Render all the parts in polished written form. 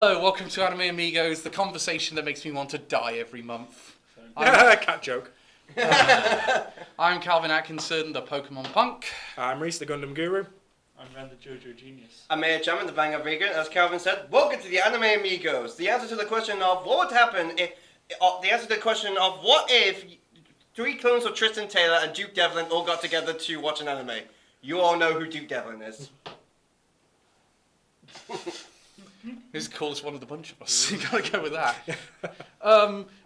Hello, welcome to Anime Amigos, the conversation that makes me want to die every month. Cat joke. I'm Calvin Atkinson, the Pokemon Punk. I'm Reese, the Gundam Guru. I'm Ren, the JoJo Genius. I'm Mayor Chairman, the Banger Vegan. As Calvin said, welcome to the Anime Amigos. The answer to the question of what would happen if... the answer to the question of what if three clones of Tristan Taylor and Duke Devlin all got together to watch an anime. You all know who Duke Devlin is. He's the coolest one of the bunch of us. You gotta go with that.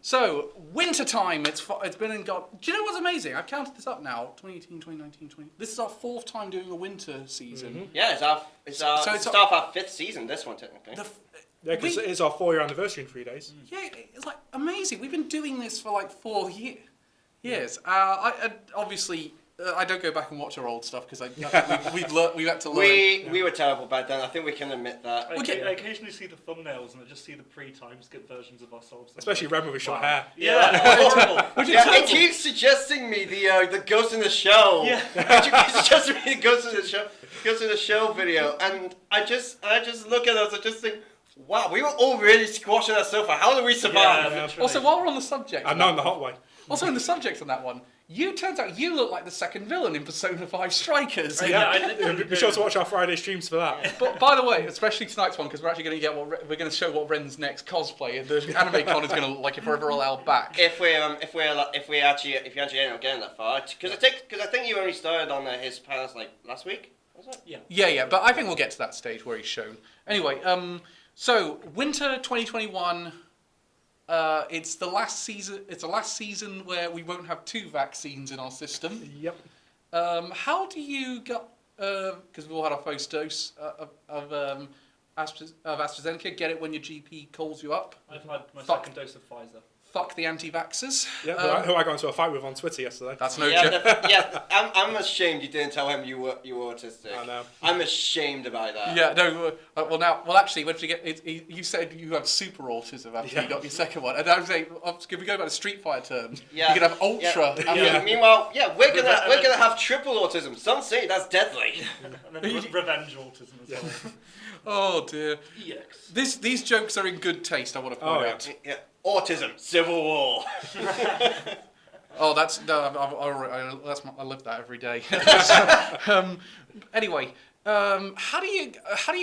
So, winter time. It's been and got. Do you know what's amazing? I've counted this up now. 2018, 2019, 20. This is our fourth time doing a winter season. Mm-hmm. Yeah, it's the start of our fifth season. This one technically. Yeah, because it's our 4-year anniversary in 3 days. Yeah, it's like amazing. We've been doing this for like 4 years. I obviously. I don't go back and watch our old stuff because we've had to learn. We were terrible back then. I think we can admit that. I occasionally see the thumbnails and I just see the pre-time skip versions of ourselves. Especially Ren with short hair. Yeah, horrible. Yeah, it keeps suggesting me the Ghost in the Shell. Yeah. It keeps suggesting me the Ghost in the Shell video, and I just look at us and just think, wow, we were all really squashing ourselves. How do we survive? Yeah, Also, while we're on the subject, I'm not in the hot way. Also, in the subject on that one, turns out you look like the second villain in Persona 5 Strikers. Be sure to watch our Friday streams for that. But by the way, especially tonight's one, because we're actually going to get we're going to show what Ren's next cosplay and the anime con is going to look like if we're ever allowed back. If you actually end up getting that far, because I think you only started on his palace like last week, was it? Yeah. But I think we'll get to that stage where he's shown. Anyway, so winter 2021. It's the last season. It's the last season where we won't have 2 vaccines in our system. Yep. How do you get? Because we've all had our first dose of AstraZeneca. Get it when your GP calls you up. I've had my second dose of Pfizer. Fuck the anti-vaxxers. Yeah, who I got into a fight with on Twitter yesterday. That's no joke. I'm ashamed you didn't tell him you were autistic. I know. I'm ashamed about that. Yeah, no. Well, actually, when you get you said you have super autism after you got your second one, and I was saying, can we go back to Street Fighter terms? Yeah. You could have ultra. Yeah. Meanwhile, we're gonna have triple autism. Some say that's deadly. And then revenge autism as well. Oh dear. EX. These jokes are in good taste. I want to point out. Yeah. Autism, civil war. Oh, I live that every day. Anyway, how do you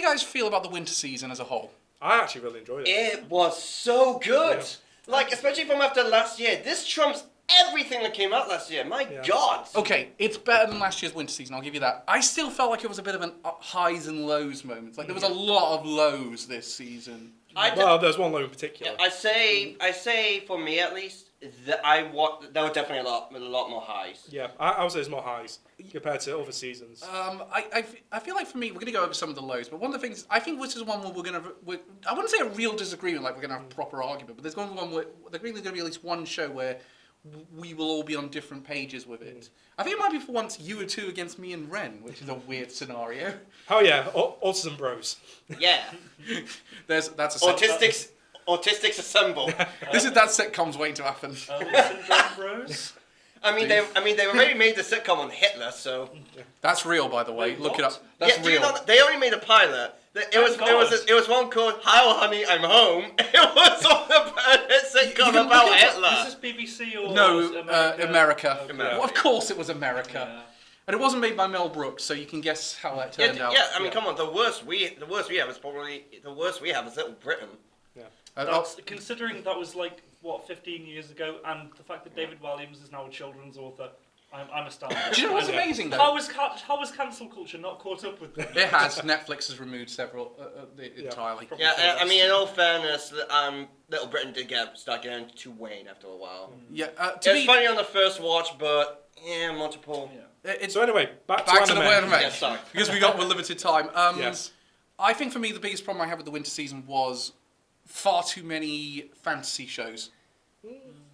guys feel about the winter season as a whole? I actually really enjoyed it. It was so good. Yeah. Like, especially from after last year. This trumps everything that came out last year. My God. Okay, it's better than last year's winter season. I'll give you that. I still felt like it was a bit of an highs and lows moment. Like there was a lot of lows this season. There's one low in particular. I say for me at least that there were definitely a lot more highs. Yeah, I would say there's more highs compared to other seasons. I feel like for me, we're going to go over some of the lows, but one of the things, I think this is one where I wouldn't say a real disagreement, like we're going to have a proper argument, but there's going to be one where there's really going to be at least one show where we will all be on different pages with it. I think it might be for once you two against me and Ren, which is a weird scenario. Oh yeah, autism bros. Yeah. That's a Autistics assemble. That sitcom's waiting to happen. Syndrome bros. I mean, they already made the sitcom on Hitler, so that's real, by the way. Wait, look it what? up. That's real. They only made a pilot. It was one called "Hi, Honey, I'm Home." It was on the sitcom about Hitler. Is this BBC or no, America. Okay. Well, of course, it was America, and it wasn't made by Mel Brooks, so you can guess how that turned out. Yeah, I mean, come on. The worst we have is probably Little Britain. Yeah. Considering that was like 15 years ago, and the fact that David Williams is now a children's author, I'm astounded. Do you know what's amazing though? How was cancel culture not caught up with them? It has. Netflix has removed several entirely. Yeah, I mean, in all fairness, Little Britain did start getting to wane after a while. Yeah, it's funny on the first watch, but multiple. Yeah. So anyway, back to the anime. Yeah, sorry. Because we're limited time. Yes. I think for me the biggest problem I had with the winter season was far too many fantasy shows.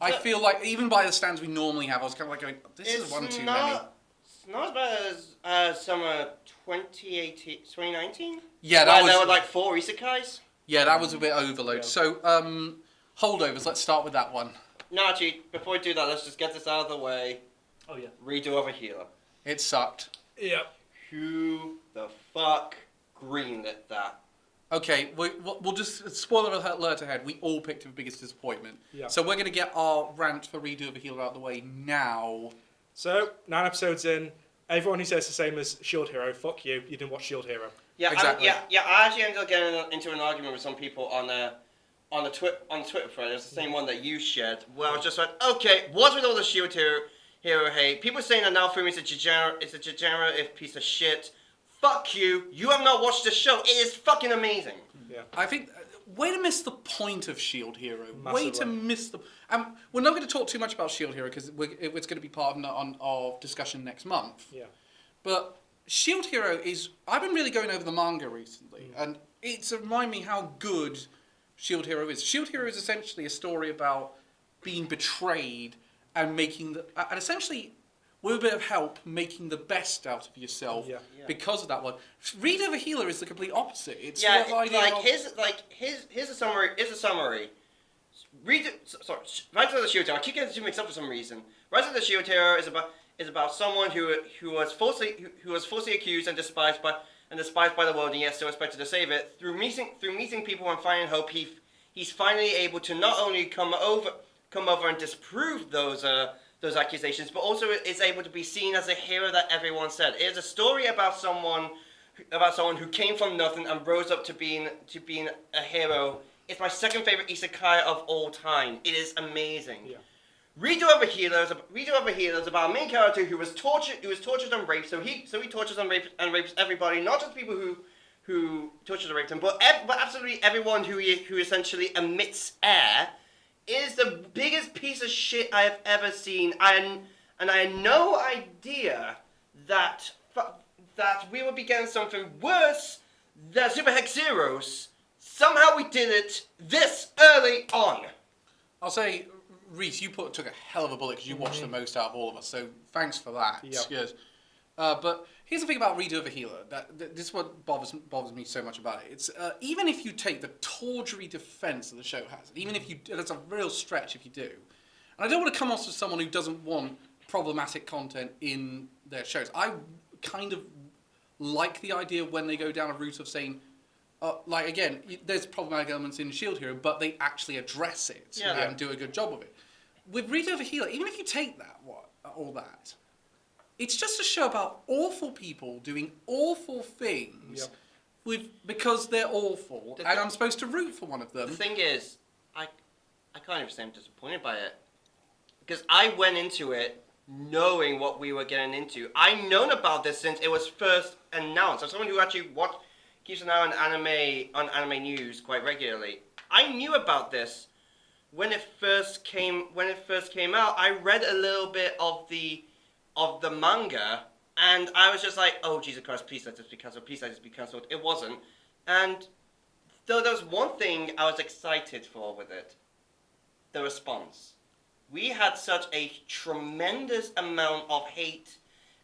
I feel like, even by the standards we normally have, I was kind of like going, this is one too many. It's not as bad as summer 2019? Yeah, there were like 4 isekais? Yeah, that was a bit overload. Yeah. So, Holdovers, let's start with that one. No, actually, before we do that, let's just get this out of the way. Oh, yeah. Redo of a healer. It sucked. Yep. Who the fuck greenlit that? Okay, we'll just spoiler alert ahead. We all picked the biggest disappointment. Yeah. So we're going to get our rant for Redo Over Healer out of the way now. So 9 episodes in, everyone who says the same as Shield Hero, fuck you. You didn't watch Shield Hero. Yeah, Exactly. I actually ended up getting into an argument with some people on the Twitter thread. It was the same one that you shared, where I was just like, okay, what's with all the Shield Hero hate? People saying that now Fumi is a degenerate piece of shit. Fuck you. You have not watched the show. It is fucking amazing. Yeah. I think, way to miss the point of Shield Hero. Massively. Way to miss the... we're not going to talk too much about Shield Hero because it's going to be part of our discussion next month. Yeah. But Shield Hero is... I've been really going over the manga recently, and it's reminding me how good Shield Hero is. Shield Hero is essentially a story about being betrayed and making and essentially, with a bit of help, making the best out of yourself because of that one. Read Over Healer is the complete opposite. It's the idea here's a summary. Rise of the Shield Hero. I keep getting too mixed up for some reason. Rise of the Shield Hero is about someone who was falsely accused and despised by the world, and yet still expected to save it. Through meeting people and finding hope, he's finally able to not only come over and disprove those accusations, but also is able to be seen as a hero that everyone said. It is a story about someone who came from nothing and rose up to being a hero. It's my second favorite isekai of all time. It is amazing. Yeah. Redo Over Healer is about a main character who was tortured and raped. So he tortures and rapes everybody, not just people who tortured and raped him, but absolutely everyone who essentially emits air. It is the biggest piece of shit I have ever seen. And I had no idea that we would be getting something worse than Super Hex Zeros. Somehow we did it this early on. I'll say, Reese, you took a hell of a bullet because you watched the most out of all of us, so thanks for that. Yep. Yes. But here's the thing about Read Over Healer. This is what bothers me so much about it. It's even if you take the tawdry defense that the show has, even if that's a real stretch if you do. And I don't want to come off as someone who doesn't want problematic content in their shows. I kind of like the idea when they go down a route of saying, again, there's problematic elements in Shield Hero, but they actually address it and do a good job of it. With Read Over Healer, even if you take all that, it's just a show about awful people doing awful things because they're awful, and I'm supposed to root for one of them. The thing is, I can't even say I'm disappointed by it, because I went into it knowing what we were getting into. I've known about this since it was first announced. I'm someone who actually keeps an eye on anime news quite regularly. I knew about this when it first came out. I read a little bit of the manga, and I was just like, oh Jesus Christ, please let this be cancelled, please let this be cancelled. It wasn't. And though there was one thing I was excited for with it, the response. We had such a tremendous amount of hate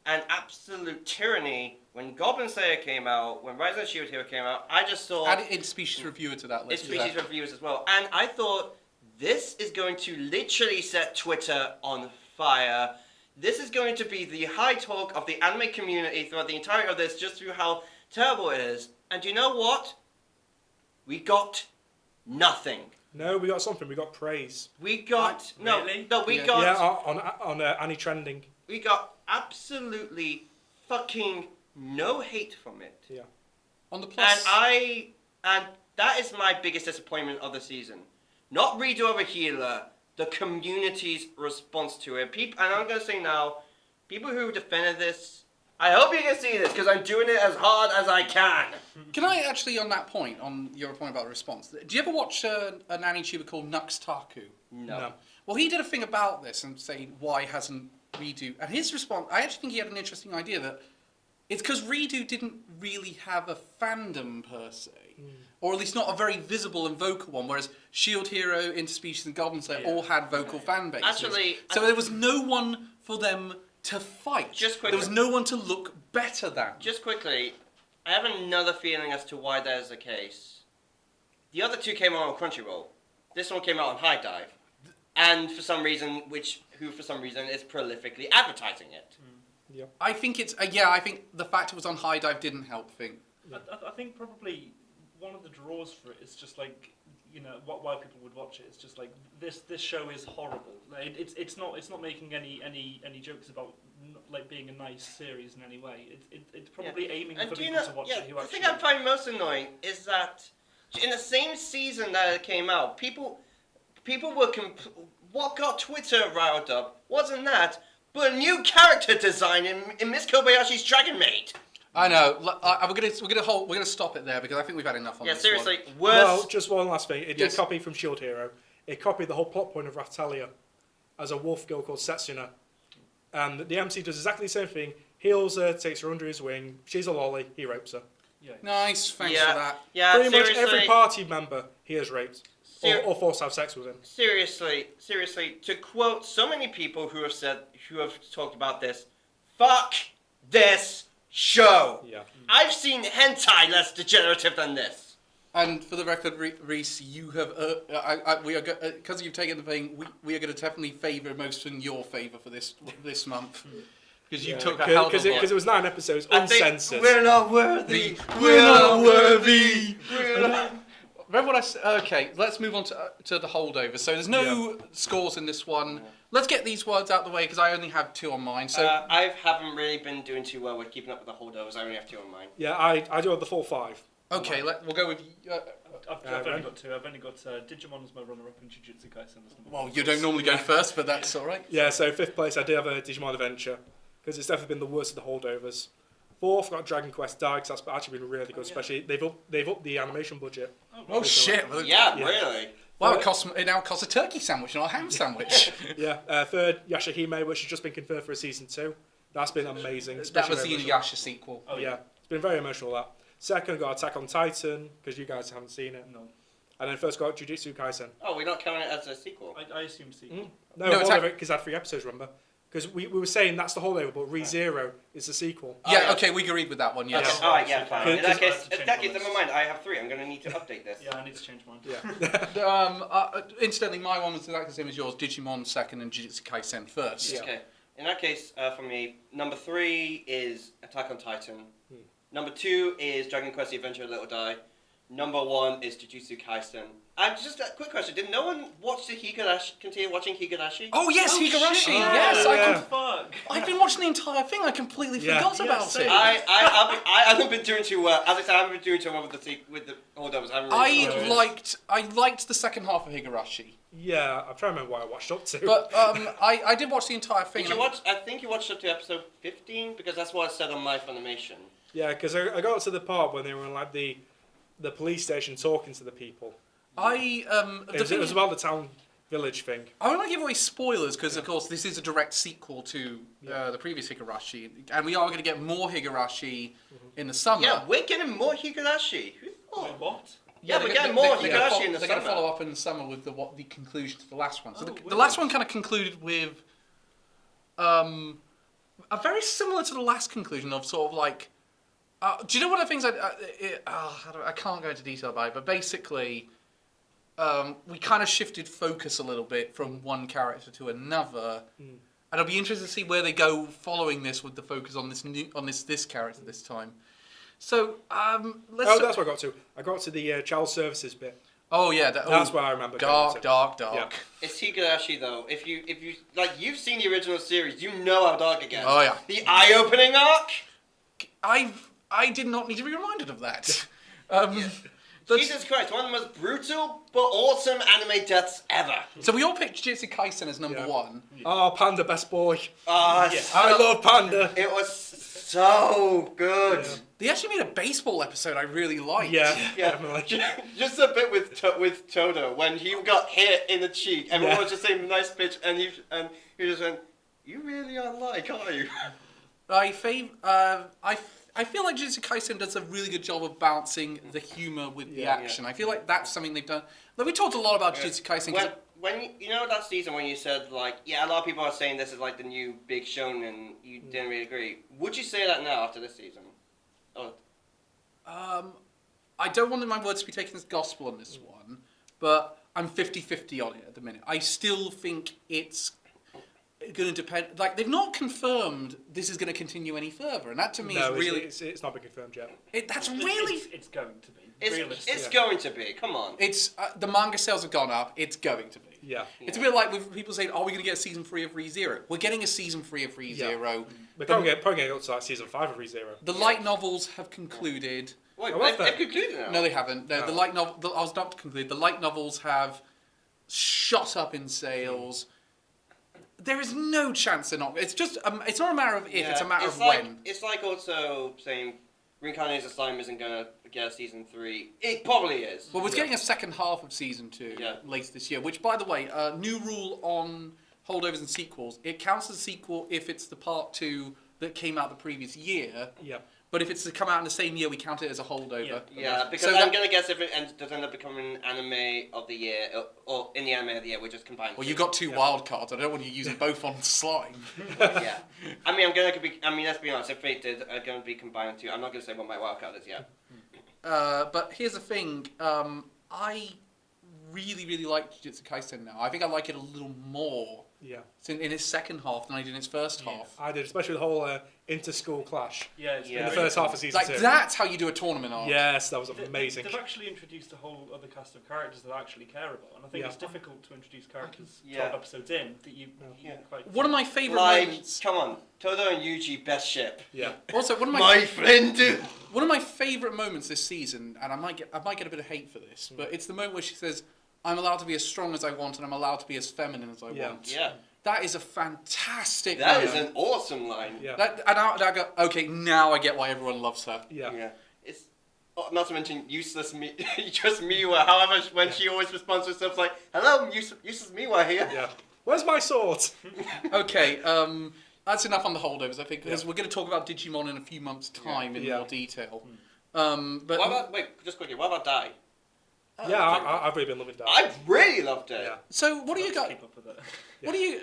and absolute tyranny when Goblin Slayer came out, when Rise of the Shield Hero came out. I just thought... Add in-species reviewer to that list. In-species reviewers as well. And I thought, this is going to literally set Twitter on fire. This is going to be the high talk of the anime community throughout the entirety of this, just through how terrible it is. And you know what? We got nothing. No, we got something. We got praise. We got... Really? No, we Yeah, got... on Annie Trending. We got absolutely fucking no hate from it. Yeah. On the plus... And that is my biggest disappointment of the season. Not Redo Over Healer, the community's response to it. And I'm going to say now, people who defended this, I hope you can see this, because I'm doing it as hard as I can. Can I actually, on that point, on your point about the response, do you ever watch an anime YouTuber called Nux Taku? No. Well, he did a thing about this and saying, why hasn't Redo... And his response, I actually think he had an interesting idea that it's because Redo didn't really have a fandom per se. Or at least not a very visible and vocal one, whereas Shield Hero, Interspecies, and Goblin Slayer all had vocal fan bases. Actually... So there was no one for them to fight. Just quickly. There was no one to look better than. Just quickly, I have another feeling as to why that is the case. The other two came out on Crunchyroll. This one came out on High Dive. And for some reason, who for some reason is prolifically advertising it. Yeah. I think it's... I think the fact it was on High Dive didn't help thing. I think probably one of the draws for it is just like, why people would watch it. It's just like this show is horrible. Like, it's not making any jokes about like being a nice series in any way. It's probably aiming for people to watch it who the actually. thing I find most annoying is that in the same season that it came out, people were what got Twitter riled up wasn't that, but a new character design in Miss Kobayashi's Dragon Maid. I know. We're gonna stop it there because I think we've had enough on this. Yeah, seriously. One. Well, just one last thing. It Yes. did copy from Shield Hero. It copied the whole plot point of Raftalia as a wolf girl called Setsuna. And the MC does exactly the same thing. Heals her, takes her under his wing. She's a lolly. He rapes her. Yeah. Nice. Thanks for that. Yeah, Pretty much seriously. every party member he has raped or forced to have sex with him. Seriously, to quote so many people who have talked about this, fuck this show. Yeah. I've seen hentai less degenerative than this. And for the record, Reese, you have we are because you've taken the thing. We are going to definitely favour most in your favour for this month because you took a hell of a lot. Because it was 9 episodes, I think uncensored. we're not worthy. We're not worthy. We're not. Remember what I said? Okay, let's move on to the holdover. So there's no scores in this one. Let's get these words out of the way because I only have 2 on mine. So I haven't really been doing too well with keeping up with the holdovers. I only have 2 on mine. Yeah, I do have the full 5. okay, we'll go with. I've only got 2. I've only got Digimon as my runner-up and Jujutsu Kaisen as number 1. Well, you don't normally go first, but that's all right. Yeah, so 5th place I did have a Digimon Adventure because it's definitely been the worst of the holdovers. 4th got Dragon Quest Dark, so that's actually been really good. Especially they've upped the animation budget. Oh shit! Yeah, really. Wow, it now costs a turkey sandwich, not a ham sandwich. Yeah, 3rd Yashahime, which has just been confirmed for a season 2. That's been amazing. That was the especially Inuyasha sequel. Oh, yeah, it's been very emotional. That 2nd got Attack on Titan because you guys haven't seen it. No. And then 1st got Jujutsu Kaisen. Oh, we're not counting it as a sequel. I assume sequel. No, No, Attack- because it had 3 episodes, remember? Because we were saying that's the holdover, but ReZero is the sequel. Yeah, yeah. okay, we agreed with that one. Yes. Okay. All right, yeah, fine. In that Because- case, never mind. I have 3. I'm going to need to update this. Yeah, I need to change mine. Yeah. Incidentally, my one was exactly the same as yours. Digimon 2nd and Jujutsu Kaisen 1st. Yeah. Okay. In that case, for me, number 3 is Attack on Titan. Number 2 is Dragon Quest: The Adventure of Little Dai. Number 1 is Jujutsu Kaisen. And just a quick question: did no one watch the Higurashi? Continue watching Higurashi? Oh yes, Higurashi. shit. Yes, Yeah. Fuck. I've been watching the entire thing. I completely forgot Yeah, about same. it. I haven't been doing too well. As I said, I haven't been doing too well with the holdovers. I haven't really I liked the second half of Higurashi, Yeah, I'm trying to remember what I watched up to. but I did watch the entire thing. Did you watch? I think you watched up to episode 15 because that's what it said on my Funimation. Yeah, because I got to the part when they were in like the police station talking to the people. It It was about the town village thing. I don't want to give away spoilers because, of course, this is a direct sequel to the previous Higurashi, and we are going to get more Higurashi in the summer. Yeah, we're getting more Higurashi. Who thought? Wait, what? Yeah, we're they're getting gonna- more they're gonna Higurashi in the They're going summer. to follow up in the summer with the conclusion to the last one. So the weird. last one kind of concluded with a very similar to the last conclusion of sort of like. Do you know one of the things I can't go into detail about it, but basically, we kind of shifted focus a little bit from one character to another, and I'll be interested to see where they go following this with the focus on this character this time. So let's. That's what I got to. I got to the child services bit. Oh yeah, That's what I remember. Dark. Yeah. It's Higurashi though. If you like, you've seen the original series, you know how dark it gets. Oh yeah. The eye-opening arc. I did not need to be reminded of that. Jesus Christ, one of the most brutal but awesome anime deaths ever. So we all picked Jujutsu Kaisen as number 1. Oh, Panda, best boy. Yes. I love Panda. It was so good. Yeah. They actually made a baseball episode I really liked. Yeah, Yeah, definitely. just a bit with Toto when he got hit in the cheek. Everyone was just saying nice pitch, and he just went, "You really are like, aren't you?" I feel like Jujutsu Kaisen does a really good job of balancing the humor with the action. I feel like that's something they've done. Like, we talked a lot about Jujutsu Kaisen. 'Cause When you know that season when you said like, yeah, a lot of people are saying this is like the new big shonen, you didn't really agree. Would you say that now after this season? Oh, I don't want my words to be taken as gospel on this one, but I'm 50-50 on it at the minute. I still think it's going to depend. Like, they've not confirmed this is going to continue any further, and that to me is really. It's not been confirmed yet. That's really. It's going to be. realistic. It's going to be. Come on. It's the manga sales have gone up. It's going to be. Yeah. It's a bit like with people saying, "Are we going to get a season 3 of ReZero?" We're getting a season 3 of ReZero. We're probably getting up to like season 5 of ReZero. The light novels have concluded. Wait, Oh, have they've they? concluded now. No, they haven't. No, No. the light novel. I was not to conclude. The light novels have shot up in sales. There is no chance they're not. It's just. It's not a matter of if. It's a matter of like, when. It's like also saying Reincarnated Slime isn't gonna get a season 3. It probably is. Well, we're getting a second half of season 2 Yeah. later this year. Which, by the way, new rule on holdovers and sequels. It counts as a sequel if it's the part 2 that came out the previous year. Yeah. But if it's to come out in the same year, we count it as a holdover. Yeah, because So I'm that- gonna guess if it does end up becoming anime of the year, or in the anime of the year, we just combine. Well, you've got 2 wild cards. I don't want you using both on slime. Yeah. I mean, let's be honest. If it did, I'm gonna be combining 2. I'm not gonna say what my wild card is yet. But here's the thing. I really, really like Jujutsu Kaisen now. I think I like it a little more Yeah. in its second half than I did in its first half. I did, especially the whole inter-school clash Yeah, it's Yeah. in been the really first half cool. of season 2. Like, that's how you do a tournament arc. Yes, that was They- amazing. They've actually introduced a whole other cast of characters that I actually care about, and I think Yeah. it's difficult to introduce characters Yeah. 12 episodes in that you Yeah. quite. One of my favourite Like, moments... come on, Todo and Yuji, best ship. Yeah. Also, one of My friend. one of my favourite moments this season, and I might get a bit of hate for this, but it's the moment where she says, "I'm allowed to be as strong as I want, and I'm allowed to be as feminine as I Yeah. want." Yeah, That is a fantastic that is moment. an awesome line. Yeah. And I go, okay, now I get why everyone loves her. Yeah. Yeah. It's not to mention useless me, just Miwa. However, when she always responds to stuff like, "Hello, useless Miwa here." Yeah. Where's my sword? Okay, that's enough on the holdovers, I think, because we're going to talk about Digimon in a few months' time in Yeah. more detail. But What about just quickly? What about Die? Yeah, I've really been loving that. I really loved it. Yeah. so, what do you Let's got? keep up with it. What do you?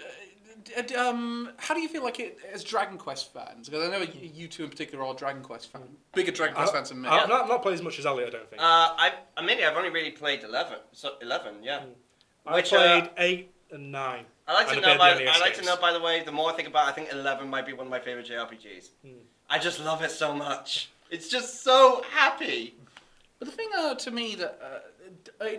How do you feel like it as Dragon Quest fans? Because I know you two in particular are Dragon Quest fans, bigger Dragon Quest fans than me. I've not played as much as Elliot, I don't think. I've only really played 11. So 11, yeah. I which, played 8 and 9. I like to And a know. bit of the NES I like to games. know. By the way, the more I think about it, I think 11 might be one of my favorite JRPGs. I just love it so much. It's just so happy. But the thing to me that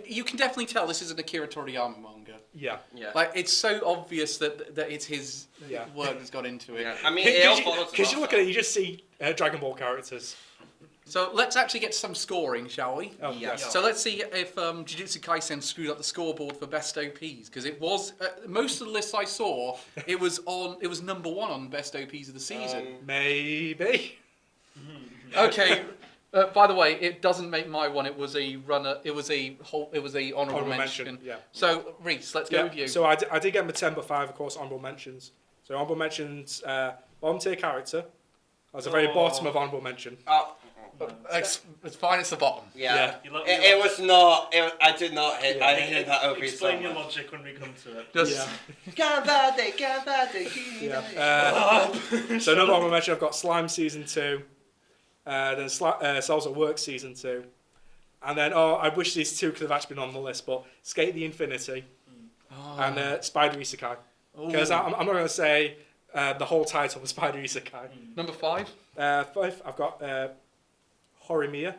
you can definitely tell this is an Akira Toriyama manga. Yeah. Yeah. Like it's so obvious that it's his Yeah. work that's got into it. Yeah. I mean, it all follows. Because you look at it, you just see Dragon Ball characters. So let's actually get to some scoring, shall we? Oh, Yeah. yes. So let's see if Jujutsu Kaisen screwed up the scoreboard for best OPs, because it was most of the lists I saw, it was number 1 on best OPs of the season. Maybe. Okay. By the way, it doesn't make my one. It was a runner. It was a honourable mention. Yeah. So Reese, let's go with you. So I did get my 10/5, of course, honourable mentions. So honourable mentions, bottom tier character. That's the very bottom of honourable mention. Oh, It's fine. It's the bottom. yeah. Yeah. You lo- It was not. I did not hit. Yeah. I hated that OP so Explain your much. logic when we come to it. Just Yeah. Ganbade. Yeah. So another honourable mention, I've got Slime Season 2. Then Cells at Work Season 2. And then, I wish these two could have actually been on the list, but Skate the Infinity and Spider Isekai. Because I'm not going to say the whole title of Spider Isekai. Number 5. 5, I've got Horimiya.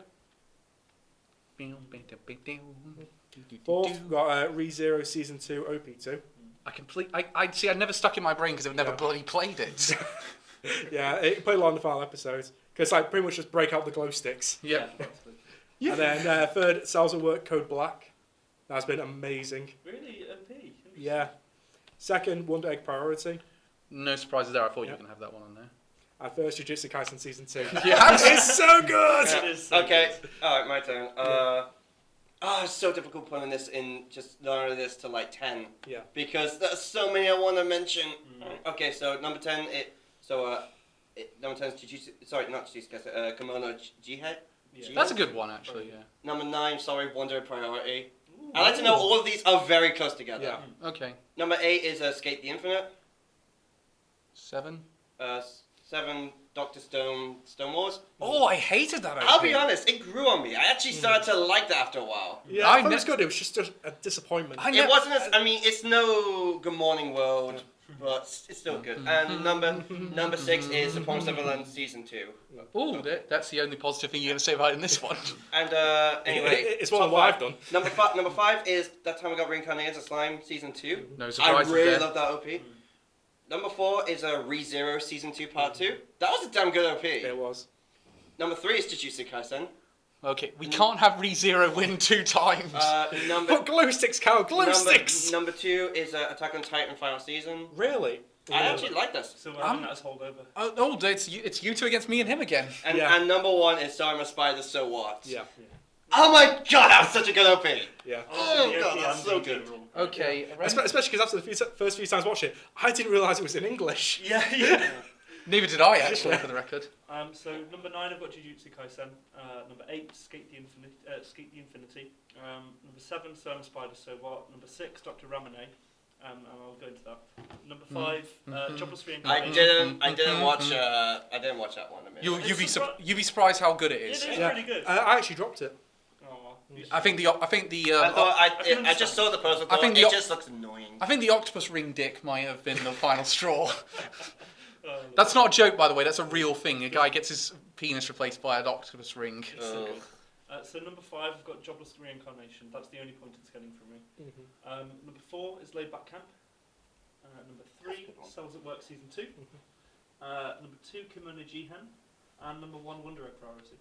4th, I've got ReZero Season 2 OP2. I see. I never stuck in my brain because I've never Yeah. bloody played it. Yeah, it played a lot in the final episodes. Because pretty much just break out the glow sticks. Yeah. And then 3rd, Cells at Work Code Black. That's been amazing. Really, OP. Yeah. 2nd, Wonder Egg Priority. No surprises there. I thought you Yeah. were going to have that one on there. And 1st, Jujutsu Kaisen Season 2. Yeah. It's so good! It is so Okay. good. All right, my turn. It's so difficult putting this in. Just lowering this to like 10. Yeah. Because there's so many I want to mention. Okay, so number 10. Number 10 is Jujutsu. Sorry, not Jujutsu Kaisen. Kimono Jihad. Yeah. That's a good one, actually. Yeah. Number 9. Sorry, Wonder Priority. I like to know all of these are very close together. Yeah. Okay. Number 8 is Skate the Infinite. 7. 7 Doctor Stone Wars. Oh, I hated that. I'll be honest, it grew on me. I actually started to like that after a while. Yeah, I thought it was good. It was just a disappointment. It wasn't as, I mean, it's no Good Morning World, but it's still good. And number 6 is The Promised Neverland Season 2. Oh, that's the only positive thing you're going to say about it in this one. And anyway, it's more than what I've done. Number 5 is That Time I Got Reincarnated as a Slime Season 2. No I surprises really there. love that OP. Number 4 is ReZero Season 2 Part 2. That was a damn good OP. It was. Number 3 is Jujutsu Kaisen. Okay, we can't have ReZero win 2 times. Put glue sticks, Cal. Glue sticks. Number 2 is Attack on Titan Final Season. Really? I actually like this. So we're having that as holdover. Oh, it's you two against me and him again. And number 1 is Dharma Spider So What. Yeah. Oh my god, that was such a good OP. Yeah. Oh god, that's so good. Okay. Especially because after the first few times watching it, I didn't realise it was in English. Yeah. Neither did I, actually, for the record. So number 9, I've got Jujutsu Kaisen. Number 8, Skate the Infinity. Number 7, Stone Spider So What. Number 6, Dr. Ramune. And I'll go into that. Number 5, Jobless Reincarnation. I didn't watch that one. You'd be surprised how good it is. It is pretty good. I actually dropped it. Oh, I think the I just saw the poster. It just looks annoying. I think the octopus ring dick might have been the final straw. That's not a joke, by the way. That's a real thing. A guy gets his penis replaced by an octopus ring. So number 5, I've got Jobless Reincarnation. That's the only point it's getting from me. Number 4 is Laid Back Camp. Number 3, Cells at Work Season 2. Number 2, Kimono Jihen. And number 1, Wonder Egg Priority.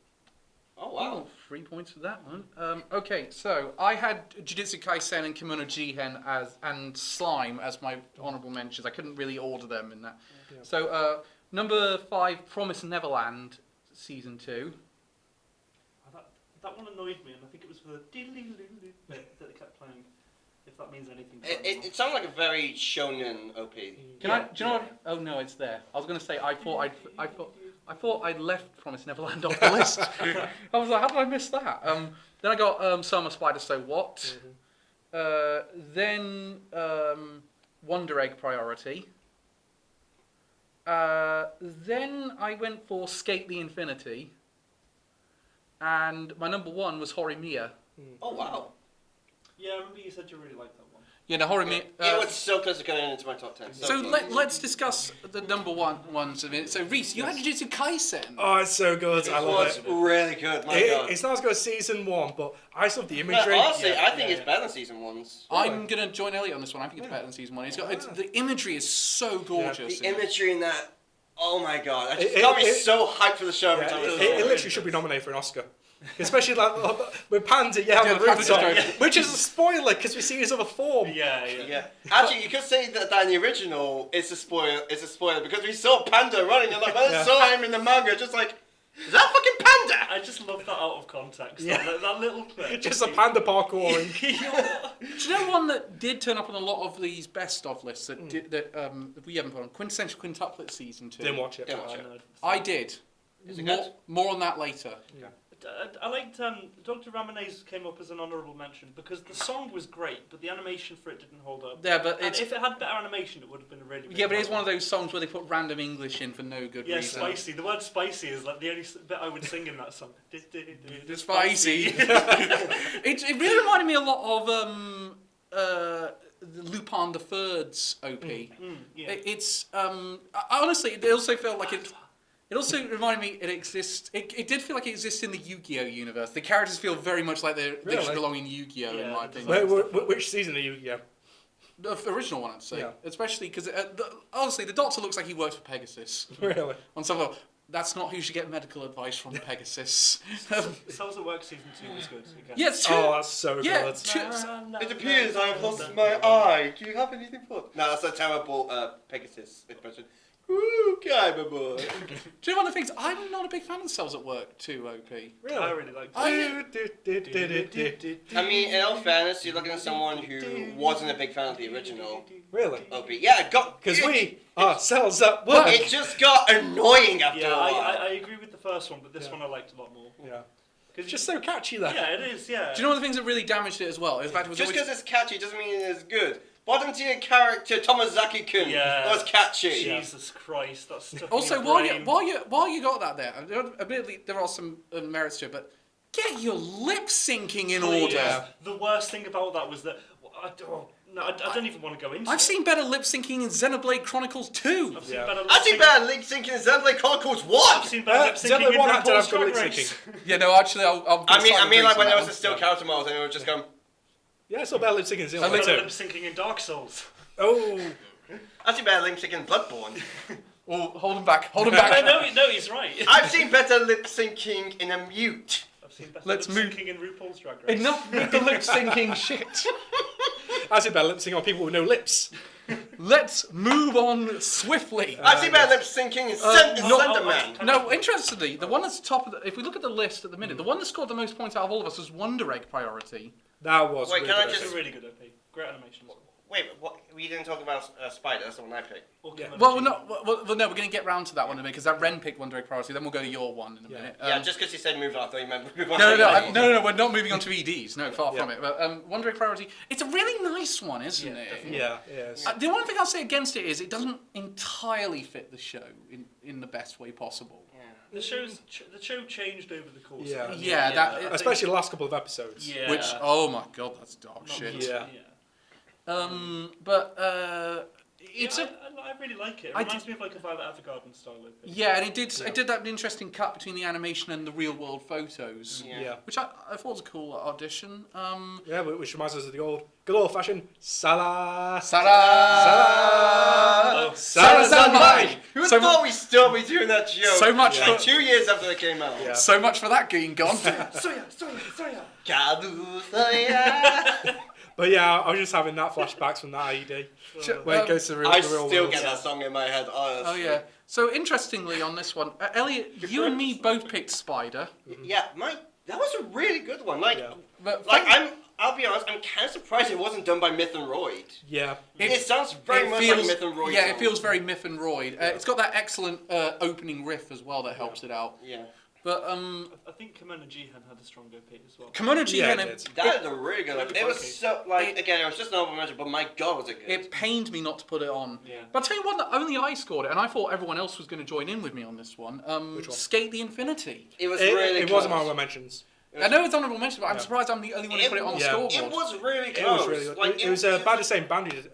Oh wow! 3 points for that one. Okay, so I had Jujutsu Kaisen and Kimono Jihen and Slime as my honourable mentions. I couldn't really order them in that. Yeah. So number 5, Promised Neverland Season 2. That one annoyed me, and I think it was for the diddly-loo-loo bit that they kept playing. If that means anything. It sounded like a very shonen OP. Do you know what? Oh no, it's there. I was going to say I thought I'd left Promised Neverland off the list. I was like, how did I miss that? Then I got Summer Spider So What. Then Wonder Egg Priority. Then I went for Skate the Infinity. And my number 1 was Horimiya. Oh wow! Yeah, I remember you said you really liked that one. Yeah, no, Horimiya. It was so close to getting into my top 10. So let's discuss the number 1 ones a minute. So Reese, you had Jujutsu Kaisen. Oh, it's so good. I love it. It was really good. My God. It's not as good as Season 1, but I just love the imagery. Honestly, I think it's better than Season 1's. I'm going to join Elliot on this one. I think it's better than Season 1. The imagery is so gorgeous. The imagery in that, oh my God. It got me so hyped for the show every time I saw it. It literally should be nominated for an Oscar. Especially like with Panda, on the rooftop, which is a spoiler because we see his other form. Yeah. Actually, you could say that in the original, it's a spoiler because we saw Panda running, and like when I saw him in the manga, just like, is that fucking Panda? I just love that out of context. Yeah. That little clip. Just a panda parkouring. Do you know one that did turn up on a lot of these best of lists that we haven't put on? Quintessential Quintuplet Season 2. Didn't watch it. I did. Is it good? More on that later. Yeah. I liked Dr. Ramane's came up as an honourable mention because the song was great, but the animation for it didn't hold up. Yeah, but if it had better animation, it would have been a really good but it's one of those songs where they put random English in for no good reason. Yeah, spicy. The word spicy is like the only bit I would sing in that song. Spicy. It really reminded me a lot of Lupin the Third's OP. Yeah. It's honestly, it also felt like it. It also reminded me it exists. It did feel like it exists in the Yu-Gi-Oh universe. The characters feel very much like they should belong in Yu-Gi-Oh in my opinion. Which season of Yu-Gi-Oh? The original one, I'd say. Yeah. Especially because honestly, the Doctor looks like he works for Pegasus. Really? On some level, that's not who should get medical advice from Pegasus. Cells at Work Season 2 was good. Again. Yeah, it's true. Oh, that's so Yeah, good. It appears I have lost my eye. Do you have anything for? No, that's a terrible Pegasus impression. Woo, okay, my boy. Do you know one of the things? I'm not a big fan of Cells at Work 2 OP. Really? I really liked it. I mean, in all fairness, you're looking at someone who wasn't a big fan of the original Really? OP. Yeah, it got... Because we are Cells at Work. It just got annoying after a while. I agree with the first one, but this one I liked a lot more. Yeah. It's just so catchy, though. Yeah, it is. Yeah. Do you know one of the things that really damaged it as well? Is that it was Just always... because it's catchy doesn't mean it's good. Bottom tier character Tomazaki-kun was catchy. Jesus Christ, that's stuck Also, in your while brain. you got that there, admittedly there are some merits to it, but get your lip syncing in Please. order. The worst thing about that was that I don't even want to go into it. I've seen better lip syncing in Xenoblade Chronicles 2. I've seen Yeah. better I've seen better lip syncing in Xenoblade Chronicles 1! I've seen better lip syncing Xenoblade in 1 had to RuPaul's have good Drag lip Race. Yeah, no, actually, I'll I mean, like when there was a a still character mode and it would just go... Yeah, it's not bad lip syncing in I've Xenoblade seen 2. lip syncing in Dark Souls. Oh, I've seen better lip syncing in Bloodborne. Oh, hold him back, hold him back. no, he's right. I've seen better lip syncing in a mute. I've seen better Let's lip move- syncing in RuPaul's Drag Race. Enough with the lip syncing shit. I said better lip syncing on people with no lips. Let's move on swiftly. I've seen better lip syncing in Slender Man. No, interestingly, the one that's top of the, if we look at the list at the minute, the one that scored the most points out of all of us was Wonder Egg Priority. That was Wait, really can I good. It's just- a really good OP. Great animation. as well. Wait, what? We didn't talk about Spider, that's the one I picked. Or Yeah. Kimono Well, G. no, we're going to get round to that one in a minute because that Ren picked Wonder Egg Priority. Then we'll go to your one in a minute. Yeah, just because you said move on, I thought you meant move on. No, we're not moving on to EDs. No, far from Yeah. it. But Wonder Egg Priority, it's a really nice one, isn't Yeah, it? definitely. Yeah, yes. The one thing I'll say against it is it doesn't entirely fit the show in the best way possible. The show changed over the course. Yeah. of it. Yeah, that- I think- Especially the last couple of episodes. Yeah. Which, oh my god, that's dark Not shit. much, Yeah. It's Yeah, a I really like it. It I reminds me of like a Violet Evergarden style OP. yeah, and it did that interesting cut between the animation and the real world photos, Yeah. which I thought was a cool audition. Yeah, which reminds us of the good old fashioned Salah. Sarah, Sarah Zanmai. Who So thought we'd still be doing that joke? So much like for- 2 years after it came out. Yeah. so much for that being gone. Soya. Kadu Soya. But yeah, I was just having that flashbacks from that IED. Where it goes to the real, I the real still world. get that song in my head, honestly. Oh yeah. So interestingly, on this one, Elliot, you and me both picked Spider. Yeah, that was a really good one. Like, Yeah. But I'll be honest, I'm kind of surprised it wasn't done by Myth and Royd. Yeah. It sounds very much like Myth and Royd. Yeah, song. it feels very Myth and Royd. It's got that excellent opening riff as well that helps it out. Yeah. But I think Kimono Jihan had a strong OP as well. Kimono Yeah, Jihen, it did. That is a really good one. Really It was funky. so, again, it was just an honorable mention, but my god, was it good. it pained me not to put it on. Yeah. But I'll tell you one that only I scored it, and I thought everyone else was going to join in with me on this one. Which one? Skate the Infinity. It was It, really it close. was among my mentions. I know it's honourable mention, but I'm Yeah. surprised I'm the only one who put it on the Yeah. scoreboard. It was really It close. was really good. Like, it was by the same band who did,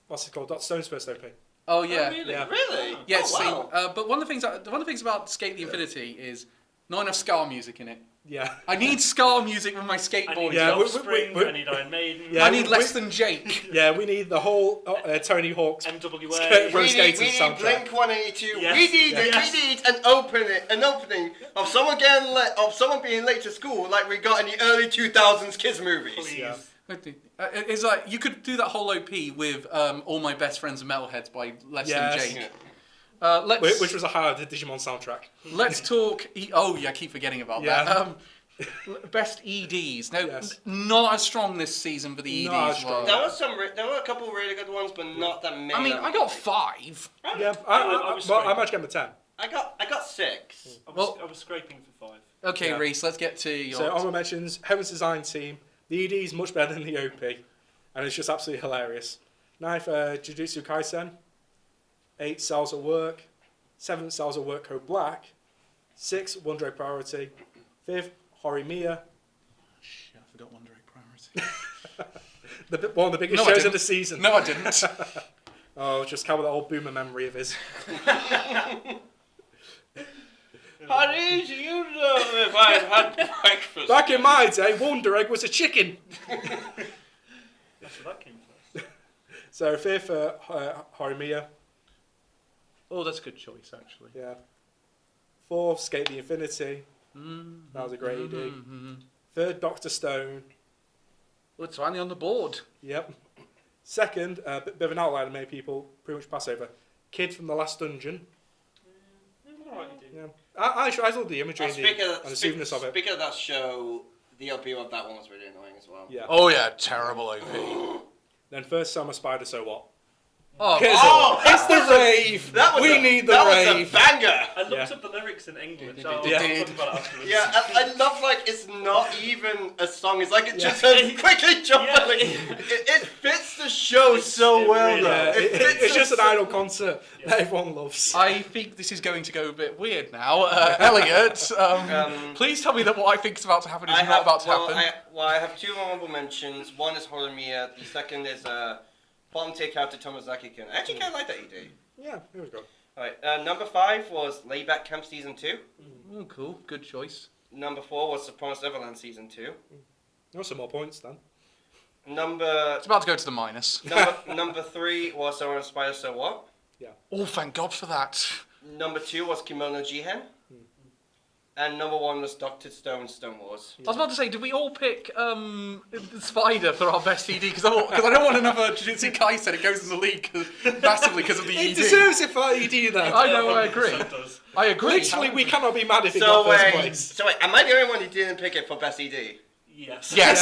what's it called? Dot Stone's first OP. Oh yeah. Oh, really? Yeah. Really? Yeah, Oh, same. wow. But one of the things about Skate the Infinity is not enough ska music in it. Yeah. I need ska music with my I skateboarding. need Yeah, Offspring, we- I need Iron Maiden, Yeah. I need less than Jake. Yeah, we need the whole Tony Hawk's NWA. Pro We Skating need soundtrack. Blink 182. Yes. We need an opening of someone being late to school, like we got in the early 2000s kids movies. Please. Yeah. It's like you could do that whole OP with "All My Best Friends Are Metalheads" by Less Than Yes. Jake. Yeah. Let's Which was a highlight of the Digimon soundtrack. let's talk. Oh yeah, I keep forgetting about Yeah. that. Best EDs. No, Yes. not as strong this season for the EDs. Not as strong. were. There were a couple really good ones, but not that many. I mean, I got 5. Yeah, I I was managed to get him a 10. I got 6. I Well- was scraping for 5. Okay, Yeah. Reese, let's get to your. So honorable mentions, Heaven's Design Team. The ED is much better than the OP, and it's just absolutely hilarious. 9th, Jujutsu Kaisen. 8th, Cells at Work. 7th, Cells at Work Code Black. 6th, Wonder Egg Priority. 5th, Horimiya. Shit, I forgot Wonder Egg Priority. One of the biggest No, I shows didn't. of the season. No, I didn't. Oh, just cover that old boomer memory of his. How did you know if I had breakfast? Back in my day, Wonder Egg was a chicken. That's where that came first. So 5th, Horimiya. Oh, that's a good choice, actually. Yeah. 4th, Skate the Infinity. Mm-hmm. That was a great ED. 3rd, Dr. Stone. Well, it's finally on the board. Yep. 2nd, bit of an outlier that many people pretty much pass over. Kid from the Last Dungeon. Alright, you do. Yeah. I love the imagery and the smoothness of it. Speaking of that show, the LP of that one was really annoying as well. Yeah. Oh yeah, terrible OP. Then first Summer Spider, So What? Oh, It's the rave. We need the rave. Was a banger. I looked up the lyrics in English. I'll Yeah. talk about it afterwards. Yeah, I love like it's not even a song. It's like it just quickly jump. Yeah. It fits the show so well. really though. does. It's just an idol concert that everyone loves. I think this is going to go a bit weird now. Elliot, please tell me that what I think is about to happen is not about to happen. I have two honorable mentions. One is Horimiya. The second is Palm Takeout to Tomazaki-kun. I actually kind of like that ED. Yeah, here we go. Alright, number 5 was Layback Camp Season 2. Oh, cool. Good choice. Number 4 was The Promised Neverland Season 2. No, some more points then. Number It's about to go to the minus. number 3 was Someone Inspired So What. Oh, thank God for that. Number 2 was Kimono Jihen. And number 1 was Dr. Stone Stone Wars. I was about to say, did we all pick Spider for our best ED? Because I don't want another Jujutsu Kaisen. It goes in the league massively because of the It ED. deserves it for ED though. I know, I agree. It does. I agree. Literally, we cannot be mad if it So got first wait, place. so wait, am I the only one who didn't pick it for best ED? Yes. Yes.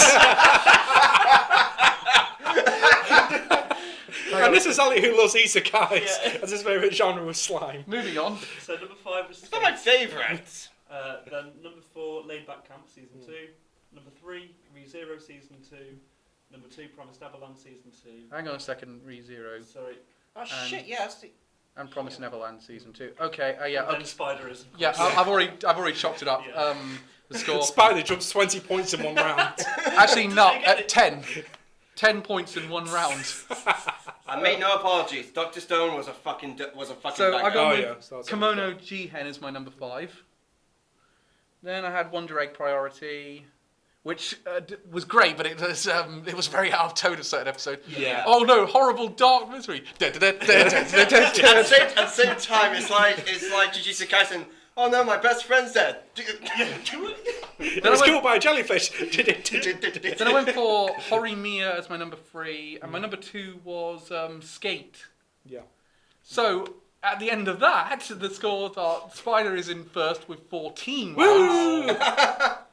And this is Ali who loves isekais, as his favourite genre was slime. Moving on. So number 5 was It's not my favourite. then number 4, Laid Back Camp Season 2. Number 3, ReZero Season 2. Number 2, Promised Neverland Season 2. Hang on a second, ReZero Sorry. Oh And- shit, yeah, that's the... and Promised Neverland Season 2. Okay, yeah, And then okay. Spider is. Of Yeah, course. I've already chopped it up. Yeah. The score. Spider jumps 20 points in one round. Actually, no, Did I get it? 10. 10 points in one round. I make no apologies. Dr. Stone was a fucking So I banger. got Oh, with yeah, so that's Kimono Jihen is my number 5. Then I had Wonder Egg Priority, which was great, but it was very out of tone at certain episodes. Yeah. Oh no, horrible dark misery. At the same time, it's like Jujutsu Kaisen. Oh no, my best friend's dead. It was killed by a jellyfish. Then I went for Horimiya as my number 3, and my number 2 was Skate. Yeah. So at the end of that, the scores are Spider is in first with 14 Woo! rounds.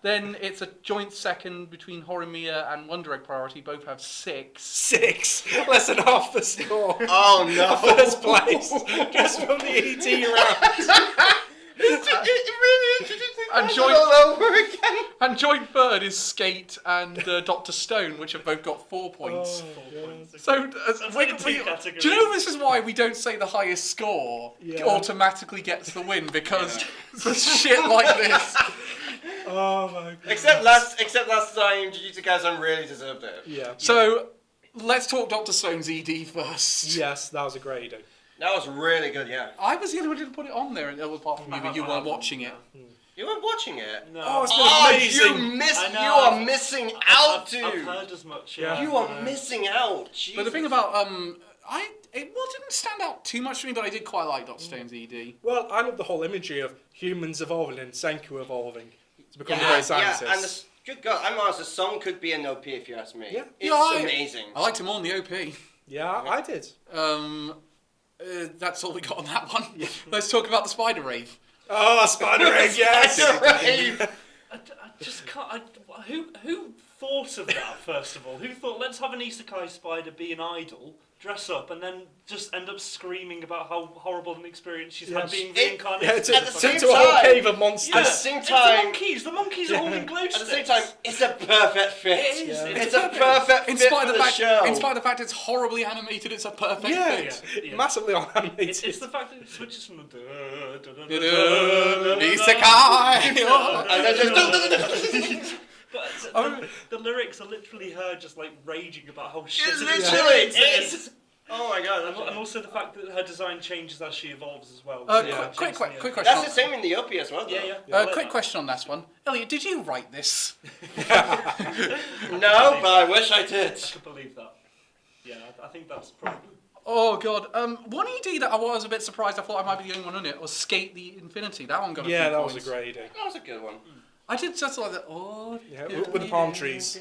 Then it's a joint second between Horimiya and Wonder Egg Priority. Both have 6. 6. Less than half the score. Oh no. First place. Just from the ET round. And all over again. And joint third is Skate and Dr. Stone, which have both got 4 points. 4 points. So, That's like a two categories. do you know this is why we don't say the highest score Yeah. automatically gets the win? Because for shit like this. Oh my god. Except last time, Jujutsu Kaisen really deserved it. Yeah. So, let's talk Dr. Stone's ED first. Yes, that was a great idea. That was really good, yeah. I was the only one who didn't put it on there, apart from you, but you weren't watching it. You weren't watching it. No. Oh, it's been Oh, amazing. I know. you are missing out, I've dude. heard as much. Yeah. Yeah. You are missing out. Jesus. But the thing about, it didn't stand out too much for me, but I did quite like Dr. Stone's ED. Well, I love the whole imagery of humans evolving and Senku evolving to become yeah, great scientists. and good God, I'm honest, the song could be an OP if you ask me. Yeah. It's Yeah, amazing. I liked him more in the OP. Yeah, I did. That's all we got on that one. Let's talk about the Spider Rave. Oh, Spider Egg, yes! I just can't. Who thought of that? First of all, who thought let's have an isekai spider be an idol, dress up, and then just end up screaming about how horrible an experience she's had being reincarnated? Yeah, At the same to a whole time- cave of monsters. At the same It's time, the monkeys are holding glow at the sticks. same time, it's a perfect fit. It is. Yeah. It's a perfect In fit spite for of the the fact, show. in spite of the fact it's horribly animated, it's a perfect Yeah, fit. Yeah. massively on animated. It's the fact that it switches from the Isekai! And then just But the lyrics are literally her just like raging about how shit It an literally experience is. Oh my god. And also the fact that her design changes as she evolves as well. Quick question. That's the same in the OP as well, though. Yeah. Quick question on this one. Elliot, did you write this? No, but I wish I did. I could believe that. Yeah, I think that's probably. Oh god. One ED that I was a bit surprised. I thought I might be the only one on it. Was Skate the Infinity. That one got a Yeah, few that points. was a great idea. That was a good one. I did just like that. Oh, Yeah, with the palm trees.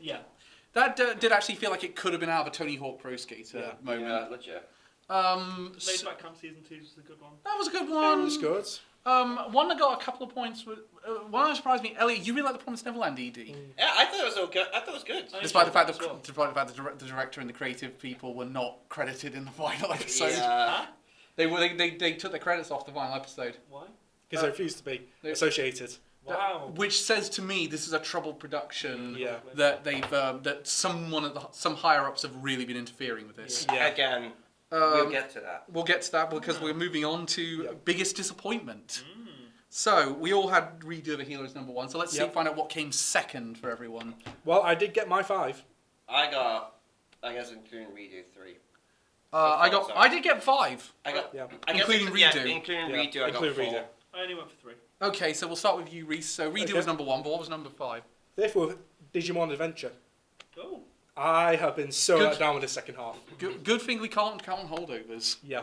Yeah. that did actually feel like it could have been out of a Tony Hawk Pro Skater Yeah. moment. Yeah, legit. Laid Back Camp Season 2 is a good one. That was a good It one. was good. One that got a couple of points. One that surprised me. Elliot, you really like the Promised Neverland ED. Yeah, I thought it was okay. I thought it was good. Despite the fact that the director and the creative people were not credited in the final episode. Yeah. They took their credits off the final episode. Why? Because they refused to be associated. Wow. Which says to me this is a troubled production. Yeah. That they've that some higher ups have really been interfering with this. Yeah. Again, we'll get to that. We'll get to that because we're moving on to biggest disappointment. So we all had Redo the Healer as number 1. So let's find out what came second for everyone. Well, I did get my 5. I guess including redo 3. I did get 5. Including redo. Including redo, I got 4. Redo. I only went for 3. Okay, so we'll start with you, Reese. So Redo was number 1, but what was number 5? Therefore, Digimon Adventure. Oh. I have been so let down with the second half. Good thing we can't count on Holdovers. Yeah.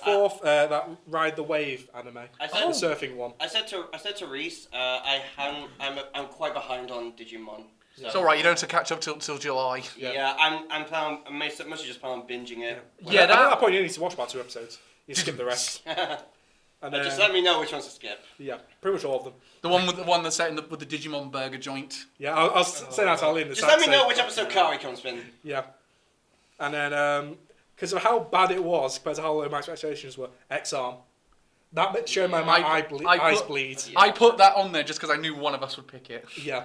Fourth, that Ride the Wave anime. I said, the surfing one. I said to Reese, I'm quite behind on Digimon. So. It's all right. You don't have to catch up till July. Yeah, I'm planning. I'm mostly just planning on binging it. At that point, you need to watch about 2 episodes. You skip the rest. And just let me know which ones to skip. Yeah, pretty much all of them. The one that's set with the Digimon burger joint. Yeah, I'll say that to Ali in the Just let me know which episode Kari comes in. Yeah. And then, because of how bad it was compared to how low my expectations were, X-Arm. That showed my eyes bleed. I put that on there just because I knew one of us would pick it. Yeah.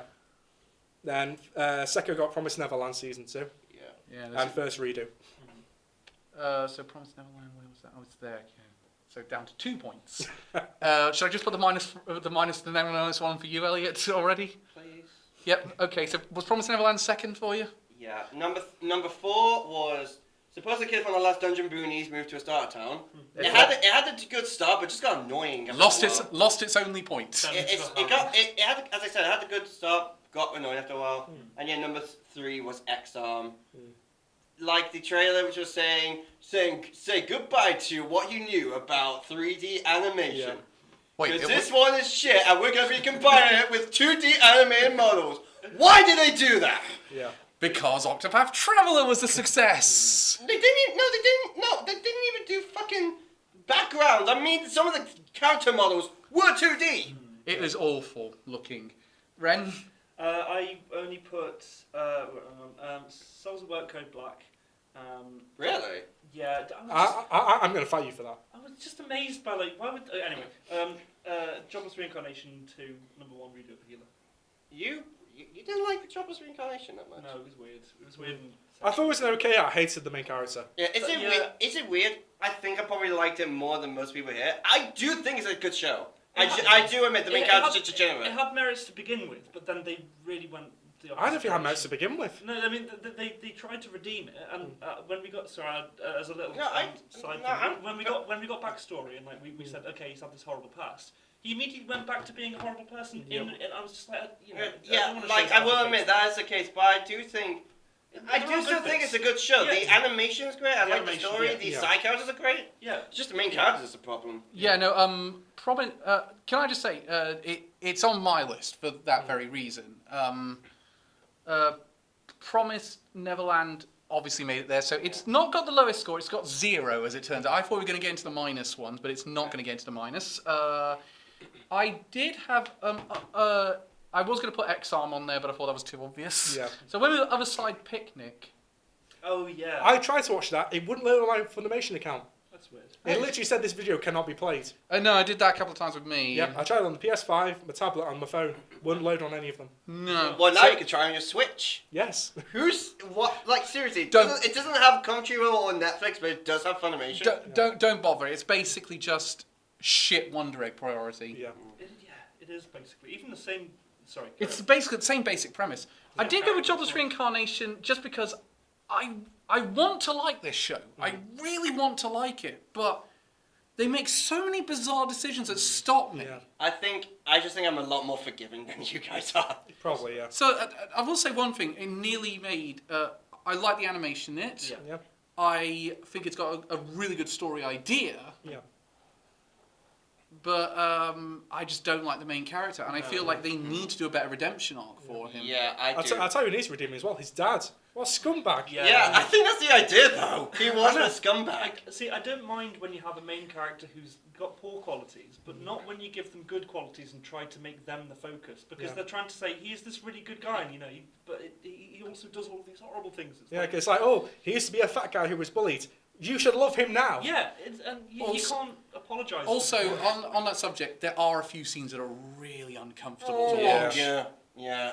Then Sekiro got Promised Neverland Season 2. Yeah. And first redo. So Promised Neverland, where was that? Oh, it's there. Okay. So down to 2 points. Should I just put the minus one for you, Elliot, already? Please. Yep. Okay. So was Promised Neverland second for you? Yeah. Number 4 was supposed to kid from the last Dungeon Boonies moved to a starter town. It had a good start, but just got annoying. Lost its only point. It had, as I said, it had a good start, got annoying after a while. And yeah, number 3 was X-Arm. Like the trailer, which was saying say goodbye to what you knew about 3D animation. Because this one is shit, and we're going to be combining it with 2D animated models. Why did they do that? Yeah. Because Octopath Traveler was a success. They didn't even do fucking backgrounds. I mean, some of the character models were 2D. It was awful looking. Ren? I only put Souls of Work Code Black. Really? Yeah. I'm going to fight you for that. I was just amazed by why would anyway. Jobless Reincarnation 2, number 1 redo of Healer. You didn't like the Jobless Reincarnation that much? No, it was weird. It was weird. I thought it was okay. I hated the main character. Yeah, is it weird? I think I probably liked it more than most people here. I do think it's a good show. I do admit the main character's just degenerate. It had merits to begin with, but then they really went the opposite. I don't think it had merits to begin with. No, I mean they tried to redeem it, and when we got as a little side thing, when we got backstory and we said okay, he's had this horrible past. He immediately went back to being a horrible person. And I was just like, I will admit that is the case, but I do think. I do still think it's a good show. Yeah. The animation's great. I like the story. The side characters are great. Yeah. It's just the main characters is the problem. Yeah, no, can I just say, it's on my list for that very reason. Promised Neverland obviously made it there, so it's not got the lowest score, it's got 0 as it turns out. I thought we were going to get into the minus ones, but it's not going to get into the minus. I did have, I was going to put X-Arm on there, but I thought that was too obvious. Yeah. So when we were Other Side Picnic. Oh, yeah. I tried to watch that. It wouldn't load on my Funimation account. That's weird. It literally said this video cannot be played. No, I did that a couple of times with me. Yeah, I tried it on the PS5, my tablet, and my phone. Wouldn't load on any of them. No. Well, now you can try on your Switch. Yes. Seriously, it doesn't have Crunchyroll or Netflix, but it does have Funimation. Don't bother. It's basically just shit Wonder Egg priority. Yeah. It is basically even the same. Sorry. It's basically the same basic premise. I did go with Jobless Reincarnation just because I want to like this show. I really want to like it, but they make so many bizarre decisions that stop me. Yeah. I just think I'm a lot more forgiving than you guys are. Probably, yeah. So I will say one thing. It nearly made. I like the animation in it. Yeah. I think it's got a really good story idea. Yeah. but I just don't like the main character, and I feel like they need to do a better redemption arc for him. Yeah, I do. I'll tell you who needs redeeming as well. His dad. What a scumbag. Yeah, I think that's the idea, though. He wasn't a scumbag. See, I don't mind when you have a main character who's got poor qualities, but not when you give them good qualities and try to make them the focus, because they're trying to say he's this really good guy, and but he also does all of these horrible things. It's like, oh, he used to be a fat guy who was bullied. You should love him now. Yeah, and you can't apologise. Also, on that subject, there are a few scenes that are really uncomfortable to yeah. watch. Yeah.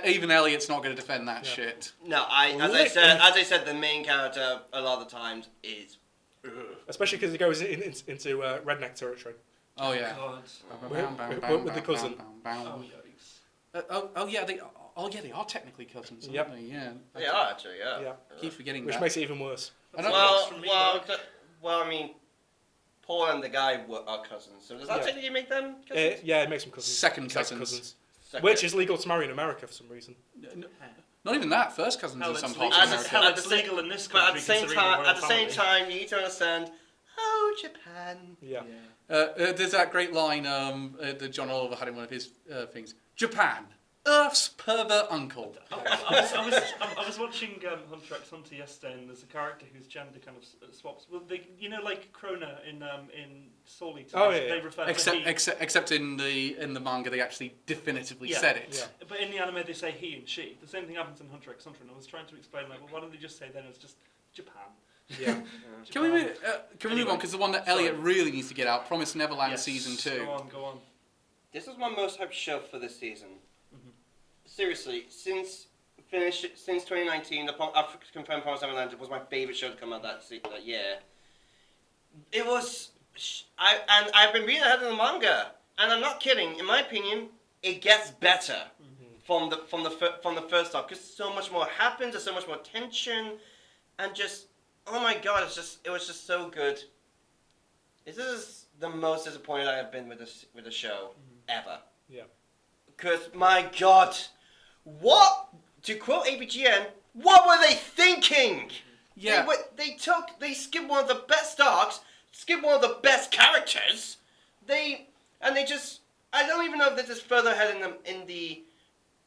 Even Elliot's not going to defend that shit. No, as I said, the main character a lot of the times is. Especially because he goes into redneck territory. Oh yeah. With the cousin. Oh yikes. They are technically cousins, aren't Yep. they? Yeah. They are actually, yeah. Keep forgetting Which that. makes it even worse. I mean, Paul and the guy are cousins, so does that technically make them cousins? Yeah, it makes them cousins. Second cousins. Which is legal to marry in America for some reason. Not even that. First cousins in some parts legal. of America. It's legal in this But country. at the same time, you need to understand. Oh, Japan. Yeah. There's that great line that John Oliver had in one of his things. Japan, Earth's pervert uncle. I was watching Hunter x Hunter yesterday, and there's a character whose gender kind of swaps. Well, like Krona in Soul Eater. Oh yeah. They refer to he. Except in the manga, they actually definitively said it. Yeah. But in the anime, they say he and she. The same thing happens in Hunter x Hunter, and I was trying to explain, like, well, why don't they just say then it's just Japan? Yeah. Can we move on? Because the one that Elliot really needs to get out, Promised Neverland Season 2. Go on. This is my most hyped show for this season. Seriously, since 2019, I've confirmed Promised Neverland was my favourite show to come out that year. It was, I've been reading ahead of the manga, and I'm not kidding. In my opinion, it gets better from the first off, because so much more happens, there's so much more tension, and just oh my god, it was just so good. This is the most disappointed I have been with the show ever. Yeah. Because my god, what, to quote ABGN, what were they thinking? Yeah. They skipped one of the best arcs, skipped one of the best characters. I don't even know if this is further ahead in the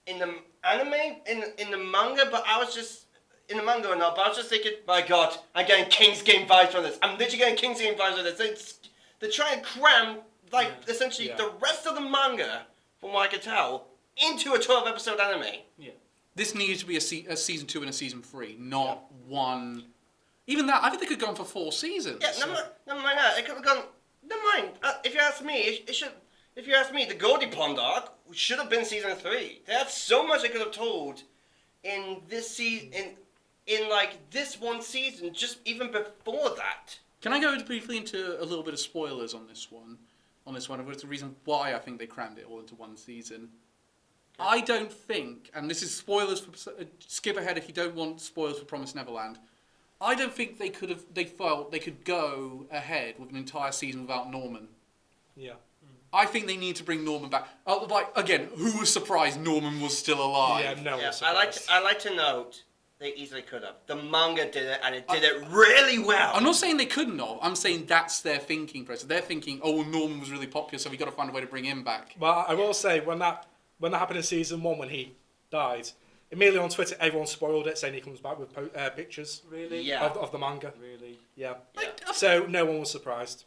anime, in the manga, but I was just in the manga or not, but I was just thinking, my god, I'm getting King's Game vibes from this. I'm literally getting King's Game vibes from this. They're trying to cram, essentially the rest of the manga, from what I can tell, into a 12-episode anime. Yeah. This needs to be a Season 2 and a Season 3, not one. Even that, I think they could go on for 4 seasons. Yeah, never mind that. It could have gone. Never mind. If you ask me, it should. If you ask me, the Goldie Pond arc should have been Season 3. They had so much they could have told in this season, in this one season, just even before that. Can I go briefly into a little bit of spoilers on this one? It's the reason why I think they crammed it all into one season. I don't think, and this is spoilers for skip ahead if you don't want spoilers for Promised Neverland. I don't think they felt they could go ahead with an entire season without Norman. Yeah. I think they need to bring Norman back. Again, who was surprised Norman was still alive? Yeah, no. I like to note they easily could have. The manga did it, and it did it really well. I'm not saying they couldn't have. I'm saying that's their thinking process. They're thinking, oh, well, Norman was really popular, so we've got to find a way to bring him back. Well, I will say, when that happened in Season 1, when he died, immediately on Twitter, everyone spoiled it, saying he comes back with pictures of the manga. Really? Yeah. So no one was surprised.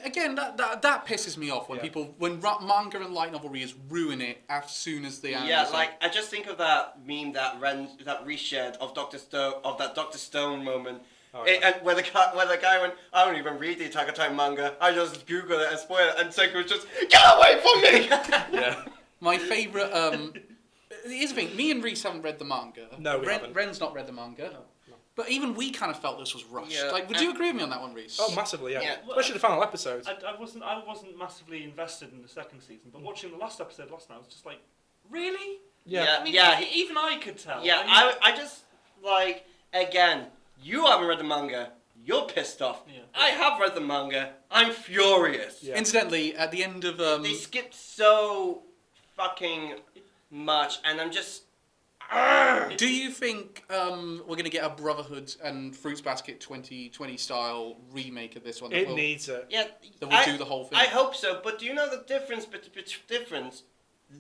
Again, that pisses me off when when manga and light novel readers ruin it as soon as they I just think of that meme that reshared of Dr. Stone moment. Oh, yeah. And where the guy went, I don't even read the Attack on Titan manga. I just Google it and spoil it, and Senku was just, get away from me! Yeah. My favourite, here's the thing, me and Reese haven't read the manga. No, we haven't. Ren's not read the manga. No. But even we kind of felt this was rushed. Yeah. Would you agree with me on that one, Reese? Oh, massively, yeah. Well, especially the final episodes. I wasn't massively invested in the second season, but watching the last episode last night, I was just like, really? Yeah. I mean, even I could tell. Yeah, I just, again, you haven't read the manga, you're pissed off. Yeah. I have read the manga, I'm furious. Yeah. Incidentally, at the end of... They skipped so fucking much, and I'm just... Did Do you think we're going to get a Brotherhood and Fruits Basket 2020 style remake of this one? It needs it. Yeah, That will do the whole thing. I hope so, but do you know the difference? Difference.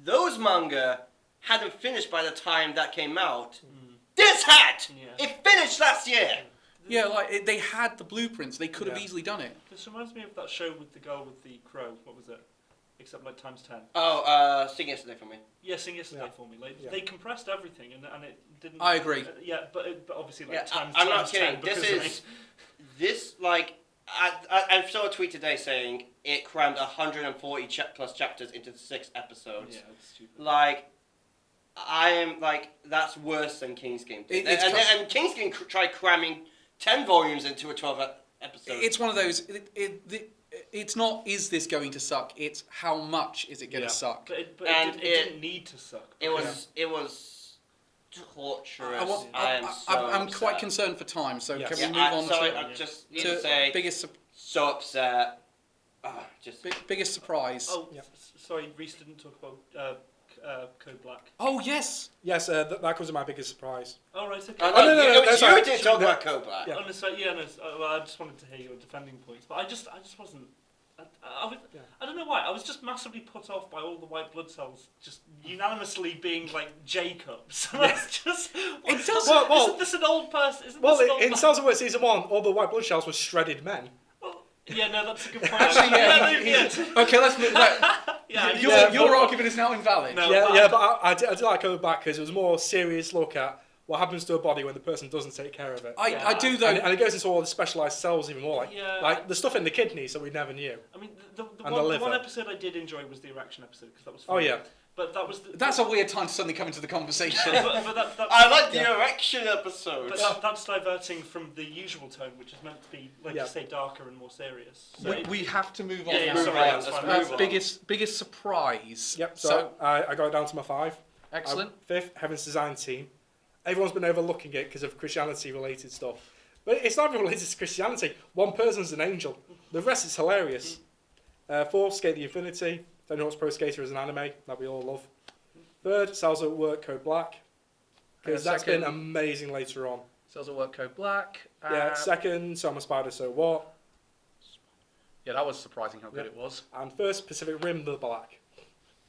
Those manga hadn't finished by the time that came out. This had. Yeah. It finished last year. Yeah, like they had the blueprints. They could have Yeah. easily done it. This reminds me of that show with the girl with the crow. What was it? Except like times 10. Oh, Sing Yesterday for me. Yeah, Sing Yesterday Yeah. for me. Like Yeah. they compressed everything and it didn't. I agree. Yeah, but obviously like Yeah, times. I'm not times kidding. 10 This because, is this like I saw a tweet today saying it crammed 140 plus chapters into 6 episodes. Yeah, it's stupid. Like, I am like that's worse than King's Game. Did. It's And King's Game tried cramming 10 volumes into a 12 episode. It's one of those. It's not. Is this going to suck? It's how much is it going to Yeah. suck? But it And didn't need to suck. It was torturous. I'm so quite upset. concerned for time. So Yes. can we Yeah, move I'm on sorry. to, I just need to to say biggest so upset. Just biggest surprise? Oh, Yeah. Sorry, Reese didn't talk about Code Black. Oh yes. Yes, that was my biggest surprise. Oh right, okay. Oh, no, no, you, no, you that's right. didn't talk No. about Cobra. Yeah. Oh, no, sorry, yeah, no, well, I just wanted to hear your defending points, but I just wasn't. Yeah. I don't know why. I was just massively put off by all the white blood cells just unanimously being like Jacobs. That's just. It does. Well, isn't this an old person? Isn't well, this an old in man? Cells of Work Season 1, all the white blood shells were shredded men. Well, yeah, no, that's a good point. Actually, yeah. yeah. Okay, let's move. Yeah, Your argument is now invalid. No. But I did like Code Black because it was a more serious look at what happens to a body when the person doesn't take care of it. I do though. And it goes into all the specialised cells even more, Yeah. like the stuff in the kidneys that we never knew. I mean, the And one, the the one liver. episode I did enjoy was the erection episode because that was Oh fun. yeah, But that was the, That's a weird time to suddenly come into the conversation. but that, I like the erection episode. But that's diverting from the usual tone, which is meant to be, like Yeah. you say, darker and more serious. So we have to move on. Yeah, now. sorry, Let's that's fine. move on. Biggest surprise. yep. So, I got it down to my 5. Excellent. 5th, Heaven's Design Team. Everyone's been overlooking it because of Christianity-related stuff. But it's not even related to Christianity. One person's an angel. The rest is hilarious. 4th, Skate the Infinity. Don't know what's Pro Skater as an anime that we all love. 3rd, Cells at Work Code Black. Because that's been Second. amazing later on. Cells at Work Code Black. Yeah, 2nd, So I'm a Spider, So What? Yeah, that was surprising how good it was. And 1st, Pacific Rim the Black.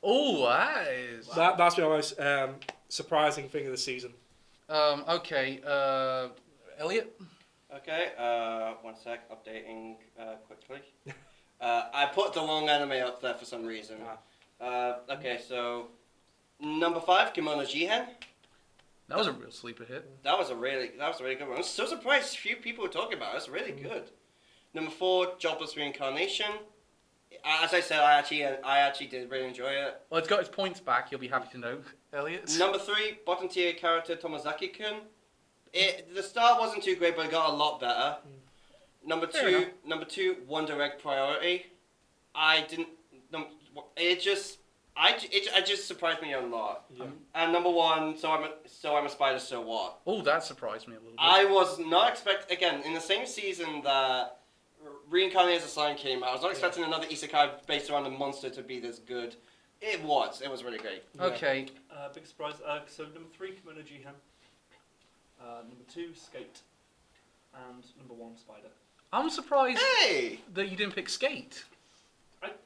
Oh, that is. That's been my most surprising thing of the season. Okay. Elliot. Okay, 1 sec, updating quickly. I put the long anime up there for some reason. Okay, so number 5, Kimono Jihen. That was a real sleeper hit. That was a really good one. I'm so surprised few people were talking about it. It's really good. Number 4, Jobless Reincarnation. As I said, I actually did really enjoy it. Well, it's got its points back. You'll be happy to know, Elliot. Number 3, bottom tier character Tomozaki-kun. The start wasn't too great, but it got a lot better. Number Fair 2, enough. One Direct Priority. It just surprised me a lot. Yeah. And number 1, so I'm a Spider, So What. Oh, that surprised me a little bit. I was not again in the same season that Reincarnated as a Slime came out. I was not expecting another isekai based around a monster to be this good. It was really great. Okay. big surprise. So number 3, Kimono Jihen. Number 2, Skate. And number 1, Spider. I'm surprised Hey! that you didn't pick Skate.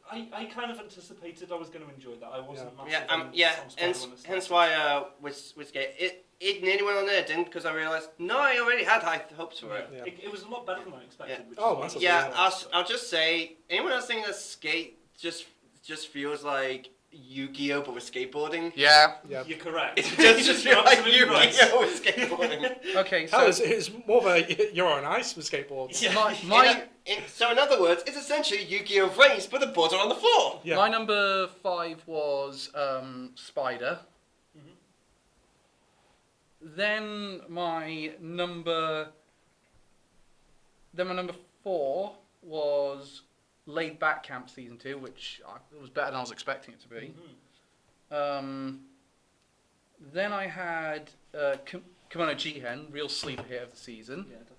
I kind of anticipated I was going to enjoy that. I wasn't massive Yeah, on Spider hence when it hence started. why with Skate it nearly went on there. It didn't because I realised no, I already had high hopes for it. Yeah. It was a lot better than I expected. Yeah. Which Oh, is why massively. Yeah, I was I'll just say anyone else thinking that Skate just feels like Yu-Gi-Oh but with skateboarding. Yeah. Yeah. You're correct. It just You're feels like absolutely right. Yu-Gi-Oh with skateboarding. Okay. Hell, So it's more of a you're on ice with skateboards. Yeah. So in other words, it's essentially Yu-Gi-Oh race, but the boards are on the floor. Yeah. my number 5 was Spider. Mhm. Then my number 4 was Laid Back Camp Season 2, which it was better than I was expecting it to be. Mhm. Then I had Kimono Jihen, real sleeper hit of the season. Yeah, definitely.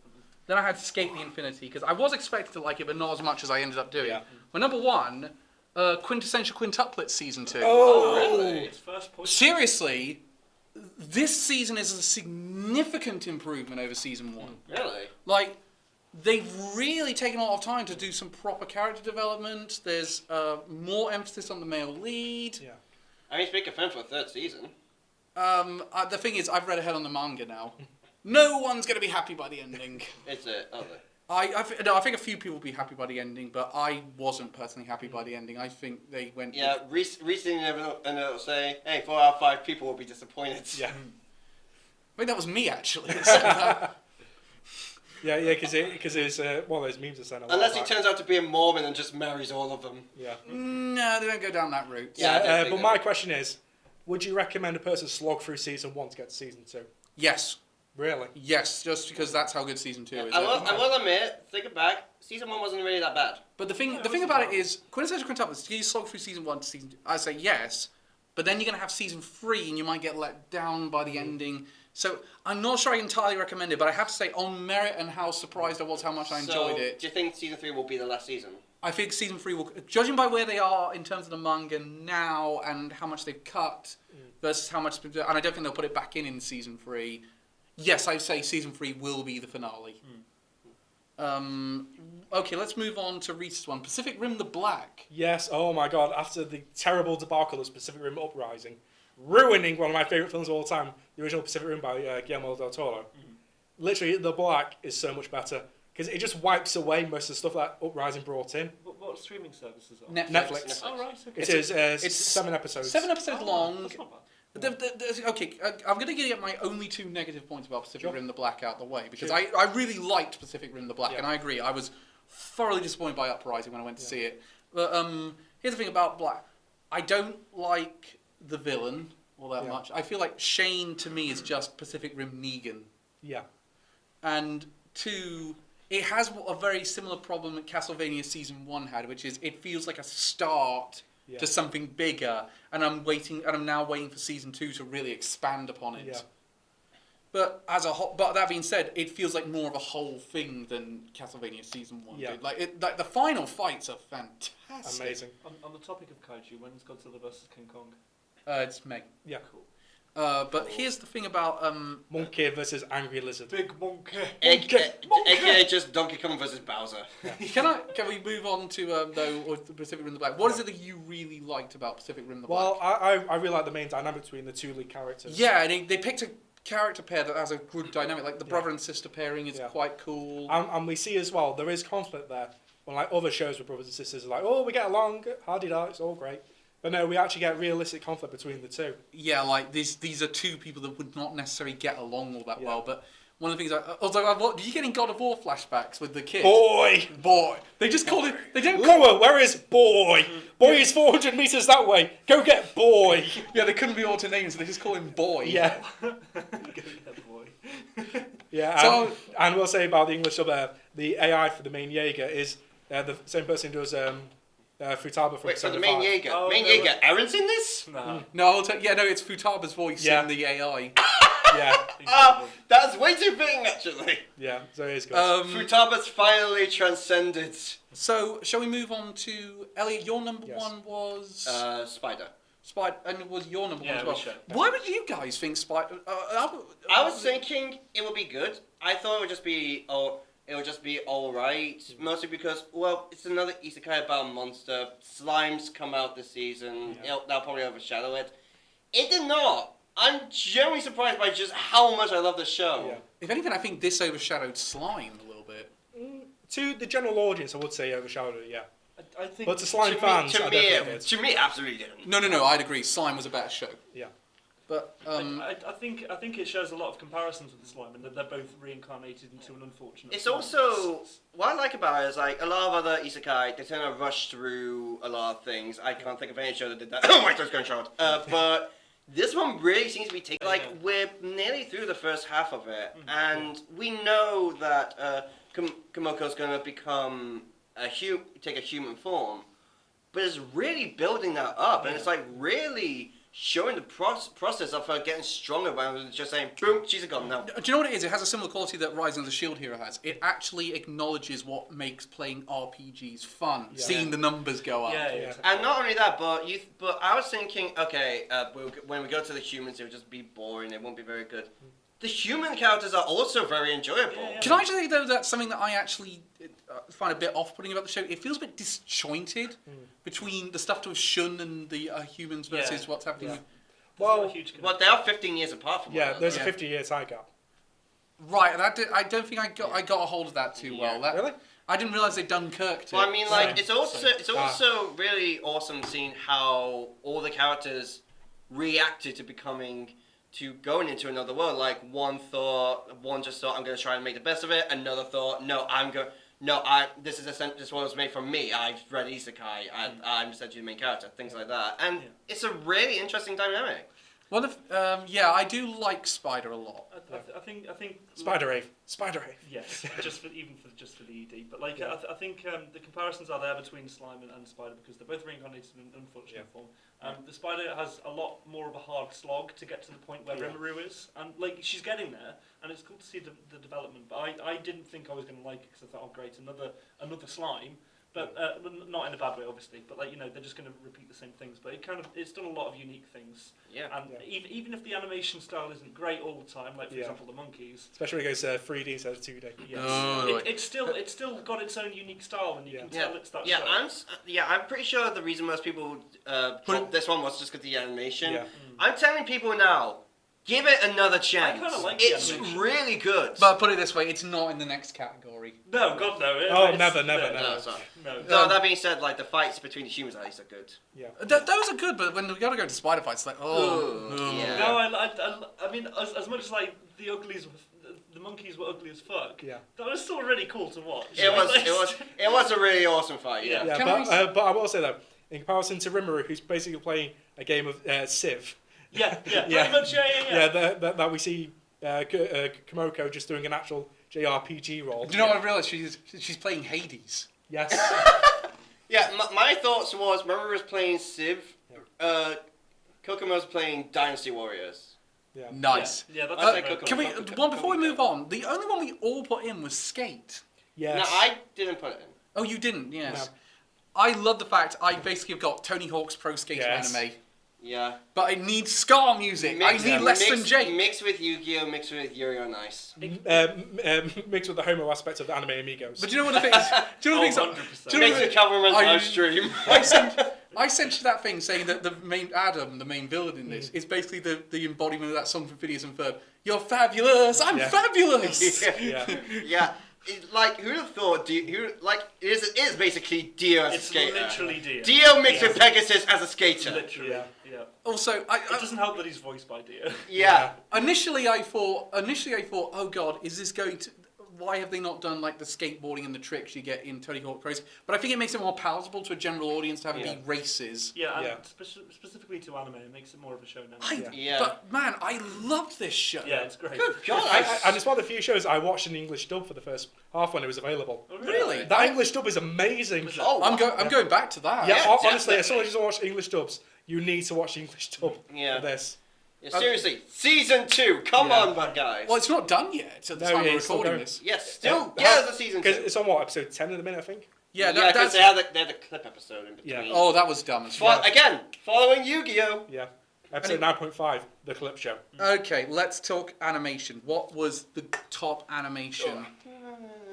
Then I had Skate the Infinity, because I was expecting to like it, but not as much as I ended up doing. Yeah. My number 1, Quintessential Quintuplet Season 2. Oh, really? It's first point. Seriously, this season is a significant improvement over season 1. Really? Like, they've really taken a lot of time to do some proper character development. There's more emphasis on the male lead. Yeah. I mean, it's big confirmed for a 3rd season. The thing is, I've read ahead on the manga now. No one's going to be happy by the ending. Is it? Oh, they? I think a few people will be happy by the ending, but I wasn't personally happy by the ending. I think they went... Yeah, recently and it'll say, hey, 4 out of 5 people will be disappointed. Yeah. I think that was me, actually. Yeah, because it's one of those memes that said. Unless he turns out to be a Mormon and just marries all of them. Yeah. No, they don't go down that route. Yeah, but my question is, would you recommend a person slog through season 1 to get to season 2? Yes. Really? Yes, just because that's how good season 2 is. I will admit, thinking back, season 1 wasn't really that bad. But the thing about it is, Quintessential Quintuplets, do you slog through season 1 to season 2? I say yes, but then you're going to have season 3 and you might get let down by the ending. So I'm not sure I entirely recommend it, but I have to say, on merit and how surprised I was how much I enjoyed it. Do you think season 3 will be the last season? I think season 3 will, judging by where they are in terms of the manga now and how much they've cut versus how much, and I don't think they'll put it back in season 3. Yes, I'd say season 3 will be the finale. Okay, let's move on to Reese's one. Pacific Rim the Black. Yes, oh my god, after the terrible debacle of Pacific Rim Uprising, ruining one of my favourite films of all time, the original Pacific Rim by Guillermo del Toro. Literally, The Black is so much better, because it just wipes away most of the stuff that Uprising brought in. What streaming services are Netflix. Oh, right, okay. It's 7 episodes. 7 episodes long. That's not bad. Okay, I'm going to get my only 2 negative points about Pacific Sure. Rim the Black out the way, because Sure. I really liked Pacific Rim the Black, Yeah. and I agree, I was thoroughly disappointed by Uprising when I went to see it. But here's the thing about Black. I don't like the villain all that Yeah. much. I feel like Shane, to me, is just Pacific Rim Negan. Yeah. And 2, it has a very similar problem that Castlevania Season 1 had, which is it feels like a start to something bigger, and I'm now waiting for Season 2 to really expand upon it. Yeah. But but that being said, it feels like more of a whole thing than Castlevania Season 1 Yeah. did. Like the final fights are fantastic. Amazing. On the topic of kaiju, when's Godzilla vs King Kong? It's Meg. Yeah. Cool. But here's the thing about Monkey versus Angry Lizard. Big monkey. AKA just Donkey Kong versus Bowser. Can we move on to or the Pacific Rim the Black? What is it that you really liked about Pacific Rim the Black? Well, I really like the main dynamic between the 2 lead characters. Yeah, and they picked a character pair that has a good dynamic. Like the brother and sister pairing is quite cool. And we see as well, there is conflict there. Unlike other shows where brothers and sisters are like, oh, we get along, hardy-da, it's all great. But no, we actually get realistic conflict between the 2. Yeah, like these are 2 people that would not necessarily get along all that Yeah. well. But one of the things do you get any God of War flashbacks with the kid? Boy! They just called it. They don't. Lower, where is boy? Boy is 400 metres that way. Go get boy. Yeah, they couldn't be alternate names, so they just call him Boy. Yeah. Boy. Yeah, So- and we'll say about the English sub, the AI for the main Jaeger is the same person who does Futaba from Wait, so the 75. main Jaeger. Oh, main no, Jaeger, Aaron's in this? Nah. No, it's Futaba's voice Yeah. in the AI. Yeah, That's way too fitting, actually. yeah, so it is good. Futaba's finally transcended. So, shall we move on to Elliot? Your number Yes. 1 was Spider. Spider, and it was your number 1 Yeah, as well. we should. Why would you guys think Spider? I was thinking it would be good. I thought it would just be all right. Mostly because, well, it's another isekai about a monster. Slimes come out this season. Yeah. They'll probably overshadow it. It did not. I'm genuinely surprised by just how much I love the show. Yeah. If anything, I think this overshadowed Slime a little bit. To the general audience, I would say overshadowed it, yeah. I think. But to Slime fans, I definitely did. To me, absolutely didn't. No, I'd agree. Slime was a better show. Yeah. But I think it shows a lot of comparisons with the slime, and that they're both reincarnated into an unfortunate. It's slime. also what I like about it is like a lot of other isekai they tend to rush through a lot of things. I can't think of any show that did that. Oh my throat's going short. But this one really seems to be taking like we're nearly through the first half of it, and we know that Kamoko's going to become take a human form, but it's really building that up, and it's like really showing the process of her getting stronger when it was just saying, boom, she's a god now. Do you know what it is? It has a similar quality that Rising of the Shield Hero has. It actually acknowledges what makes playing RPGs fun, seeing the numbers go up. Yeah. And not only that, but I was thinking, okay, when we go to the humans, it would just be boring. It won't be very good. The human characters are also very enjoyable. Yeah. Can I just say, though, that's something that I actually find a bit off-putting about the show? It feels a bit disjointed between the stuff to Shun and the humans versus what's happening. There's Well, not a huge But they are 15 years apart from one yeah, another. there's a 50-year tie gap. Right, and I don't think I got a hold of that too well. That, Really? I didn't realise they'd done Kirk too. Well, I mean, like, Same. it's also really awesome seeing how all the characters reacted to going into another world. Like, one just thought, I'm going to try and make the best of it. Another thought, this world was made for me. I've read Isekai. I'm essentially the main character. Things like that. And it's a really interesting dynamic. Well, I do like Spider a lot. I think Spider Ave. Yes, just for the ED. But like, I think the comparisons are there between Slime and Spider because they're both reincarnated in unfortunate form. The Spider has a lot more of a hard slog to get to the point where Rimuru is, and like she's getting there, and it's cool to see the development. But I didn't think I was going to like it because I thought, oh great, another Slime. But not in a bad way, obviously. But like they're just going to repeat the same things. But it's done a lot of unique things. Yeah. And even if the animation style isn't great all the time, like for example the monkeys. Especially when it goes 3D instead of 2D. Yes. Oh, It's still got its own unique style, and you can tell it's that show. I'm pretty sure the reason most people dropped this one was just because of the animation. Yeah. I'm telling people now, give it another chance. kinda like the it's animation. really good. But put it this way, it's not in the next category. No, God no. Oh, It's- never. no, sorry. No. No, that being said, like the fights between the humans at least are good. Yeah. Those are good, but when we gotta go to spider fights, it's like, Yeah. No, I mean, as much as like the uglies, the monkeys were ugly as fuck. Yeah. That was still really cool to watch. It was a really awesome fight. Yeah. Yeah. Yeah, but I will say though, in comparison to Rimuru, who's basically playing a game of Civ. Yeah, pretty Yeah. much, yeah. That we see Komoko just doing an actual JRPG role. Do you know what I realised? She's playing Hades. Yes. Yeah, my thoughts was Rimuru was playing Civ, Kokomo was playing Dynasty Warriors. Yeah. Nice. Yeah, that's I'd say very Coco- cool. One before we move on, the only one we all put in was Skate. Yes. No, I didn't put it in. Oh, you didn't? Yes. No. I love the fact I basically have got Tony Hawk's Pro Skater Yes. anime, Yeah. but it needs ska music. I need less than Jake. Mixed with Yu-Gi-Oh, mixed with Yuri on Ice. Mixed with the homo aspect of the anime Amigos. But do you know what the thing is? Do you know Oh, the thing? 100%. Do you know Mixed the with Calvin I- live stream. I sent you that thing saying that the main Adam, the main villain in this, is basically the embodiment of that song from Phineas and Ferb. You're fabulous. I'm Yeah. fabulous. Yeah. Yeah. Like, who'd have thought? It is basically Dio as a It's skater. literally Dio. Dio mixed with Pegasus as a skater. Literally, Yeah. yeah. Also, It doesn't help that he's voiced by Dio. Yeah. initially I thought, oh god, is this going to? Why have they not done like the skateboarding and the tricks you get in Tony Hawk Pro? But I think it makes it more palatable to a general audience to have it Yeah. be races. Yeah, and Yeah. specifically to anime, it makes it more of a show now. Yeah. But man, I loved this show. Yeah, it's great. Good God. And it's one of the few shows I watched in English dub for the first half when it was available. Oh, Really? That English dub is amazing. Oh, I'm wow. going back to that. Yeah, Yeah, honestly, definitely. as someone who doesn't watch English dubs, you need to watch the English dub Yeah. for this. Yeah, seriously, season 2. Come Yeah. on, bad guys. Well, it's not done yet at the No, time yeah, we're it's still recording going. this. Yes, still Yeah. get us a season 2. Because it's on what, episode 10 at the minute, I think? Yeah, Yeah, because that's. they had the clip episode in between. Yeah. Oh, that was dumb as Well, well. again, following Yu-Gi-Oh! Yeah. Episode 9.5, the clip show. Okay, let's talk animation. What was the top animation?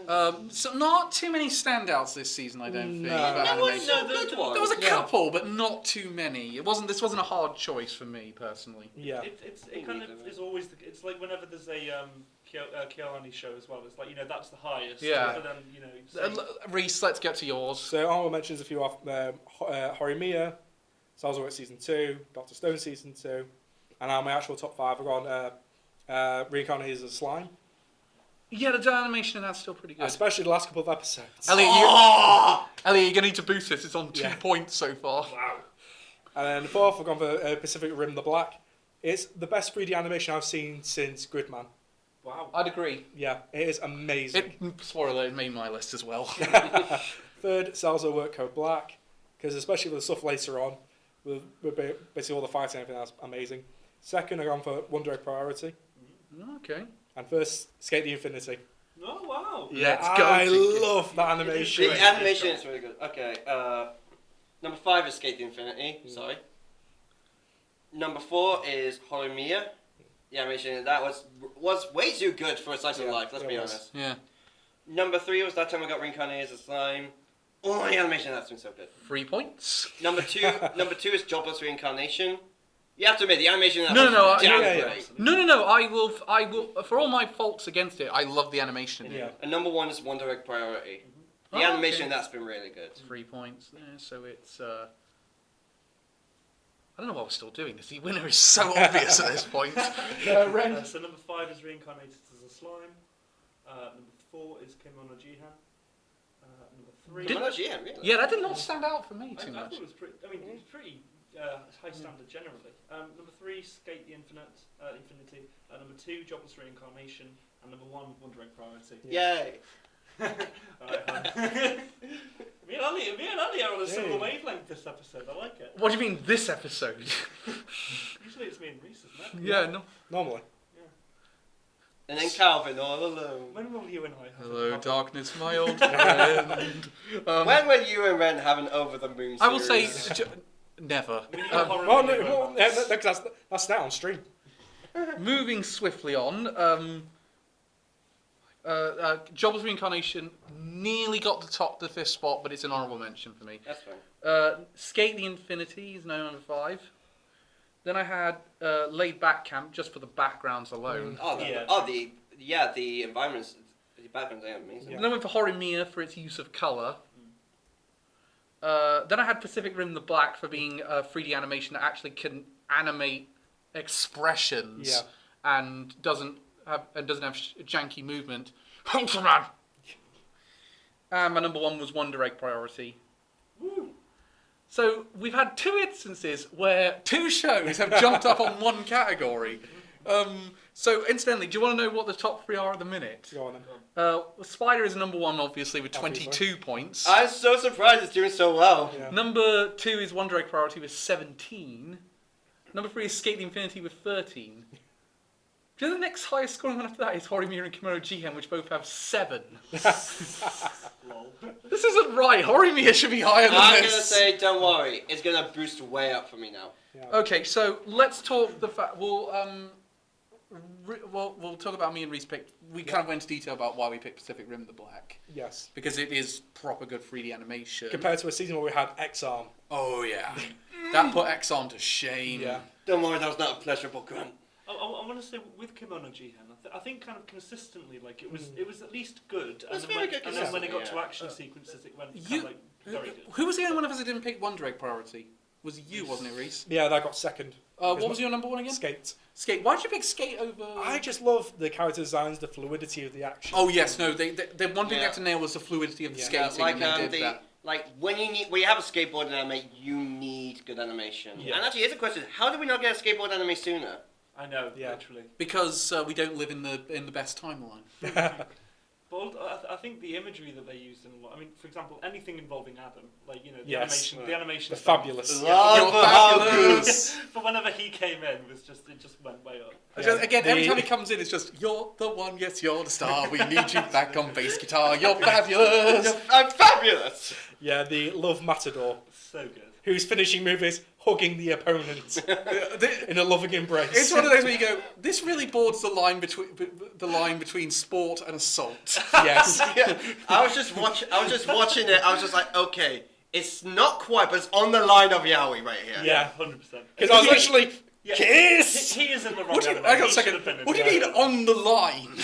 So not too many standouts this season, I don't think. No. for No, animation. no, good one. There was a Yeah. couple, but not too many. This wasn't a hard choice for me personally. Yeah. It kind of is always it's like whenever there's a Kyoani show as well. It's like that's the highest. Yeah. But then Reese, let's get to yours. So honorable mentions a few off Horimiya, Salzburg Season 2, Dr. Stone Season 2, and now my actual top 5 are on Reincarnated as a Slime, Yeah, the animation in that's still pretty good. especially the last couple of episodes. Elliot, Elliot, you're gonna need to boost this. It's on 2 Yeah. points so far. wow. And then the fourth, I've gone for Pacific Rim the Black. It's the best 3D animation I've seen since Gridman. Wow. I'd agree. Yeah, it is amazing. Spoiler, it made my list as well. Third, Salzo Work Code Black, because especially with the stuff later on, with basically all the fighting and everything. That's amazing. Second, I've gone for Wonder Egg Priority. Okay. And first, Skate the Infinity. Oh wow! Let's go. I Chicken. love that animation. The animation is really good. Okay, number 5 is Skate the Infinity. Sorry. Number 4 is Horimiya. The animation in that was way too good for a slice of life. Let's be honest. Yeah. Number 3 was That Time I Got Reincarnated as a Slime. Oh, the animation in that's been so good. 3 points. Number 2 is Jobless Reincarnation. You have to admit the animation in that No, was no, damn yeah, great. No. I will. For all my faults against it, I love the animation. Yeah. And number 1 is Wonder Egg Priority. The Oh, animation in okay. that's been really good. 3 points there, so it's. I don't know why we're still doing this. The winner is so obvious at this point. Ren. So number 5 is Reincarnated as a Slime. Number 4 is Kimono Jihan. Number 3. Yeah, really. Yeah, that did not stand out for me I too thought much. it was pretty. I mean, it's pretty high standard generally. Number 3, Skate the Infinity. Number 2, Jobless Reincarnation, and number 1, Wonder Egg Priority. Yay. Alright, me and Ali are on a similar wavelength this episode. I like it. What do you mean this episode? Usually it's me and Reese, isn't it? Yeah, no. Normally. And then Calvin all alone. When will you and I have Hello, a darkness, my old friend. When will you and Ren have an Over the Moon series? I will say, never. We need a horror Oh movie no! romance. That's now on stream. Moving swiftly on, Jobless Reincarnation nearly got the 5th spot, but it's an honourable mention for me. That's fine. Skate the Infinity is now number 5. Then I had Laid Back Camp just for the backgrounds alone. The environments, the backgrounds are amazing. Yeah. Then I went for Horimiya for its use of colour. Then I had Pacific Rim the Black for being a 3D animation that actually can animate expressions and doesn't have janky movement. Ultraman. And my number 1 was Wonder Egg Priority. Woo. So we've had 2 instances where 2 shows have jumped up on one category. So incidentally, do you want to know what the top 3 are at the minute? Go on then. Spider is number 1, obviously, with Obviously. 22 points. I'm so surprised it's doing so well. Yeah. Number 2 is Wonder Egg Priority with 17. Number 3 is Skate the Infinity with 13. Do you know the next highest scoring one after that is Horimiya and Kimono Jihen, which both have 7. Lol. This isn't right. Horimiya should be higher than I'm this. gonna say, don't worry, it's gonna boost way up for me now. Yeah. Okay, so let's talk the fact. We'll talk about me and Reese picked. We kind of went into detail about why we picked Pacific Rim the Black Yes. because it is proper good 3D animation. Compared to a season where we had X-Arm. Oh yeah, that put X-Arm to shame. Yeah. Don't worry, that was not a pleasurable grunt. I want to say with Kimono Jihen, I think kind of consistently, like it was at least good. It's And then, very when, good and then when it got consistently, to action sequences, it went kind You- of like very good. Who was the only one of us that didn't pick Wonder Egg Priority? Was it you, wasn't it, Reese? Yeah, that got second. What was your number 1 again? Skate. Skate. Why did you pick Skate over? I just love the character designs, the fluidity of the action. Oh yes, no. They one thing they Yeah. had to nail was the fluidity of the Yeah. skating, and they did that. Like when you have a skateboard anime, you need good animation. Yeah. And actually, here's a question: how did we not get a skateboard anime sooner? I know, Yeah. literally. Because we don't live in the best timeline. But I think the imagery that they used in a lot. I mean, for example, anything involving Adam, like the Yes. animation. The fabulous. Love You're how fabulous. But whenever he came in, it just went way up. Just- again, every The- time he comes in, it's just, you're the one, yes, you're the star. We need you back on bass guitar. You're fabulous. I'm fabulous. Yeah, the Love Matador, So good. whose finishing move is hugging the opponent in a loving embrace. It's one of those where you go, this really boards the line between sport and assault. Yes. Yeah, I was just watching it. I was just like, okay, it's not quite, but it's on the line of yaoi right here. Yeah. 100%. Because I was literally, Yeah, kiss! He is in the wrong. What do you, anime. hang on a He second. should have been in What do the you mean anime. on the line?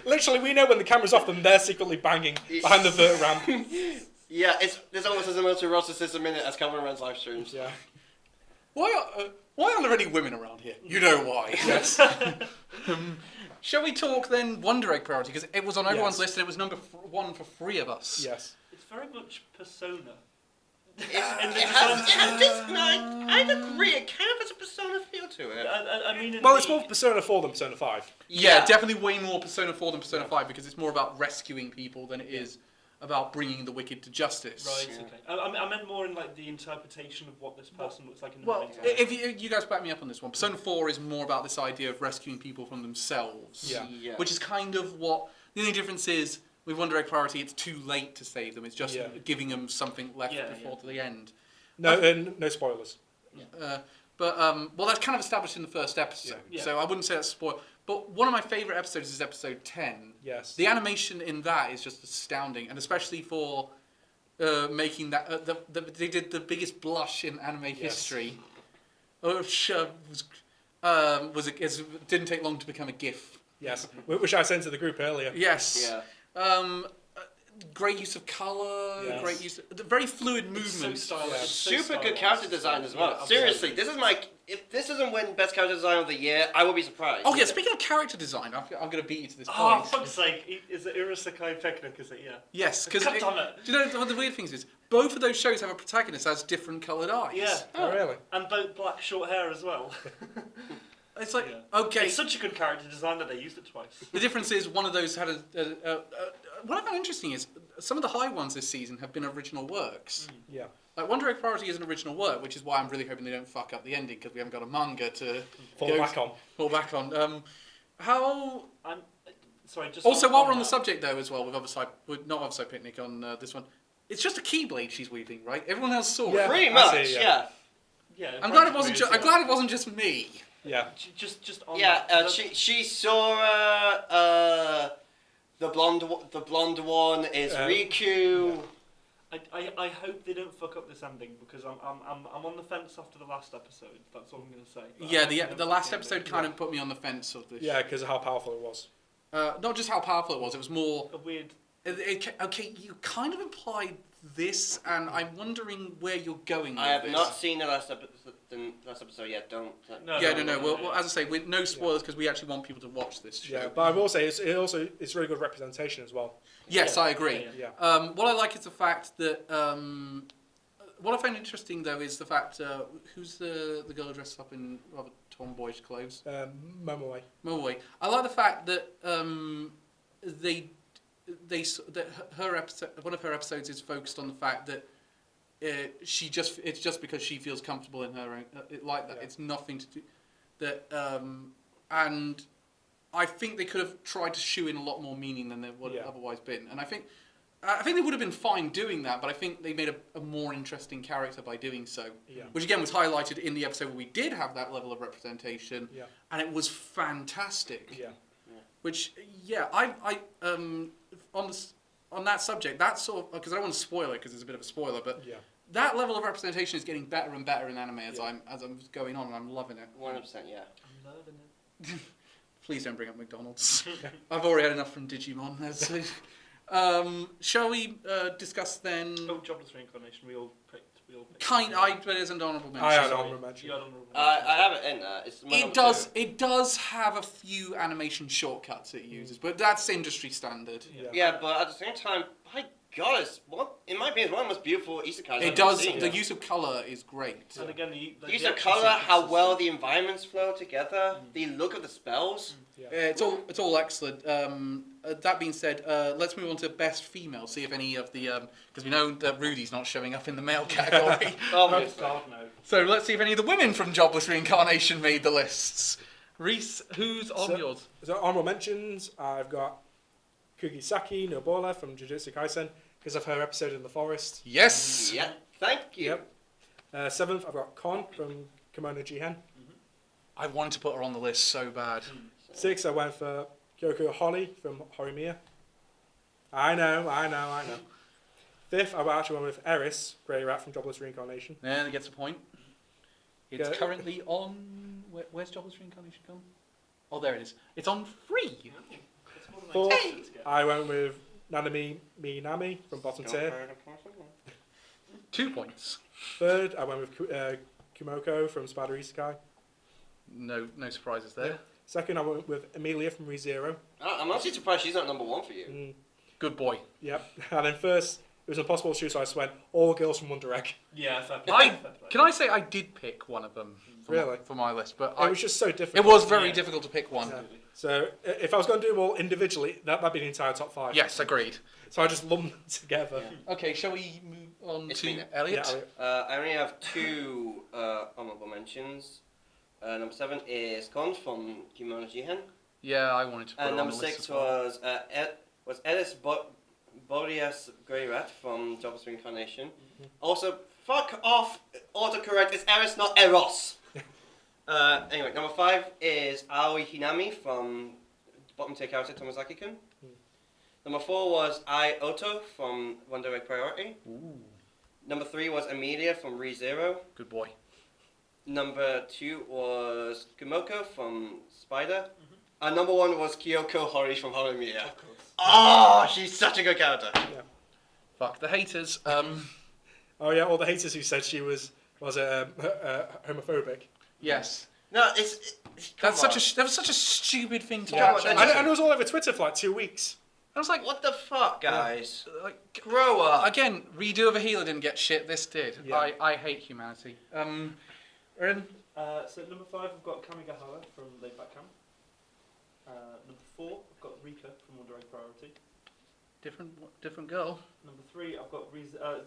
Literally, we know when the camera's off them, they're secretly banging behind the vert ramp. Yeah, there's almost as much eroticism in it as Calvin runs live streams. Yeah. Why aren't there any women around here? You know why. Yes. Shall we talk then Wonder Egg Priority? Because it was on everyone's Yes. list and it was number 1 for 3 of us. Yes. It's very much Persona. It has this, I'd agree, it kind of has a Persona feel to it. I mean, in Well, the, it's more Persona 4 than Persona 5. Yeah, definitely way more Persona 4 than Persona 5 because it's more about rescuing people than it is about bringing the wicked to justice. Right. Okay. I meant more in like the interpretation of what this person looks like in the Well, movie. if you guys back me up on this one, Persona 4 is more about this idea of rescuing people from themselves, Yeah. which is kind of what the only difference is with One Direct Priority. It's too late to save them. It's just giving them something left before to the end. No spoilers. Well, that's kind of established in the first episode, so I wouldn't say that's spoiled. But one of my favourite episodes is episode 10. Yes. The animation in that is just astounding, and especially for making that... they did the biggest blush in anime history, which didn't take long to become a GIF. Yes, which I sent to the group earlier. Yes. Yeah. Great use of colour, Yes. great use... Very fluid movement. So stylish. Yeah. It's so Super good stylish. character design as well. Yeah, Seriously, this is my. If this doesn't win Best Character Design of the Year, I will be surprised. Oh yeah, speaking of character design, I'm going to beat you to this Oh, point. fuck's sake! Is it Urasakai Picnic? Is it? Yeah. Yes, because God damn it. do you know one of the weird things is both of those shows have a protagonist that has different coloured eyes. Yeah. Oh, really? And both black short hair as well. It's like Yeah. okay. It's such a good character design that they used it twice. The difference is one of those had what I found interesting is some of the high ones this season have been original works. Yeah. Like One Direct Priority is an original work, which is why I'm really hoping they don't fuck up the ending because we haven't got a manga to Fall go- back on. fall back on. How? I'm sorry. Just Also, while we're on the that. subject though, as well, with not Oversight Picnic on this one, it's just a keyblade she's weaving, right? Everyone else saw Yeah. it. Pretty I much, see, yeah. Yeah. I'm glad it practically wasn't. is, I'm glad it wasn't just me. Yeah. Just on Yeah, that. she saw the blonde one is Riku. I hope they don't fuck up this ending because I'm on the fence after the last episode. That's all I'm gonna say. But I Yeah, hope they don't the fuck last the episode ending. kind of put me on the fence of this. Yeah, because of how powerful it was. Not just how powerful it was more. A weird. Okay, you kind of implied this, and I'm wondering where you're going. I have with not this. seen the last episode yet. Don't. No, Well, as I say, with no spoilers because we actually want people to watch this show. Yeah, but I will say it's really good representation as well. Yes, Yeah. I agree. Yeah. What I like is the fact that what I find interesting though is the fact who's the girl dressed up in rather tomboyish clothes. Momoe. Momoe. I like the fact that her episode, one of her episodes is focused on the fact that it's just because she feels comfortable in her own like that. Yeah. It's nothing to do that. And I think they could have tried to shoe in a lot more meaning than there would have otherwise been. And I think they would have been fine doing that, but I think they made a more interesting character by doing so. Yeah. Which again was highlighted in the episode where we did have that level of representation, Yeah. and it was fantastic. Yeah. Which I on that subject, that sort of because I don't want to spoil it because it's a bit of a spoiler, but Yeah. that level of representation is getting better and better in anime as I'm going on, and I'm loving it. 100%, yeah. I'm loving it. Please don't bring up McDonald's. I've already had enough from Digimon. Shall we discuss then? Oh, Jobless Reincarnation. We all picked. But as an honourable mention. I had Sorry. honourable mention. You had honourable I have it in there. It's my number two. It does have a few animation shortcuts it uses, but that's industry standard. Yeah. Yeah, but at the same time, my God, in my opinion, it's one of the most beautiful isekais It I've does. ever seen. The use of colour is great. And again, The use of colour, how well the environments flow together, the look of the spells. Yeah. It's all excellent. That being said, let's move on to best female. See if any of the because we know that Rudy's not showing up in the male category. Obviously. God no. So let's see if any of the women from Jobless Reincarnation made the lists. Reese, who's on yours? So honourable mentions, I've got Kugisaki Nobora from Jujutsu Kaisen because of her episode in the forest. Yes. Yeah, thank you. Yep. Seventh, I've got Kon from Kimono Jihen. I wanted to put her on the list so bad. Sixth, I went for Kyoko Holly from Horimiya. I know. Fifth, I actually went with Eris, Grey Rat from Jobless Reincarnation. Yeah, that gets a point. It's Yeah. currently on. Where's Jobless Reincarnation gone? Oh, there it is. It's on free. It's more than Fourth, I expected to get. I went with Nanami Minami from Bottom Tier. 2 points. Third, I went with Kumoko from Spider Isekai. No surprises there. Second, I went with Amelia from ReZero. I'm actually surprised she's not number one for you. Mm, Good boy. yep. And then first, It was impossible to choose, so I just went all girls from Wonder Egg. Yeah, fair play. Can I say I did pick one of them Really? for my list, but It was just so difficult. it was very Yeah. difficult to pick one. Yeah. So if I was going to do them all individually, that might be the entire top 5. Yes, agreed. So I just lumped them together. Okay, shall we move on It's to me now. Elliot? Yeah, Elliot. I only have 2 honorable mentions. Number 7 is Con from Kimono Jihen. Yeah, I wanted to put it And on number the list 6 as well. was Ellis Boreas Grey Rat from Jobs Reincarnation. Also, fuck off, autocorrect, it's Eris, not Eros. Anyway, number 5 is Aoi Hinami from Bottom Tier Character Tomazaki-kun. Number 4 was Ai Oto from Wonder Egg Priority. Ooh, Number 3 was Amelia from ReZero. good boy. Number 2 was Kumoko from Spider. And number 1 was Kyoko Hori from Horimiya. Of course. Oh, she's such a good character. Fuck the haters. Oh yeah, all the haters who said she was homophobic. Yes. No, it's come That was such a stupid thing to Yeah, catch but on. then And it was all over Twitter for like 2 weeks. I was like, what the fuck, guys? like Grow up. again, redo of a healer didn't get shit. This did. Yeah. I hate humanity. Erin? So number 5, I've got Kamigahara from Laid Back Camp. Number 4, I've got Rika from Wonder Egg Priority. Different girl. Number 3, I've got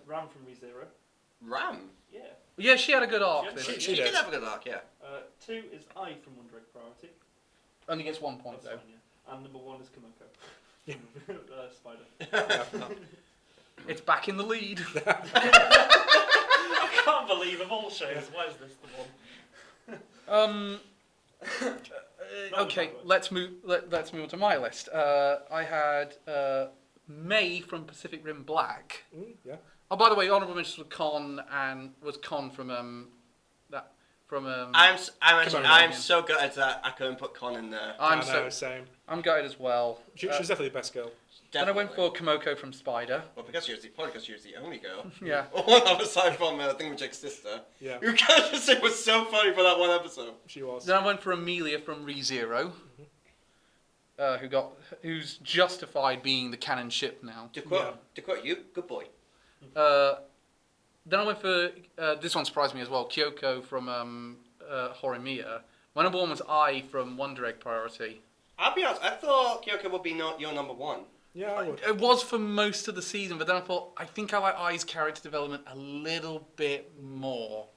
Ram from ReZero. Ram. Yeah. Yeah, she had a good arc. She had- didn't she she? She did. did have a good arc, yeah. 2 is I from Wonder Egg Priority. Only gets 1 point That's though. fine, yeah. And number 1 is Kumoko. Yeah. Spider. It's back in the lead. I can't believe of all shows, why is this the one? Okay, let's move. Let's move on to my list. I had May from Pacific Rim Black. Yeah. Oh, by the way, honorable mentions were Con from I'm so gutted that I couldn't put Con in there. I'm I so know, same. I'm gutted as well. She's definitely the best girl. Then I went for Komoko from Spider. Well, probably because she was the only girl. Yeah. One other side from Thingamajig's sister. Yeah, Who can't just say was so funny for that one episode. she was. Then I went for Amelia from ReZero, who's justified being the canon ship now. To quote you, good boy. Then I went for this one surprised me as well. Kyoko from Horimiya. My number 1 was I from Wonder Egg Priority. I'll be honest, I thought Kyoko would be your number 1. Yeah, I would. It was for most of the season, but then I thought I think I like I's character development a little bit more.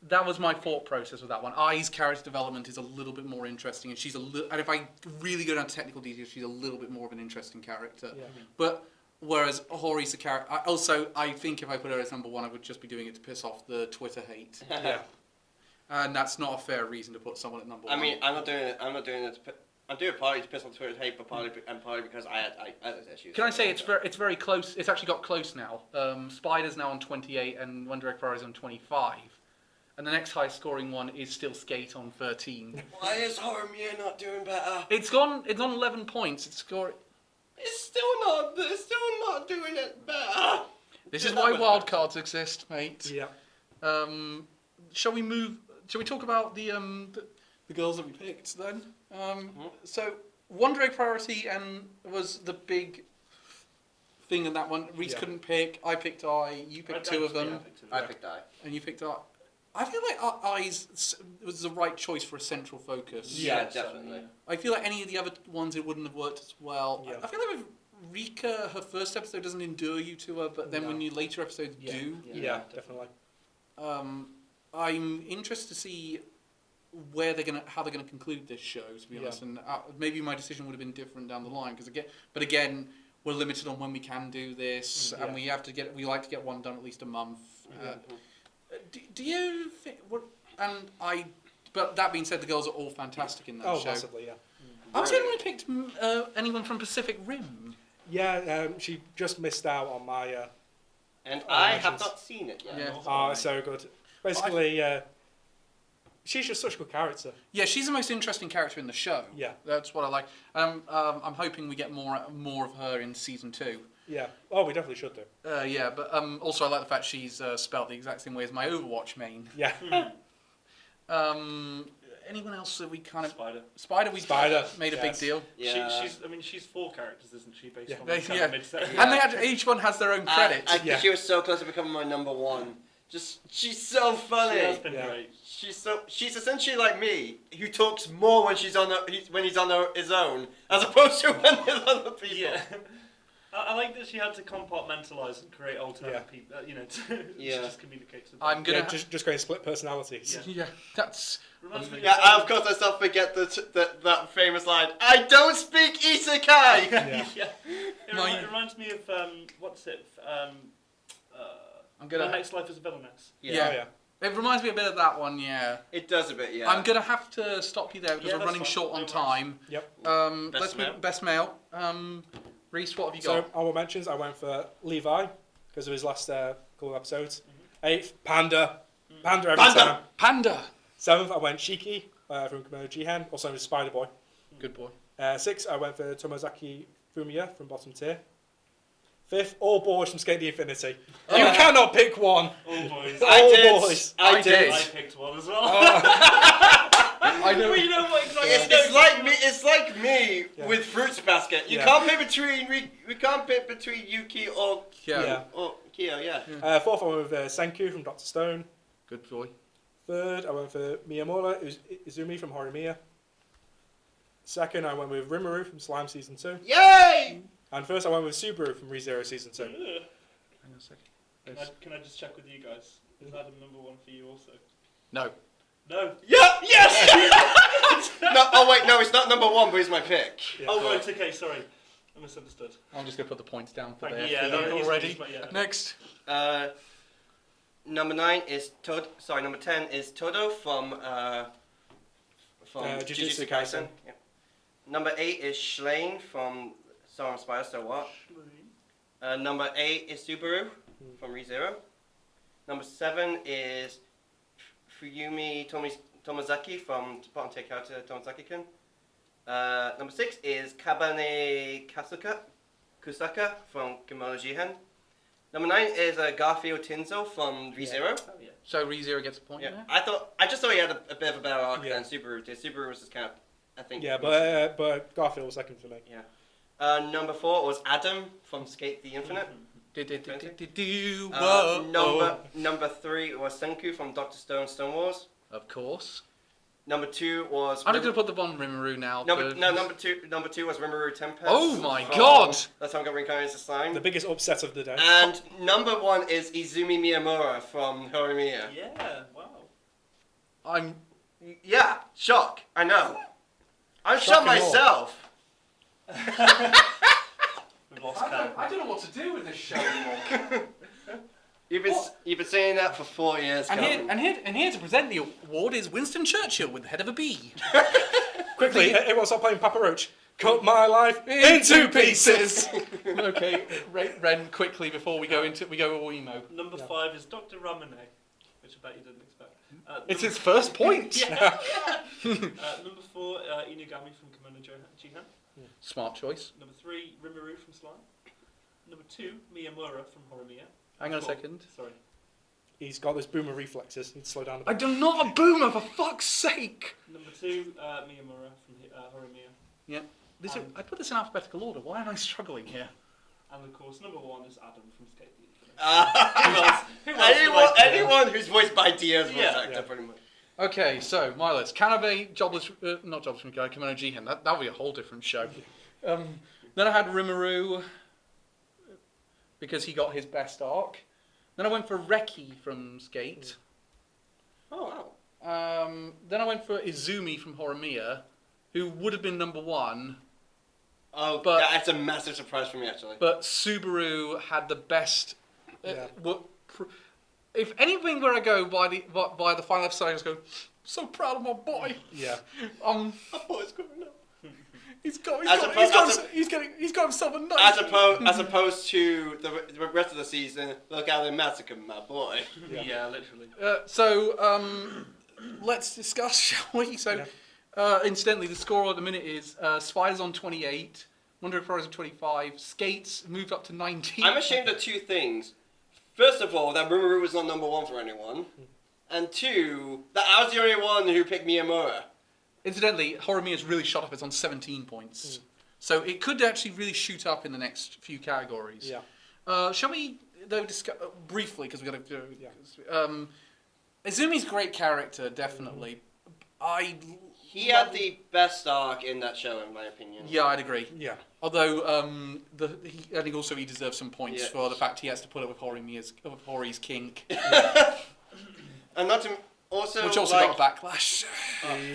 That was my thought process with that one. I's character development is a little bit more interesting, and and if I really go down to technical details, she's a little bit more of an interesting character. Yeah. But whereas Hori's a character, I think if I put her as number 1, I would just be doing it to piss off the Twitter hate, Yeah. and that's not a fair reason to put someone at number 1. I mean, I'm not doing it I'm doing it partly to piss off Twitter hate, but partly because I had issues. Can I say it's very close? It's actually got close now. Spider's now on 28, and Wonder Egg Priority is on 25, and the next highest scoring one is still Skate on 13. Why is Horimiya not doing better? It's on 11 points. It's It's still not doing it better. This is why wildcards exist, mate. Yeah. Shall we talk about the girls that we picked then? So Wonder Egg Priority was the big thing in that one. Reese Yeah. couldn't pick. I picked I. You picked 2 of them, I picked I. and you picked I. I feel like I's was the right choice for a central focus. Yeah, definitely. I feel like any of the other ones it wouldn't have worked as well. Yeah. I feel like with Rika, her first episode doesn't endure you to her, but then No. when your later episodes do, Yeah, definitely. I'm interested to see how they're gonna conclude this show. To be honest, and maybe my decision would have been different down the line because again, we're limited on when we can do this, and we like to get one done at least a month. Do you think? But that being said, the girls are all fantastic in that show. Oh, massively, yeah. I was the only one who picked anyone from Pacific Rim. Yeah, she just missed out on my... And I have not seen it yet. Yeah. Oh, it's so good. Basically, she's just such a good character. Yeah, she's the most interesting character in the show. Yeah. That's what I like. I'm hoping we get more of her in season 2. Yeah. Oh, we definitely should do. Yeah, but also I like the fact she's spelt the exact same way as my Overwatch main. Yeah. anyone else that we kind of Spider. We Spider, made a big yes. deal. Yeah. She's 4 characters, isn't she? Based Yeah. on They- the kind yeah. of mid-set. Yeah. And they had each one has their own credit. I think she was so close to becoming my number 1. She's so funny. She has been Yeah. great. She's essentially like me, who talks more when he's on his own, as opposed to when there's other people. Yeah. I like that she had to compartmentalize and create alternate people. She Yeah. just communicates with I'm them. gonna just going split personalities. Yeah. yeah, that's Reminds me Yeah, and of course I still forget that famous line, I don't speak isekai! Yeah. Yeah. It reminds me of what's it? I'm My gonna. Next Life as a Villainess. Yeah. Oh, yeah. It reminds me a bit of that one. Yeah. It does a bit, yeah. I'm gonna have to stop you there because Yeah, we're that's running fine. short on No worries. time. Yep. Best Let's male. move best male. Reese, what have you So, got? honorable mentions, I went for Levi, because of his last couple of episodes. 8th, Panda. Panda every Panda! time. Panda. 7th, I went Shiki from Kimono Jihen, also known as Spider Boy. Good boy. 6th, I went for Tomozaki Fumiya from Bottom Tier. 5th, all boys from Skate the Infinity. You cannot pick one. All boys. All boys. I did. I picked one as well. I know. Well, you know what exactly? It's like me Yeah. with Fruits Basket. You Yeah. can't pick between we can't pick between Yuki or Yeah. Kyo, yeah. 4th, I went with Senku from Dr. Stone. Good boy. 3rd, I went for Miyamura Izumi from Horimiya. 2nd, I went with Rimuru from Slime Season 2. Yay! And 1st, I went with Subaru from ReZero Season 2. Ugh. Hang on a second. Can I just check with you guys? Is Adam number 1 for you also? No. No. Yeah, yes! No, oh wait, no, it's not number 1, but it's my pick. Yeah. Oh right, okay, sorry. I misunderstood. I'm just gonna put the points down for Thank there. you. Yeah, for no, you he's- already. he's- yeah. Next. Number 9 is number 10 is Todo from Jujutsu Jujutsu Kaisen. Yeah. Number 8 is Shlain from Star and Spider, So What? Number 8 is Subaru from ReZero. Number 7 is Fuyumi Tomozaki from Bottom Tier character Tomozaki-kun. Number 6 is Kabane Kusaka from Kimono Jihen. Number 9 is Garfield Tinzo from ReZero. Oh yeah. So ReZero gets a point. Yeah, there? I just thought he had a bit of a better arc Yeah. than Subaru did. Subaru was just kind of, I think. Yeah, but Garfield was second for me. Number 4 was Adam from Skate the Infinite. Do. Whoa. Number 3 was Senku from Dr. Stone Stone Wars. Of course. Number 2 was. I'm just gonna put the one Rimuru now. Number for- two was Rimuru Tempest. Oh my from- God! That's how I'm gonna reincarnate as slime. The biggest upset of the day. And number 1 is Izumi Miyamura from Horimiya. Yeah. Wow. I'm. Yeah, shock. I know. I'm Shock shocked and awe. myself. We've lost count. I don't know what to do with this show anymore. You've been saying that for 4 years. Calvin. and here to present the award is Winston Churchill with the head of a B. Quickly, everyone stop playing Papa Roach. Cut my life into pieces. Okay, Ren, quickly before we go all emo. Number 5 is Dr. Ramune, which I bet you didn't expect. It's his first point. Yeah. Number 4, Inugami from Kimono Jihen. Smart choice. Number 3, Rimuru from Slime. Number 2, Miyamura from Horimiya. Hang on a second. Sorry. He's got those boomer reflexes. He'd slow down a I bit. do not a boomer, for fuck's sake. Number 2, Miyamura from Horimiya. Yeah. I put this in alphabetical order. Why am I struggling here? And of course, number 1 is Adam from Skate the Infinite. Who else would I say? Anyone who's voiced by Diaz voice Yeah. actor, pretty much. Okay, so my list. Kanabe, not Jobless from Guy, Kimono Jihen. That would be a whole different show. Then I had Rimuru because he got his best arc. Then I went for Reki from Skate. Oh wow. Then I went for Izumi from Horimiya, who would have been number 1, Oh, But- that's a massive surprise for me actually. but Subaru had the best. Yeah. If anything where I go by the final episode, I just go, so proud of my boy. Yeah. My boy's growing up. He's got himself a nice. As opposed to the rest of the season, look how they massacred my boy. Yeah, literally. Let's discuss, shall we? So, incidentally, the score at the minute is Spiders on 28, Wonder Pro on 25, Skates moved up to 19. I'm ashamed of 2 things. First of all, that Rimuru was not number 1 for anyone. And 2, that I was the only one who picked Miyamura. Incidentally, Horimiya's really shot up. It's on 17 points. So it could actually really shoot up in the next few categories. Yeah. Shall we, though, discuss briefly, because we've got to do... Yeah. Izumi's a great character, definitely. He had the best arc in that show, in my opinion. Yeah, I'd agree. Yeah. Although, I think also he deserves some points Yeah. for the fact he has to put up with Hori's kink. And not to also, Which also like, got a backlash.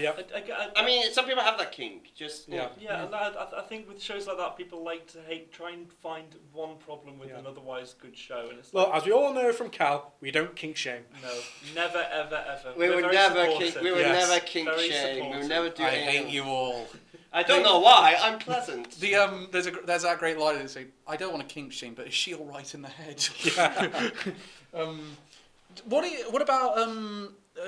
Yep. I mean, some people have that kink. Just Yeah. Yeah, and I think with shows like that, people like to try and find one problem with an otherwise good show, and it's Look, as we all know from Cal, we don't kink shame. no, never, ever, ever. We We're would very never supportive. kink. We would Yes. never kink Very shame. We would supportive. never do I anything. hate you all. I don't know why. I'm pleasant. There's that great line that say, "I don't want to kink shame, but is she all right in the head?" Yeah. What about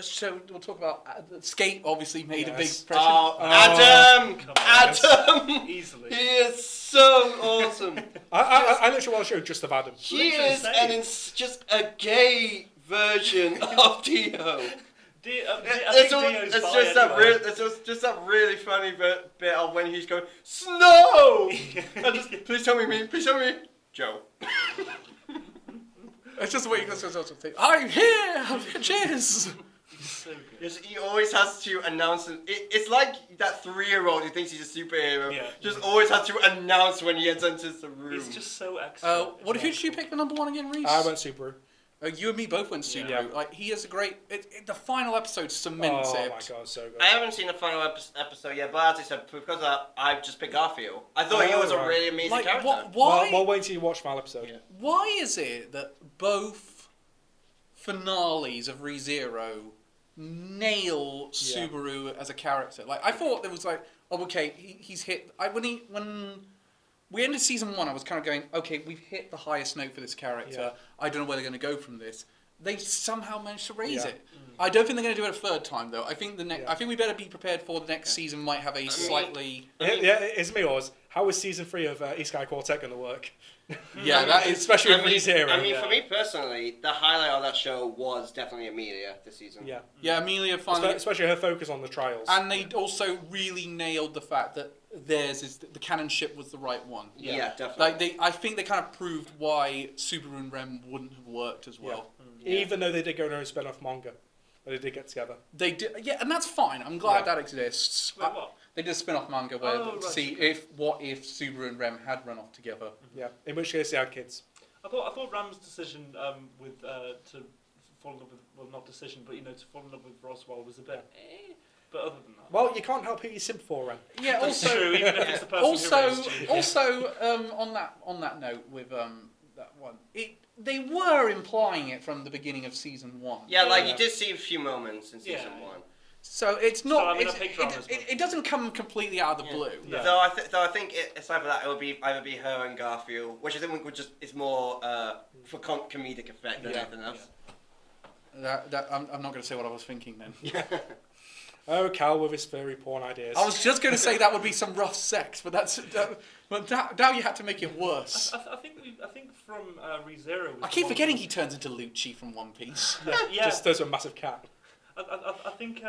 so we'll talk about Skate. Obviously made a big Yes. impression. Oh, Adam! Come on. Adam! Easily. He is so awesome. I literally want to show just of Adam. He Literally is same. just a gay version of Dio. I think It's Dio's just bi that anyway. just that really funny bit of when he's going snow. And just, please tell me, Joe. It's just the way he goes to think. I'm here, bitches. He's so good. Yes, he always has to announce it. It's like that 3-year-old who thinks he's a superhero. Yeah. Just always has to announce when he enters the room. He's just so excellent. Who did you pick for number one again, Reese? I went Subaru. You and me both went Subaru. Yeah. Like he has a great. The final episode cements Oh it. my god, so good. I haven't seen the final episode yet, but as I said, because of that, I just picked Garfield. I thought he was a right. really amazing Like character. why? Well, wait till you watch final episode. Yeah. Why is it that both finales of ReZero nail Yeah. Subaru as a character? Like I thought there was like, oh okay, he's hit. When we ended season 1, I was kind of going, okay, we've hit the highest note for this character. Yeah. I don't know where they're going to go from this. They somehow managed to raise Yeah. it. I don't think they're going to do it a third time though. I think Yeah. I think we better be prepared for the next season might have a slightly. Yeah, it's me yours. How is season 3 of Isekai Quartet going to work? Yeah, that is. Especially with ReZero. I mean, Yeah. for me personally, the highlight of that show was definitely Amelia this season. Yeah. Yeah, Amelia finally. Especially her focus on the trials. And they also really nailed the fact that the canon ship was the right one. Yeah, definitely. Like I think they kind of proved why Subaru and Rem wouldn't have worked as well. Even though they did go on a spin-off manga. But they did get together. They did, yeah, and that's fine. I'm glad Yeah. that exists. Wait, what? They did a spin-off manga where Oh, to right, see okay. what if Subaru and Rem had run off together. Yeah. In which case they had kids. I thought Ram's decision with to fall in love with, well, not decision, but to fall in love with Roswell was a bit. But other than that. Well, you can't help who you simp for, Ren. Yeah. That's Also, true, even if it's the person who raised you. on that note with that one, they were implying it from the beginning of season 1. Yeah, like Yeah. you did see a few moments in season Yeah. 1. So it's So, not. I mean, I picked Rama's one. It doesn't come completely out of the Yeah. blue. Yeah. Though I think aside from that, it would be either be her and Garfield, which I think would just is more for comedic effect than Yeah. anything else. I'm not going to say what I was thinking then. Oh, Cal with his furry porn ideas. I was just going to say that would be some rough sex, but now you had to make it worse. I think from ReZero. I keep forgetting he turns into Lucci from One Piece. Yeah. Just does a massive cat. I think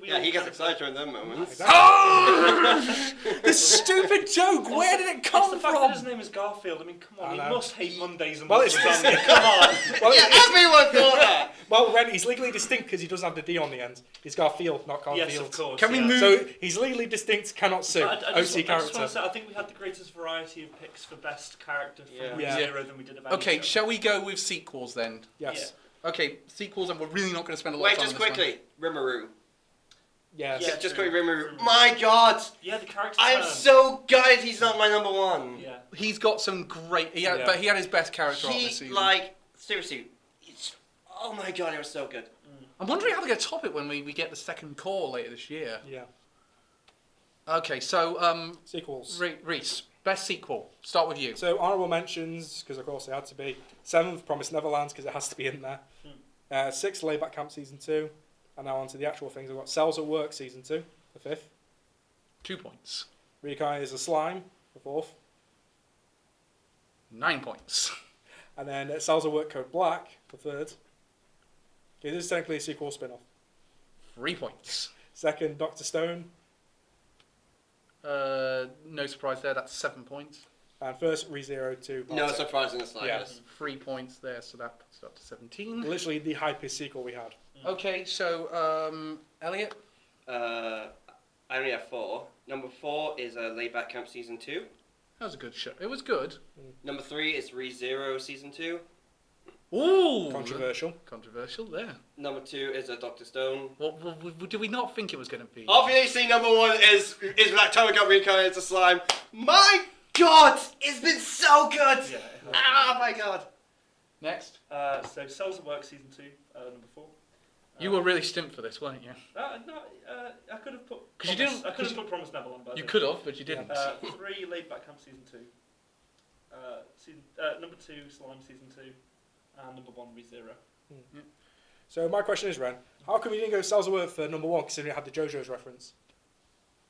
we. Yeah, all he gets kind of- excited during them moments. Exactly. Oh! This stupid joke. Where did it It's come the fact that his from? name is Garfield. I mean, come on, I he know. must hate Mondays and Well, lasagna. Come on. Well, Yeah, everyone thought that. well, Ren, he's legally distinct because he doesn't have the D on the end. He's Garfield, not Garfield. Yes, of course. Can we yeah. move- So he's legally distinct, cannot sue. I OC just want character. to say, I think we had the greatest variety of picks for best character from Yeah. Yeah. ReZero than we did of Okay, Amigos. shall we go with sequels then? Yes. Okay, sequels, and we're really not going to spend a lot Wait, of time just on this one. quickly, Rimuru. Yes. Yeah. Just true. quickly, Rimuru. My God, Yeah, the character. I'm turn. so gutted he's not my number one. Yeah. He's got some great... Yeah. But he had his best character arc this He season. seriously, oh my God, he was so good. I'm wondering how they're going to top it when we get the second call later this year. Yeah. Okay, so, Sequels. Reese, best sequel. Start with you. So honourable mentions, because of course they had to be. 7th, Promised Neverland, because it has to be in there. 6th, Layback Camp Season 2. And now on to the actual things. I've got Cells at Work Season 2, the 5th. 2 points. Rikai is a Slime, the 4th. 9 points. And then Cells at Work Code Black, the 3rd. Okay, this is technically a sequel spin-off. 3 points. 2nd, Dr. Stone. No surprise there. That's 7 points. And first, ReZero to No Bartek. surprise in the slightest. 3 points there, so that puts it up to 17. Literally the hypest sequel we had. Okay, so Elliot. I only have 4. Number 4 is Laid Back Camp Season 2. That was a good show. It was good. Number 3 is ReZero Season 2. Ooh, Controversial. Controversial there. Number 2 is Dr. Stone. What did we not think it was going to be? Obviously, number 1 is that time I got reincarnated as a slime. My God, it's been so good. Yeah. Oh my God. Next. So Cells at Work season 2, number 4. You were really stimped for this, weren't you? No, I could have put. 'Cause you Promise- didn't- I could 'cause have put Promise Never on, but I You didn't. could have, but you didn't. 3 Laid Back Camp season 2. Number 2 Slime season 2, and number 1 ReZero. So my question is, Ren, how come you didn't go Cells at Work for number 1 considering it had the JoJo's reference?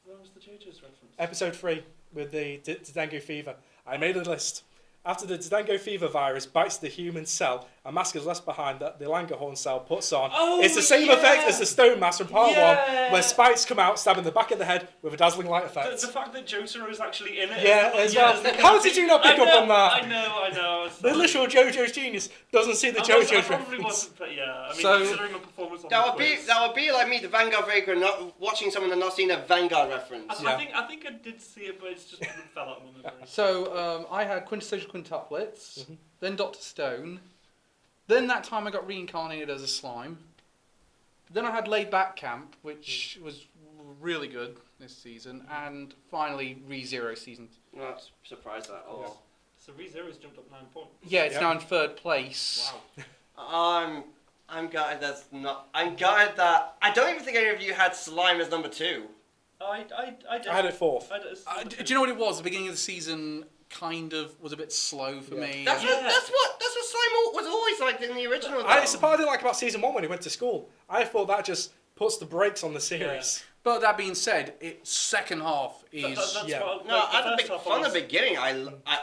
Where was the JoJo's reference? Episode 3 with the dengue fever. I made a list. After the dengue fever virus bites the human cell, a mask is left behind that the Langerhorn cell puts on. Oh, It's the same yeah! effect as the stone mask from part 1, Yeah! where spikes come out, stabbing the back of the head with a dazzling light effect. The fact that Jotaro is actually in it. Yeah, as well. How did you not pick up on that? I know. The literal JoJo's genius doesn't see the I JoJo's probably reference. wasn't, but yeah. I mean, So- considering my performance on That the would be quiz, like me, the Vanguard Breaker, not watching someone and not seeing a Vanguard reference. I think I did see it, but it's just fell out of my memory. So I had quintessential quintuplets, then Dr. Stone, then that time I got reincarnated as a slime, then I had Laid Back Camp, which was really good this season, and finally ReZero season. Not surprised at all. So ReZero's jumped up 9 points. Yeah, it's Yep. now in 3rd place. Wow. I'm gutted that's not. I'm gutted that. I don't even think any of you had Slime as number 2. I did. I had it 4th. Do you know what it was? The beginning of the season kind of was a bit slow for me. That's what Slime was always like in the original. though. It's the part I didn't like about season 1 when he went to school. I thought that just puts the brakes on the series. But that being said, its second half is... That's Yeah. what, No, I had first half from the was- beginning.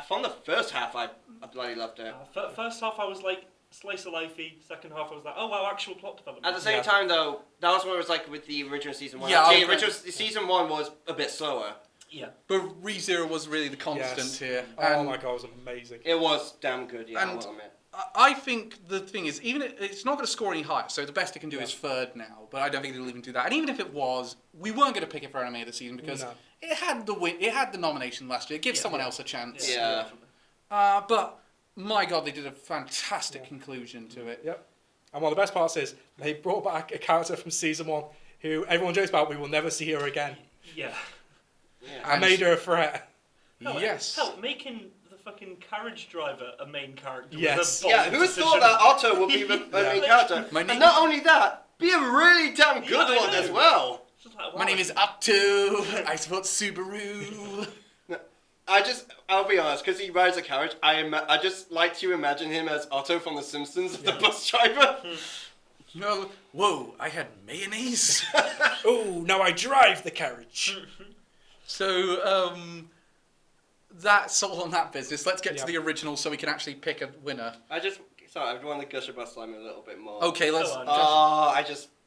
From the first half, I bloody loved it. First half I was like slice of lifey. Second half I was like, oh wow, actual plot development. At the same Yeah. time, though, that was what it was like with the original season 1. Yeah, the okay. original season 1 was a bit slower. Yeah. But ReZero was really the constant Yes. here. Oh And my god, it was amazing. It was damn good. Yeah, I And- will admit. I think the thing is, even it's not going to score any higher, so the best it can do Yeah. is 3rd now, but I don't think it'll even do that. And even if it was, we weren't going to pick it for anime of the season because No. it had the win, it had the nomination last year. Give Yeah. someone else a chance. Yeah. Definitely. But my god, they did a fantastic conclusion to it. Yep. And one of the best parts is they brought back a character from season 1 who everyone jokes about we will never see her again. Yeah. Yeah. I made her a threat. Yes. Hell, making the fucking carriage driver a main character. Yes. Was a Yeah, bold who decision. thought that Otto would be the main character? My And name- not only that, be a really damn good Yeah, I one know. as well. It's just like, My wow. name is Upto. I support Subaru. I'll be honest, because he rides a carriage, I just like to imagine him as Otto from The Simpsons, the bus driver. No, whoa! I had mayonnaise. Oh, now I drive the carriage. So that's all on that business. Let's get Yeah. to the original so we can actually pick a winner. I want to gush about Slime a little bit more. Okay, let's. Go on.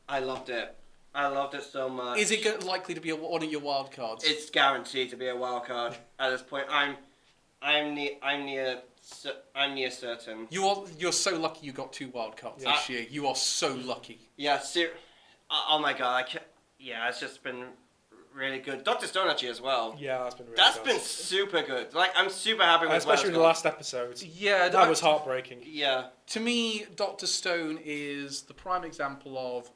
I loved it. I loved it so much. Is it likely to be one of your wild cards? It's guaranteed to be a wild card at this point. I'm near certain. You're so lucky you got 2 wild cards this year. You are so lucky. Yeah, oh my god, it's just been really good. Dr. Stone actually as well. Yeah, that's been really That's good. been super good. Like, I'm super happy with Especially the where last episode. Yeah, That was heartbreaking. Yeah. To me, Dr. Stone is the prime example of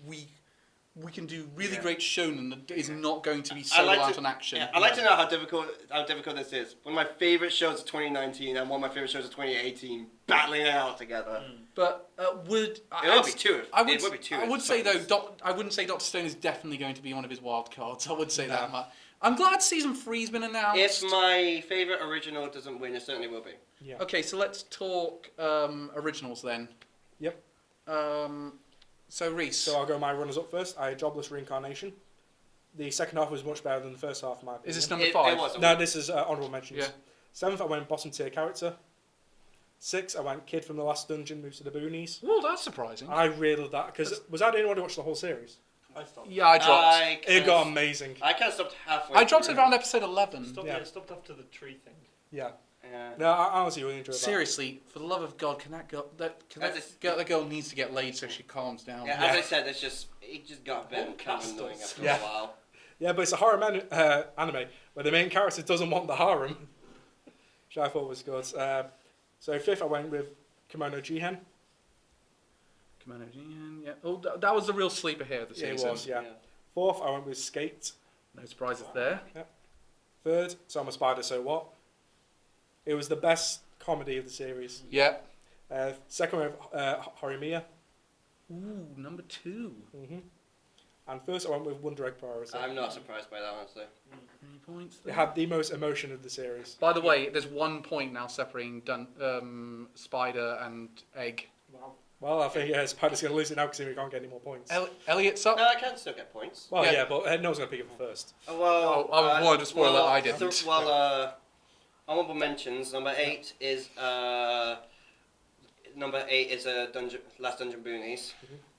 we can do really Yeah. great shonen that is not going to be I so like out to- on action. Yeah, I'd like to know how difficult this is. One of my favorite shows of 2019 and one of my favorite shows of 2018 battling it out together. But It would be two. I would, It would be two. I would say though, I wouldn't say Dr. Stone is definitely going to be one of his wild cards. I would say that much. I'm glad season 3's been announced. If my favorite original doesn't win, it certainly will be. Yeah. Okay, so let's talk originals then. Yep. So Reese. So I'll go my runners up first. I had Jobless Reincarnation. The second half was much better than the first half, in my opinion. Is this number It 5? was. No, this is honourable mentions. Yeah. 7th, I went bottom tier character. 6th, I went Kid from the Last Dungeon, moves to the Boonies. Well, that's surprising. I really loved that, because was I the only one who watched the whole series? I stopped. Yeah, I dropped. It got amazing. I kind of stopped halfway. I dropped through. it around episode 11. Stopped, Yeah. yeah, stopped after the tree thing. Yeah. Yeah. No, I honestly really enjoyed that. Seriously, for the love of God, can that girl? That girl needs to get laid so she calms down. Yeah, as I said, it just got a bit kind of annoying after Yeah. a while. Yeah, but it's a horror anime where the main character doesn't want the harem, which I thought was good. So fifth, I went with Kimono Jihen. Kimono Jihen, yeah. Oh, that was the real sleeper here of the Yeah, season. it was, yeah. Fourth, I went with Skate. No surprises there. Third, So I'm a Spider, So What? It was the best comedy of the series. Yeah. Second, we have Horimiya. Ooh, number 2. Mm-hmm. And first, I went with Wonder Egg Priority. I'm not surprised by that, honestly. 3 points It there. had the most emotion of the series. By the way, there's 1 point now separating Spider and Egg. Wow. Well, I think Spider's going to lose it now because we can't get any more points. Elliot's up. No, I can still get points. Well, Yeah. yeah, but no one's going to pick it for first. Well, I wanted to spoil it, I didn't. Honorable mentions. Number 8 is Last Dungeon Boonies.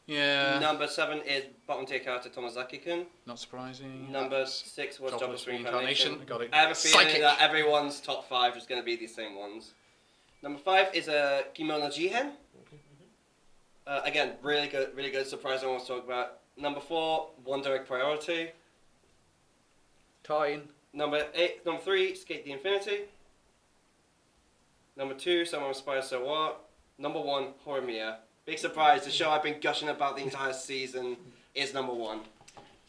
Yeah. Number 7 is Bottom Tier Character Tomazaki-kun. Not surprising. Number 6 was Jobless Jobless Reincarnation. Got it. I have a feeling Psychic. that everyone's top 5 is going to be these same ones. Number 5 is Kimono Jihen. Again, really good. Surprise I want to talk about. Number 4, Wonder Egg Priority. Tying. Number 3, Skate the Infinity. Number 2, Someone Spider So What. Number 1, Horimiya. Big surprise, the show I've been gushing about the entire season is number 1.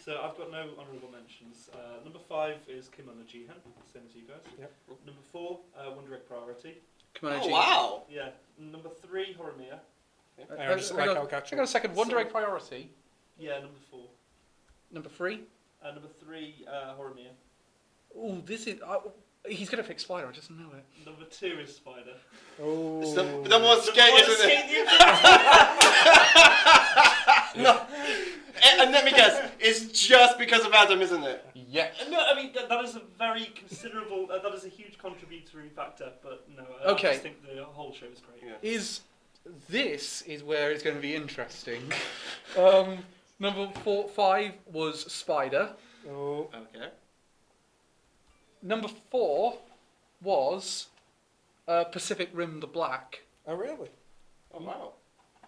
So I've got no honourable mentions. Number 5 is Kimono Jihen, same as you guys. Yep. Number 4, Wonder Egg Priority. Kimono Oh Jihen. wow! Yeah. Number 3, Horimiya. Just like I'll catch Hang on a second. Wonder Egg Priority. Yeah, number 4. Number 3. Number 3, Horimiya. Ooh, this is. He's gonna pick Spider. I just know it. Number 2 is Spider. Oh. It's number 1 Skate, isn't it? No. And let me guess, it's just because of Adam, isn't it? Yeah. No, I mean that is a very considerable. That is a huge contributory factor. But no, I Okay. just think the whole show is great. Yeah. This is where it's going to be interesting. Number 5 was Spider. Oh. Okay. Number 4 was Pacific Rim: The Black. Oh, really? Oh wow.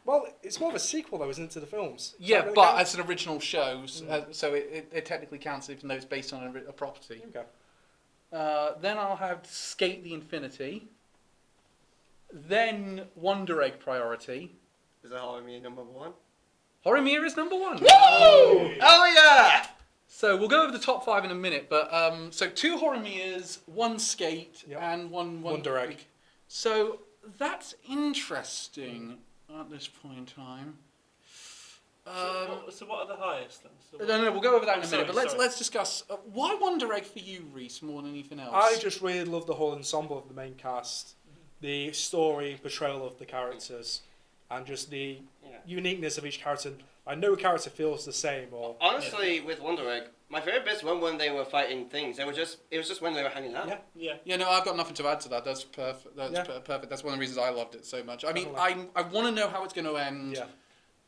Well, it's more of a sequel, though, isn't it, to the films? Does Yeah, that really but count? as an original show, so it technically counts even though it's based on a property. Okay. Then I'll have Skate the Infinity. Then Wonder Egg Priority. Is that Horimiya number 1? Horimiya is number 1. Woo! Oh yeah! So we'll go over the top 5 in a minute, but so 2 Horomiyas, 1 Skate, Yep. and one Wonder Egg. So that's interesting at this point in time. So what are the highest then? So No, we'll go over that in a sorry, minute. But sorry. let's discuss why Wonder Egg for you, Reese, more than anything else. I just really love the whole ensemble of the main cast, the story portrayal of the characters, and just the uniqueness of each character. No character feels the same. Or Honestly, with Wonder Egg, my favorite bits weren't when they were fighting things. It was just when they were hanging out. Yeah. Yeah. Yeah, no, I've got nothing to add to that. That's perfect. That's Yeah. perfect. That's one of the reasons I loved it so much. I mean, Definitely. I want to know how it's going to end. Yeah.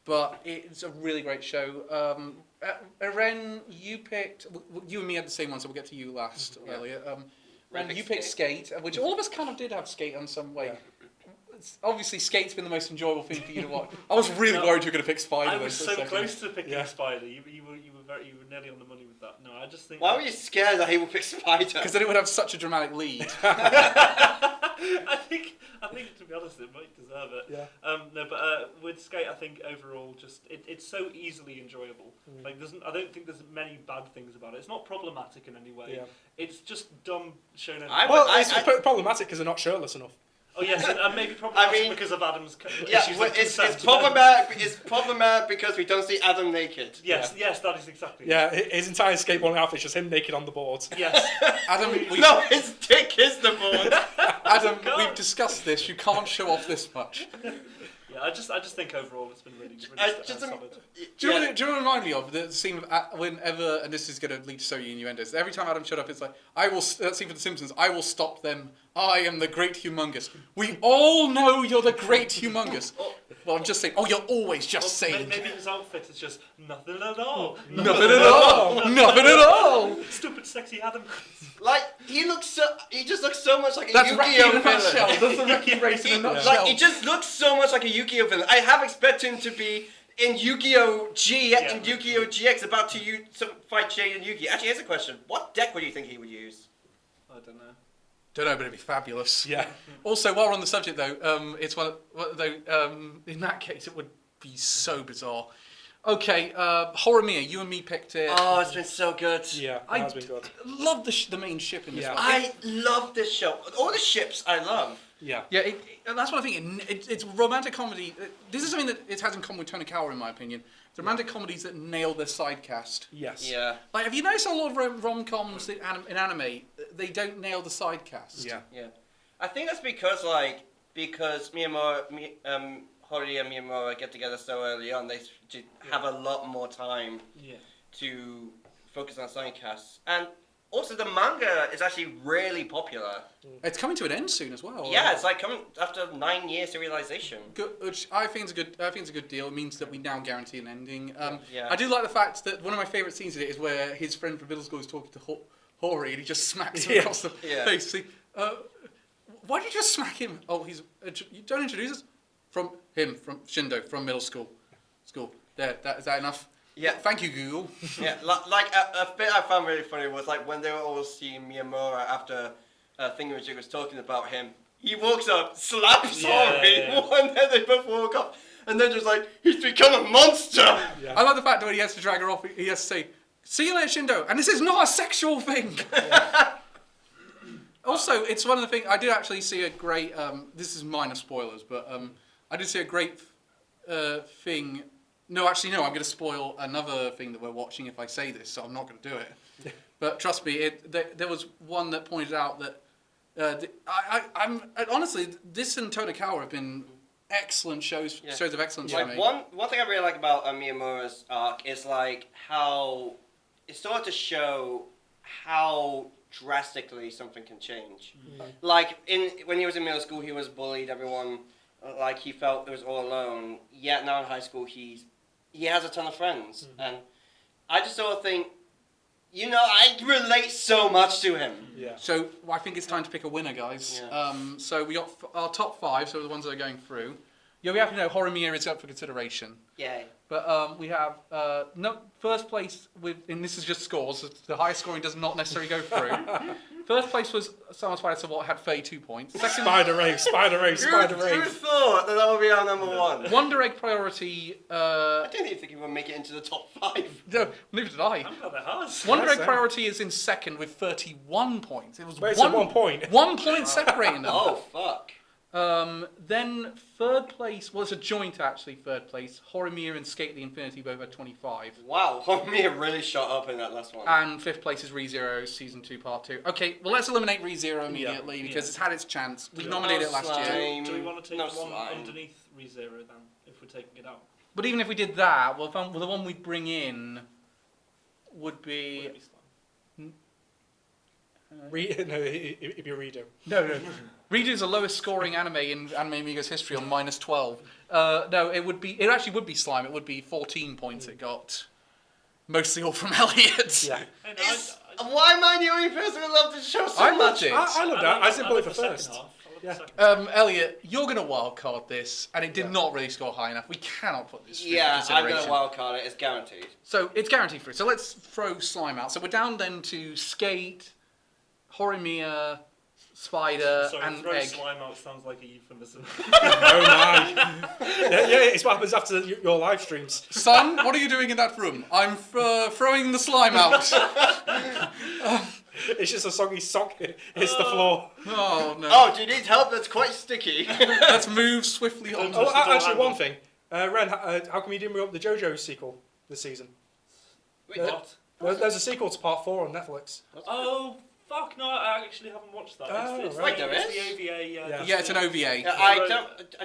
But it's a really great show. Ren, you picked. You and me had the same one, so we'll get to you last, Yeah. Elliot. I Ren, picked you picked Skate, which all of us kind of did have Skate on some way. Yeah. Obviously, Skate's been the most enjoyable thing for you to watch. I was really worried you were going to pick Spider. I though, was for a so second. close to picking Yeah. Spider. You were nearly on the money with that. No, I just think. Why were you scared that he would pick Spider? Because then it would have such a dramatic lead. I think to be honest, it might deserve it. Yeah. No, but with Skate, I think overall, just it's so easily enjoyable. Like, I don't think there's many bad things about it. It's not problematic in any way. Yeah. It's just dumb shonen. Well, it's problematic because they're not shirtless enough. Oh yes, and maybe problematic I mean, because of Adam's Yeah, issues well, with it's consent. problematic. It's problematic because we don't see Adam naked. Yes, yes, that is exactly. Yeah, his entire skateboarding outfit's just him naked on the board. Yes. Adam, No, his dick is the board. Adam, God. we've discussed this. You can't show off this much. Yeah, I just think overall it's been really just solid. Do you want to remind me of the scene of whenever, and this is going to lead to so many innuendos, every time Adam showed up, it's like, that scene for The Simpsons, I will stop them, I am the great humongous. We all know you're the great humongous. Well, I'm just saying. Oh, you're always just saying. Maybe his outfit is just nothing at all. Nothing at all. Nothing at all. Stupid sexy Adam. Like he just looks so much like a That's Yu-Gi-Oh Raki in a villain. nutshell. That's the Raki race in a nutshell. Like he just looks so much like a Yu-Gi-Oh villain. I have expected him to be in Yu-Gi-Oh GX and Yu-Gi-Oh GX about to fight Jade and Yugi. Actually, here's a question: what deck would you think he would use? I don't know. Don't know, but it'd be fabulous. Yeah. Also, while we're on the subject, though, it's one. In that case, it would be so bizarre. Okay, Horimiya, you and me picked it. Oh, it's been so good. Yeah, I that has been good. love the main ship in this Yeah. one. I love this show. All the ships I love. Yeah. Yeah, and that's what I think. It's romantic comedy. This is something that it has in common with Tonikawa, in my opinion. It's romantic comedies that nail their side cast. Yes. Yeah. Like, have you noticed a lot of rom-coms in anime, they don't nail the side cast? Yeah. Yeah. I think that's because Miyamura, Hori and Miyamura get together so early on, they have a lot more time to focus on side casts. And also the manga is actually really popular. It's coming to an end soon as well. Yeah, it's like coming after 9 years to realization. Good, which I think is a good deal. It means that we now guarantee an ending. Yeah. I do like the fact that one of my favourite scenes in it is where his friend from middle school is talking to Hori and he just smacks him across the face. See, why did you just smack him? Oh, you don't introduce us from Shindo from middle school. There, is that enough? Yeah. Thank you, Google. Yeah, like a bit I found really funny was like when they were all seeing Miyamura after Thingamajig was talking about him, he walks up, slaps Hori, and then they both walk up, and then just like, he's become a monster! Yeah. I like the fact that when he has to drag her off, he has to say, "See you later, Shindo," and this is not a sexual thing. Also, it's one of the things, I did actually see a great, this is minor spoilers, but I did see a great thing. No, actually, no, I'm going to spoil another thing that we're watching if I say this, so I'm not going to do it. But trust me, there was one that pointed out that honestly, this and Tonikawa have been excellent shows of excellence for me. One thing I really like about Miyamura's arc is like how it started to show how drastically something can change. Like when he was in middle school, he was bullied. Everyone like he felt it was all alone. Yet now in high school, he has a ton of friends, and I just sort of think, I relate so much to him. Yeah. So I think it's time to pick a winner, guys. Yeah. So we got our top 5, so the ones that are going through. Yeah, we have to know Horimiya is up for consideration. Yay. But we have first place and this is just scores. The highest scoring does not necessarily go through. First place was Summer Spider So What, had 32 points. Second, Spider Rave. Who thought that would be our number one? Wonder Egg Priority. I didn't even think he would make it into the top 5. No, neither did I. I'm glad it has. Wonder Egg Same. Priority is in second with 31 points. It was Wait, so 1 point? 1 point separating them. Oh, fuck. Then third place, well, it's a joint actually, third place. Horimiya and Skate the Infinity both had 25. Wow, Homie really shot up in that last one. And fifth place is ReZero Season 2 Part 2. Okay, well, let's eliminate ReZero immediately because it's had its chance. We nominated it last year. Do we want to take No one slime. underneath ReZero then, if we're taking it out? But even if we did that, well, the one we'd bring in would be... Would it be slime? No, if you redo. No. Redo is the lowest scoring anime in Anime Amigos history on minus 12. No, it actually would be Slime. It would be 14 points it got. Mostly all from Elliot. Yeah. Hey, no, Why am I the only person who loved this show so I much? loved it. I loved that. I didn't believe it the second first. half. I love Yeah. the second half. Elliot, you're going to wildcard this, and it did not really score high enough. We cannot put this through Yeah, I'm consideration. gonna wildcard it. It's guaranteed. So it's guaranteed free. So let's throw Slime out. So we're down then to Skate, Horimiya, Spider, Sorry, and throw Egg. slime out sounds like a euphemism. Oh my. Yeah, it's what happens after your live streams. Son, what are you doing in that room? I'm throwing the slime out. It's just a soggy sock hits the floor. Oh no. Oh, do you need help? That's quite sticky. Let's move swiftly on. Oh, Just the door actually, handle. one thing. Ren, how come you didn't bring up the JoJo sequel this season? Wait, What? There's a sequel to Part 4 on Netflix. Oh, fuck, no, I actually haven't watched that. Oh, it's right. the, Wait, it's there the OVA. Yeah. Yeah, it's an OVA. Yeah, I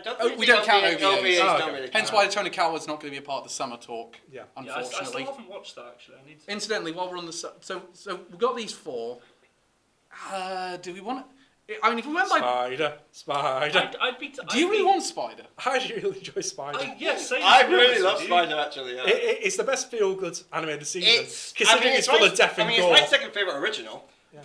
don't Oh, think we don't count OVAs OVAs. Oh, don't okay. really Hence count. why Tonikawa's not going to be a part of the summer talk. Yeah. Yeah, I still Unfortunately. haven't watched that actually. I need to. Incidentally, while we're on the so we've got these 4. Do we want? I mean, if we went by... Spider. Do you really want Spider? I really enjoy Spider. Yes, I really love Spider, actually. Yeah. It's the best feel-good anime of the season. Considering it's full of death and gore. it's my second favourite original. Yeah.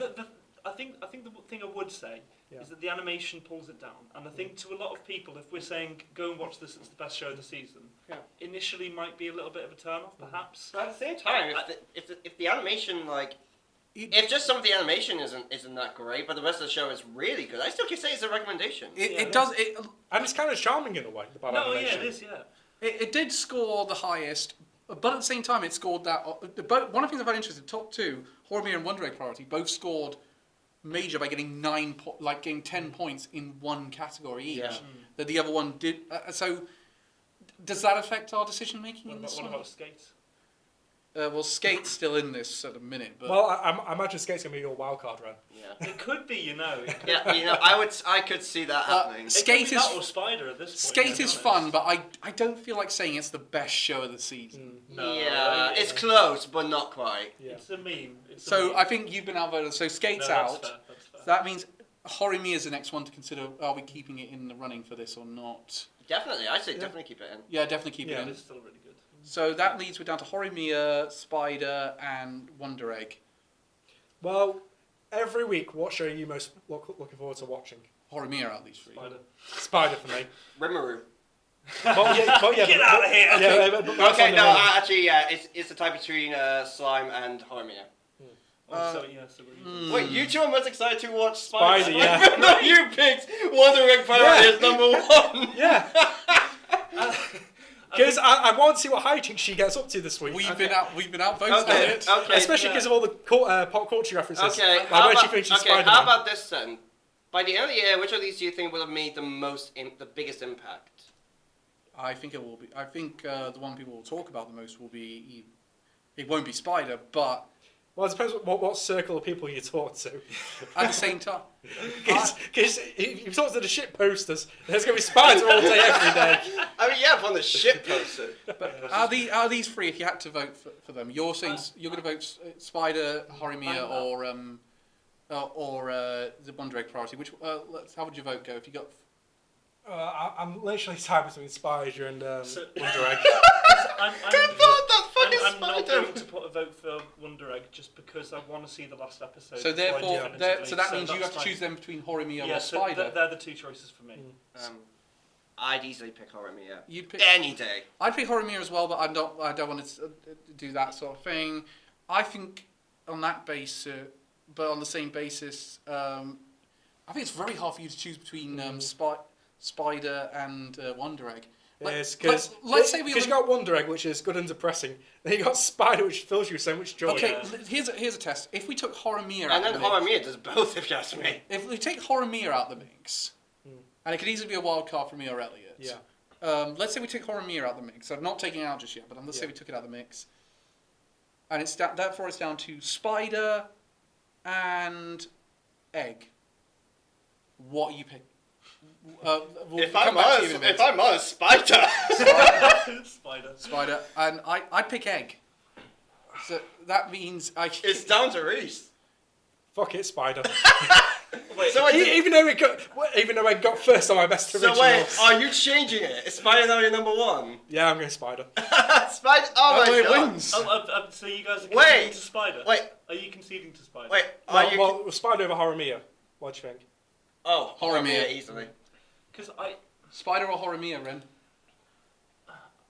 I think the thing I would say is that the animation pulls it down, and I think to a lot of people, if we're saying go and watch this, it's the best show of the season. Yeah. Initially, might be a little bit of a turn off, perhaps. But at the same time, if the animation if just some of the animation isn't that great, but the rest of the show is really good, I still can say it's a recommendation. It does. And it's kind of charming in a way. The animation. Yeah, it is. Yeah. It did score the highest, but at the same time, it scored that. But one of the things I found interesting, top two, Horimiya and Wonder Egg Priority, both scored major by getting getting 10 points in one category each. Yeah. That the other one did. So, does that affect our decision making in this What one? about Skate? Well, Skate's still in this at the minute, but Well, I imagine Skate's going to be your wild card, Ren. Yeah. It could be, you know. Yeah, I could see that happening. Skate It could be is that or Spider at this point. Skate to be is honest. fun, but I don't feel like saying it's the best show of the season. No, Yeah, it's close, but not quite. Yeah. It's a meme. It's a So meme. I think you've been outvoted. So Skate's No, out. That's fair. That's fair. So that means Horimiya is the next one to consider. Are we keeping it in the running for this or not? Definitely, I say definitely keep it in. Yeah, definitely keep Yeah. it in. It's still really good. So that leads we're down to Horimiya, Spider, and Wonder Egg. Well, every week, what show are you most looking forward to watching? Horimiya out of these three. Spider. Spider for me. Rimuru. Get out of here! Yeah, but that's Okay, on the no, run. actually, yeah, it's the tie between Slime and Horimiya. So really Wait, you two are most excited to watch Spider? Spider, yeah. No, you picked Wonder Egg Priority as number one. Yeah. Because I want to see what hijinks she gets up to this week. We've been outvoted on Okay, it. okay. Especially because of all the pop culture references. Okay, Like how when she about, thinks she's okay, Spider-Man. how about this then? By the end of the year, which of these do you think would have made the biggest impact? I think it will be. I think the one people will talk about the most will be. It won't be Spider, but Well, it depends what circle of people you talk to. at the same time, Because if you talk to the shit posters, there's going to be Spider all day, every day. I mean, yeah, from the shit poster. but are these three? If you had to vote for them, you're saying you're going to vote Spider, Horimiya, or the Wonder Egg Priority. Which how would your vote go if you got? I'm literally tied between Spider and Wonder Egg. I'm That not Spider. going to put a vote for Wonder Egg just because I want to see the last episode. So therefore, definitively. so that means you that's have to fine. choose them between Horimiya Yeah, or so Spider. they're the two choices for me. I'd easily pick Horimiya. You'd pick. Any day. I'd pick Horimiya as well, but I don't want to do that sort of thing. I think on that basis, but on the same basis, I think it's very hard for you to choose between Spider and Wonder Egg. Yes, because let's say we you got Wonder Egg, which is good and depressing. Then you got Spider, which fills you with so much joy. Okay, here's a test. If we took Horimiya out And then the mix, Horimiya does both, if you ask me. if we take Horimiya out the mix, and it could easily be a wild card for me or Elliot. Yeah. Let's say we take Horimiya out the mix. I'm not taking it out just yet, but let's say we took it out the mix, and therefore it's down to Spider and Egg. What you pick? We'll come back to you in a minute. If I'm honest, Spider. Spider. And I pick Egg. So that means It's down to Reese. Fuck it, Spider. Wait, So wait, even though it got first on my best original. so wait, are you changing it? Is Spider now your number one? Yeah, I'm going Spider. Spider. Oh my it god. wins. so you guys are conceding Wait. to Spider? Wait. Are you conceding to Spider? Wait. Are you? Well, Spider over Horimiya. What do you think? Oh, Horimiya. easily. Because Spider or Horimiya, Ren?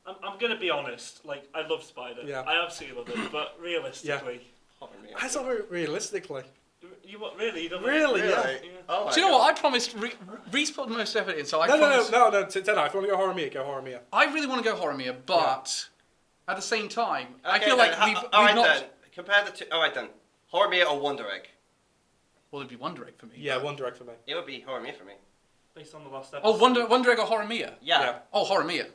I'm going to be honest. Like, I love Spider. Yeah. I absolutely love it. But realistically, Horimiya. I thought realistically. you what? Really? You don't Really? Like, Really? yeah. Oh my Do you know god. what? I promised Reese put the most effort in, so I No, promised. Tenai, if you want to go Horimiya, go Horimiya. I really want to go Horimiya, but at the same time, I Okay, feel then, like we've alright not. then. Compare the two. Alright then. Horimiya or Wonder Egg? Well, it'd be Wonder Egg for me. Yeah, Wonder Egg for me. It would be Horimiya for me. Based on the last episode. Oh, Wonder Egg or Horimiya? Yeah. Oh, Horimiya.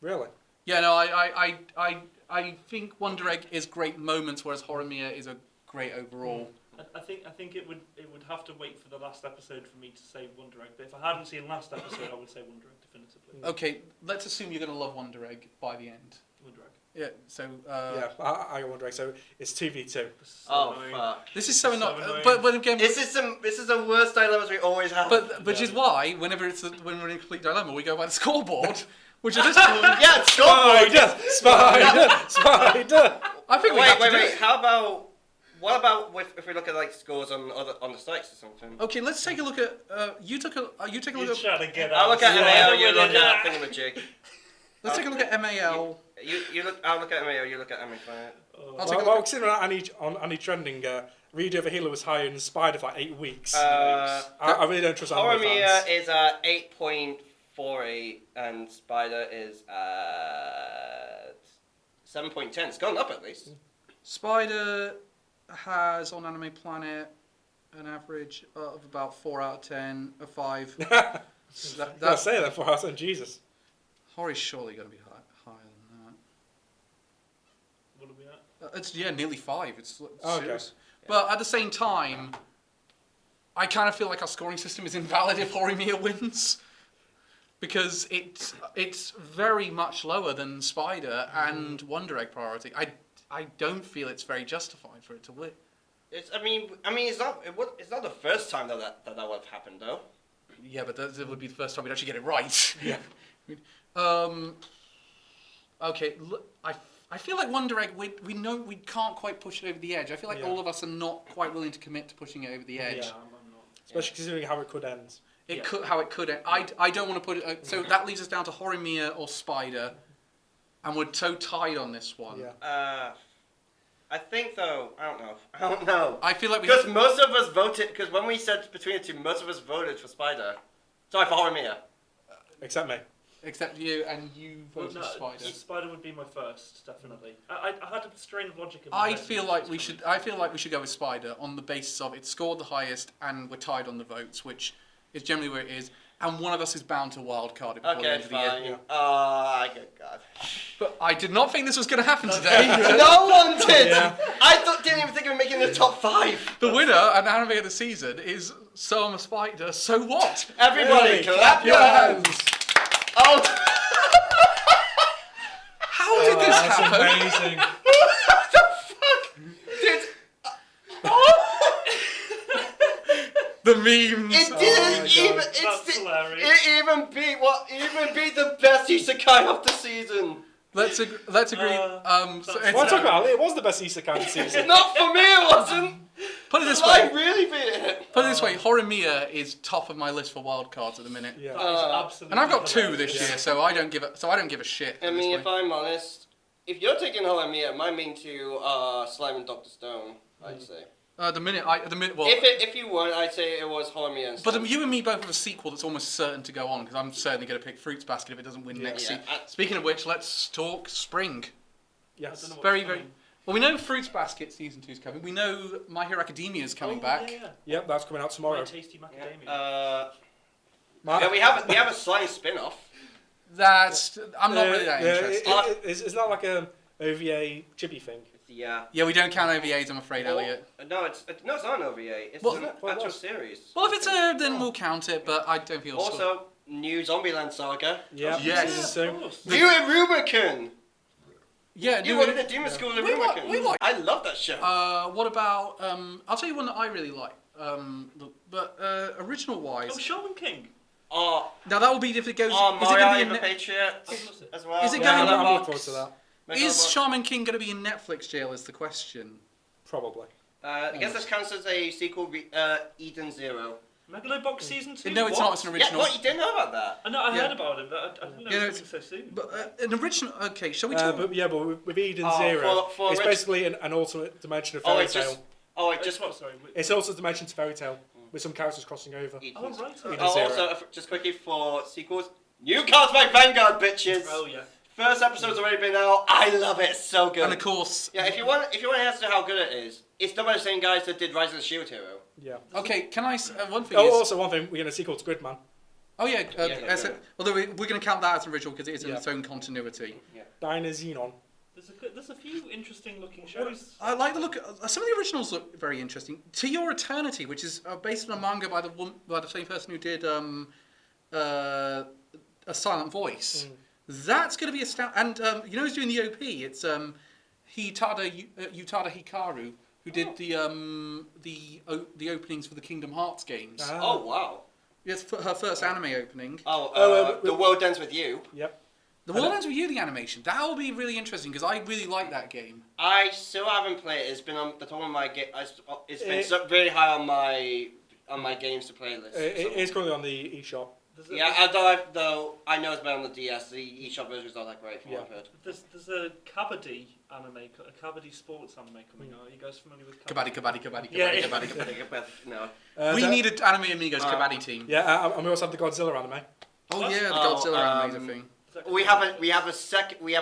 Really? Yeah, no, I think Wonder Egg is great moments, whereas Horimiya is a great overall. I think it would have to wait for the last episode for me to say Wonder Egg. But if I hadn't seen last episode, I would say Wonder Egg definitively. Okay, let's assume you're going to love Wonder Egg by the end. Wonder Egg. Yeah. So. Yeah, I got one direct. So it's 2v2. Oh annoying. fuck! This is so annoying. annoying. But again. This is the worst dilemmas we always have. But which is why whenever when we're in a complete dilemma, we go by the scoreboard, which at this point. Yeah, it's scoreboard. Spider. I think we have to do Wait. it. What about if we look at like scores on the sites or something? Okay, let's take a look at. You take a look You're at. trying to get I'll out. look at Yeah. MAL. You look at thingamajig. Let's take a look at MAL. You look. I'll look at MAL. You look at MA Planet. I'll take a Well, look. considering any trending, Read Over Healer was higher than Spider for 8 weeks. Uh, I really don't trust anime Horimiya fans. is 8.48 and Spider is 7.10. It's gone up at least. Spider has on Anime Planet an average of about 4 out of 10, a 5. That's say that for us and Jesus. Hori's surely going to be higher than What are we at? that. It's nearly 5. It's Okay. serious. But at the same time, I kind of feel like our scoring system is invalid if Horimiya wins. Because it's very much lower than Spider and Wonder Egg priority. I don't feel it's very justified for it to win. It's it's not the first time that would have happened though. Yeah, but that would be the first time we'd actually get it right. Yeah. Okay, look, I feel like Wonder Egg, we know we can't quite push it over the edge. I feel like Yeah. all of us are not quite willing to commit to pushing it over the edge. Yeah, I'm not. Especially considering how it could end. It could, how it could end. I don't want to put it. So that leaves us down to Horimiya or Spider, and we're so tied on this one. Yeah. I think though, I don't know. I feel like we. Because most of us voted. Because when we said between the two, most of us voted for Spider. Sorry, for Horimiya. Except me. Except you, and you voted No, Spider. Spider would be my first, definitely. I had a strain of logic in my I head feel when like this we was should. coming. I feel like we should go with Spider on the basis of it scored the highest, and we're tied on the votes, which is generally where it is. And one of us is bound to wildcard it before the Okay, end of the year. fine. Good God. But I did not think this was going to happen today. No one did. Yeah. Didn't even think of making the top 5. The winner and anime of the season is So I'm a Spider. So what? Everybody, Hey, clap your hands. Oh. How did this That's happen? amazing. What the fuck? Dude, The memes. it my didn't God. even. That's hilarious. It even beat the best isekai of the season. Let's agree. So that's it's- Well, talk about it. It was the best Isekai season. Not for me, it wasn't. put it this I way. really beat it. Put it this way. Horimiya is top of my list for wildcards at the minute. Yeah. That is absolutely And I've got 2 hilarious. this year, so I don't give a shit. I mean, if I'm honest, if you're taking Horimiya, my main 2 are Slime and Dr. Stone, I'd say. Well, If you weren't, I'd say it was Horimiya and but Slime. you and me both have a sequel that's almost certain to go on because I'm certainly going to pick Fruits Basket if it doesn't win next Yeah. season. Speaking of which, let's talk spring. Yes. I don't know what's Very, coming. very. Well, we know Fruits Basket season 2 is coming. We know My Hero Academia is coming back. Yeah. Yep, that's coming out My tomorrow. tasty macadamia. Yeah, we have a Slime spin-off. I'm not really that interested. It's not like a OVA chibi thing. Yeah. Yeah, we don't count OVAs, I'm afraid, Elliot. No, it's not an OVA. It's Well, an well, actual well. series. Well, if it's a, then we'll count it, but I don't feel. Also, new Zombieland saga. Yeah. Yes. Yeah, So, of course. New Rubicon. Yeah, You wanted the Demon School of we like- Rubicon. we like- I love that show. What about? I'll tell you one that I really like. Original wise, Oh, Shaman King. Oh, now that will be if it goes. Is it Mario going to and be the in Patriot as well. Is it yeah, going I'm to- looking forward to that. Is Shaman King going to be in Netflix jail? Is the question. Probably. I guess this counts as a sequel, Eden Zero. Megalobox season 2. No, it's What? not. It's an original. Yeah, what? You didn't know about that? I know. I Yeah. heard about it, but I didn't know Yeah, it was coming so soon. But an original. Okay, shall we talk? But with Eden Oh, Zero, for it's Rich- basically an alternate dimension of Oh, Fairy it's Tale. just. Oh, it Just just. what? Sorry. It's also a dimension to Fairy Tale, with some characters crossing over. Oh, Eden's- right. Eden Oh, Zero. also, just quickly for sequels, new cards by Vanguard, bitches. Oh yeah. First episode's already been out. I love it. It's so good. and of course. Yeah, if you want to answer how good it is, it's done by the same guys that did Rise of the Shield Hero. Yeah. Okay, can I? One thing Oh, is. also one thing, we're going to sequel to Gridman. Oh yeah. Yeah, Although we're going to count that as original because it is in Yeah. its own continuity. Diner Xenon. There's a few interesting looking shows. I like the look. Some of the originals look very interesting. To Your Eternity, which is based on a manga by the same person who did A Silent Voice, That's going to be and you know who's doing the OP? It's Utada Hikaru, who did the openings for the Kingdom Hearts games. Oh wow. Yes, for her first anime opening. The World Ends With You. Yep. The World Ends With You, the animation. That will be really interesting because I really like that game. I still haven't played it. It's been on the top of my it's been very high on my games to play list. It is currently on the eShop. Though I know it's been on the DS. The eShop version is not that great from what I've heard. There's a Kabaddi anime, a Kabaddi sports anime coming out. Are you guys familiar with Kabaddi. Yeah. No. We need an Anime Amigos Kabaddi team. Yeah, and we also have the Godzilla anime. Oh yeah, the Godzilla anime thing. We have a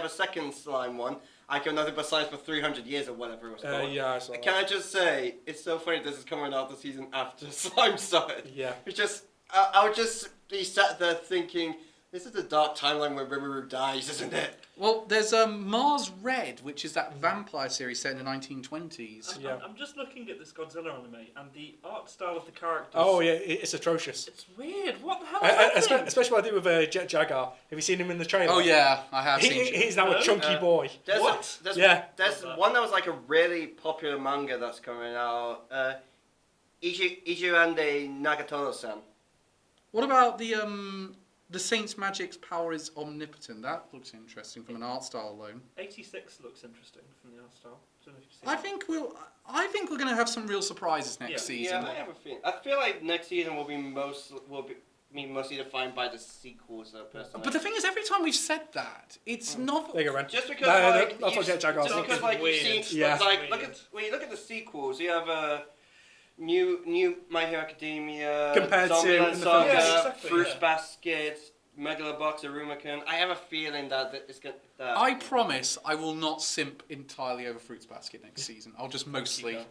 second slime one. I can nothing but slimes for 300 years or whatever it was called. Yeah, I saw that. Can I just say, it's so funny this is coming out the season after slime started. Yeah. It's just, I would just be sat there thinking, this is the dark timeline where Rimuru dies, isn't it? Well, there's Mars Red, which is that vampire series set in the 1920s. I'm just looking at this Godzilla anime, and the art style of the characters. Oh yeah, it's atrocious. It's weird. What the hell is happening? Especially what I do with Jet Jaguar. Have you seen him in the trailer? Oh yeah, I have seen. He's now a chunky boy. There's What? There's one that was like a really popular manga that's coming out. Ijirande Nagatono-san. What about the Saint's magic's power is omnipotent? That looks interesting from an art style alone. 86 looks interesting from the art style. Don't know if you've seen I think we're going to have some real surprises next season. Yeah, I have a feeling. I feel like next season will be mostly defined by the sequels, personally. But the thing is, every time we've said that, it's not. There you go, Ren. Just because that's what Jet Jaguar's just because like you've seen, Yeah. like when you look at the sequels, you have new My Hero Academia, Compared to Zombieland in the Saga, films. Yeah, exactly, Fruits yeah. Basket, Megalobox, Arumacan. I have a feeling that it's gonna. I promise I will not simp entirely over Fruits Basket next season. I'll just mostly. Yeah,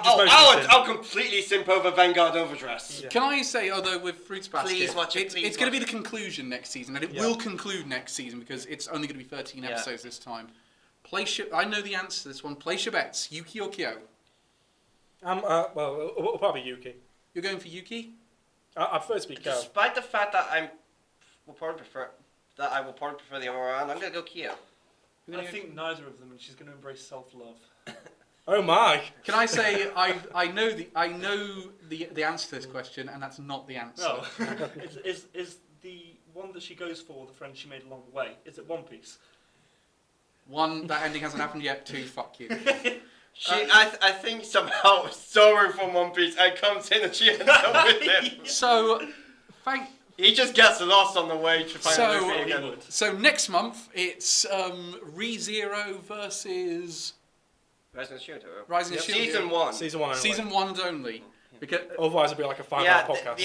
just mostly I'll completely simp over Vanguard Overdress. Yeah. Can I say, although with Fruits Basket, Please watch it, please it's going to watch be the conclusion next season, and it Yeah. will conclude next season because it's only going to be 13 Yeah. episodes this time. I know the answer to this one. Place your bets, Yuki or Kyo. Well, it'll probably be Yuki. You're going for Yuki? I prefer to be Kyo. Despite the fact that I will probably prefer the other way around, I'm gonna go Kyo. I think neither of them, and she's going to embrace self-love. Oh my! Can I say I know the answer to this question, and that's not the answer. No. is the one that she goes for the friend she made along the way? Is it One Piece? One, that ending hasn't happened yet. Two, fuck you. I think somehow Soru from One Piece and comes in and she ends up with him. So, He just gets lost on the way to find Luffy again. So next month it's ReZero versus Rising of Shield Hero. Rising of Shield Hero. Season 1. Season 1 only. Season 1 only. Because Otherwise, it'll be like a 5-hour podcast.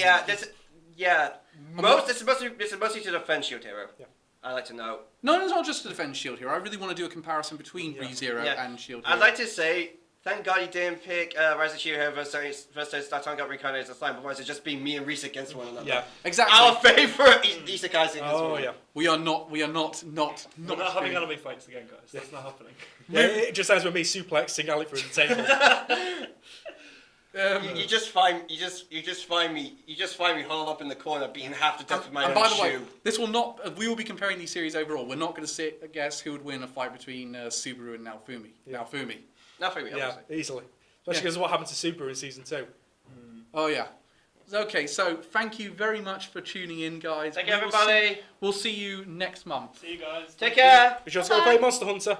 This is mostly to defend Shield Hero. Yeah. I like to know. no, it's not just to defend Shield Hero. I really want to do a comparison between ReZero Yeah. and Shield Hero. I'd like to say, thank God you didn't pick Rising of Shield Hero versus Startan got reincarnated as a slime, otherwise it'd just be me and Reese against one another. Yeah. Exactly. Our favourite isekais in this Oh one. yeah. We are not We're not having doing- anime fights again, guys. That's not happening. Yeah, it just ends with me suplexing Ali through the table. You just find me holed up in the corner, beating half to death with my And own by the shoe. way, this will not. We will be comparing these series overall. We're not going to guess who would win a fight between Subaru and Naofumi. Yeah. Naofumi. Nothing, Yeah, obviously. easily. Especially because of what happened to Super in season 2. Oh yeah. Okay, so thank you very much for tuning in, guys. Thank you, everybody. We'll see you next month. See you guys. Take care. Be sure to go play Monster Hunter.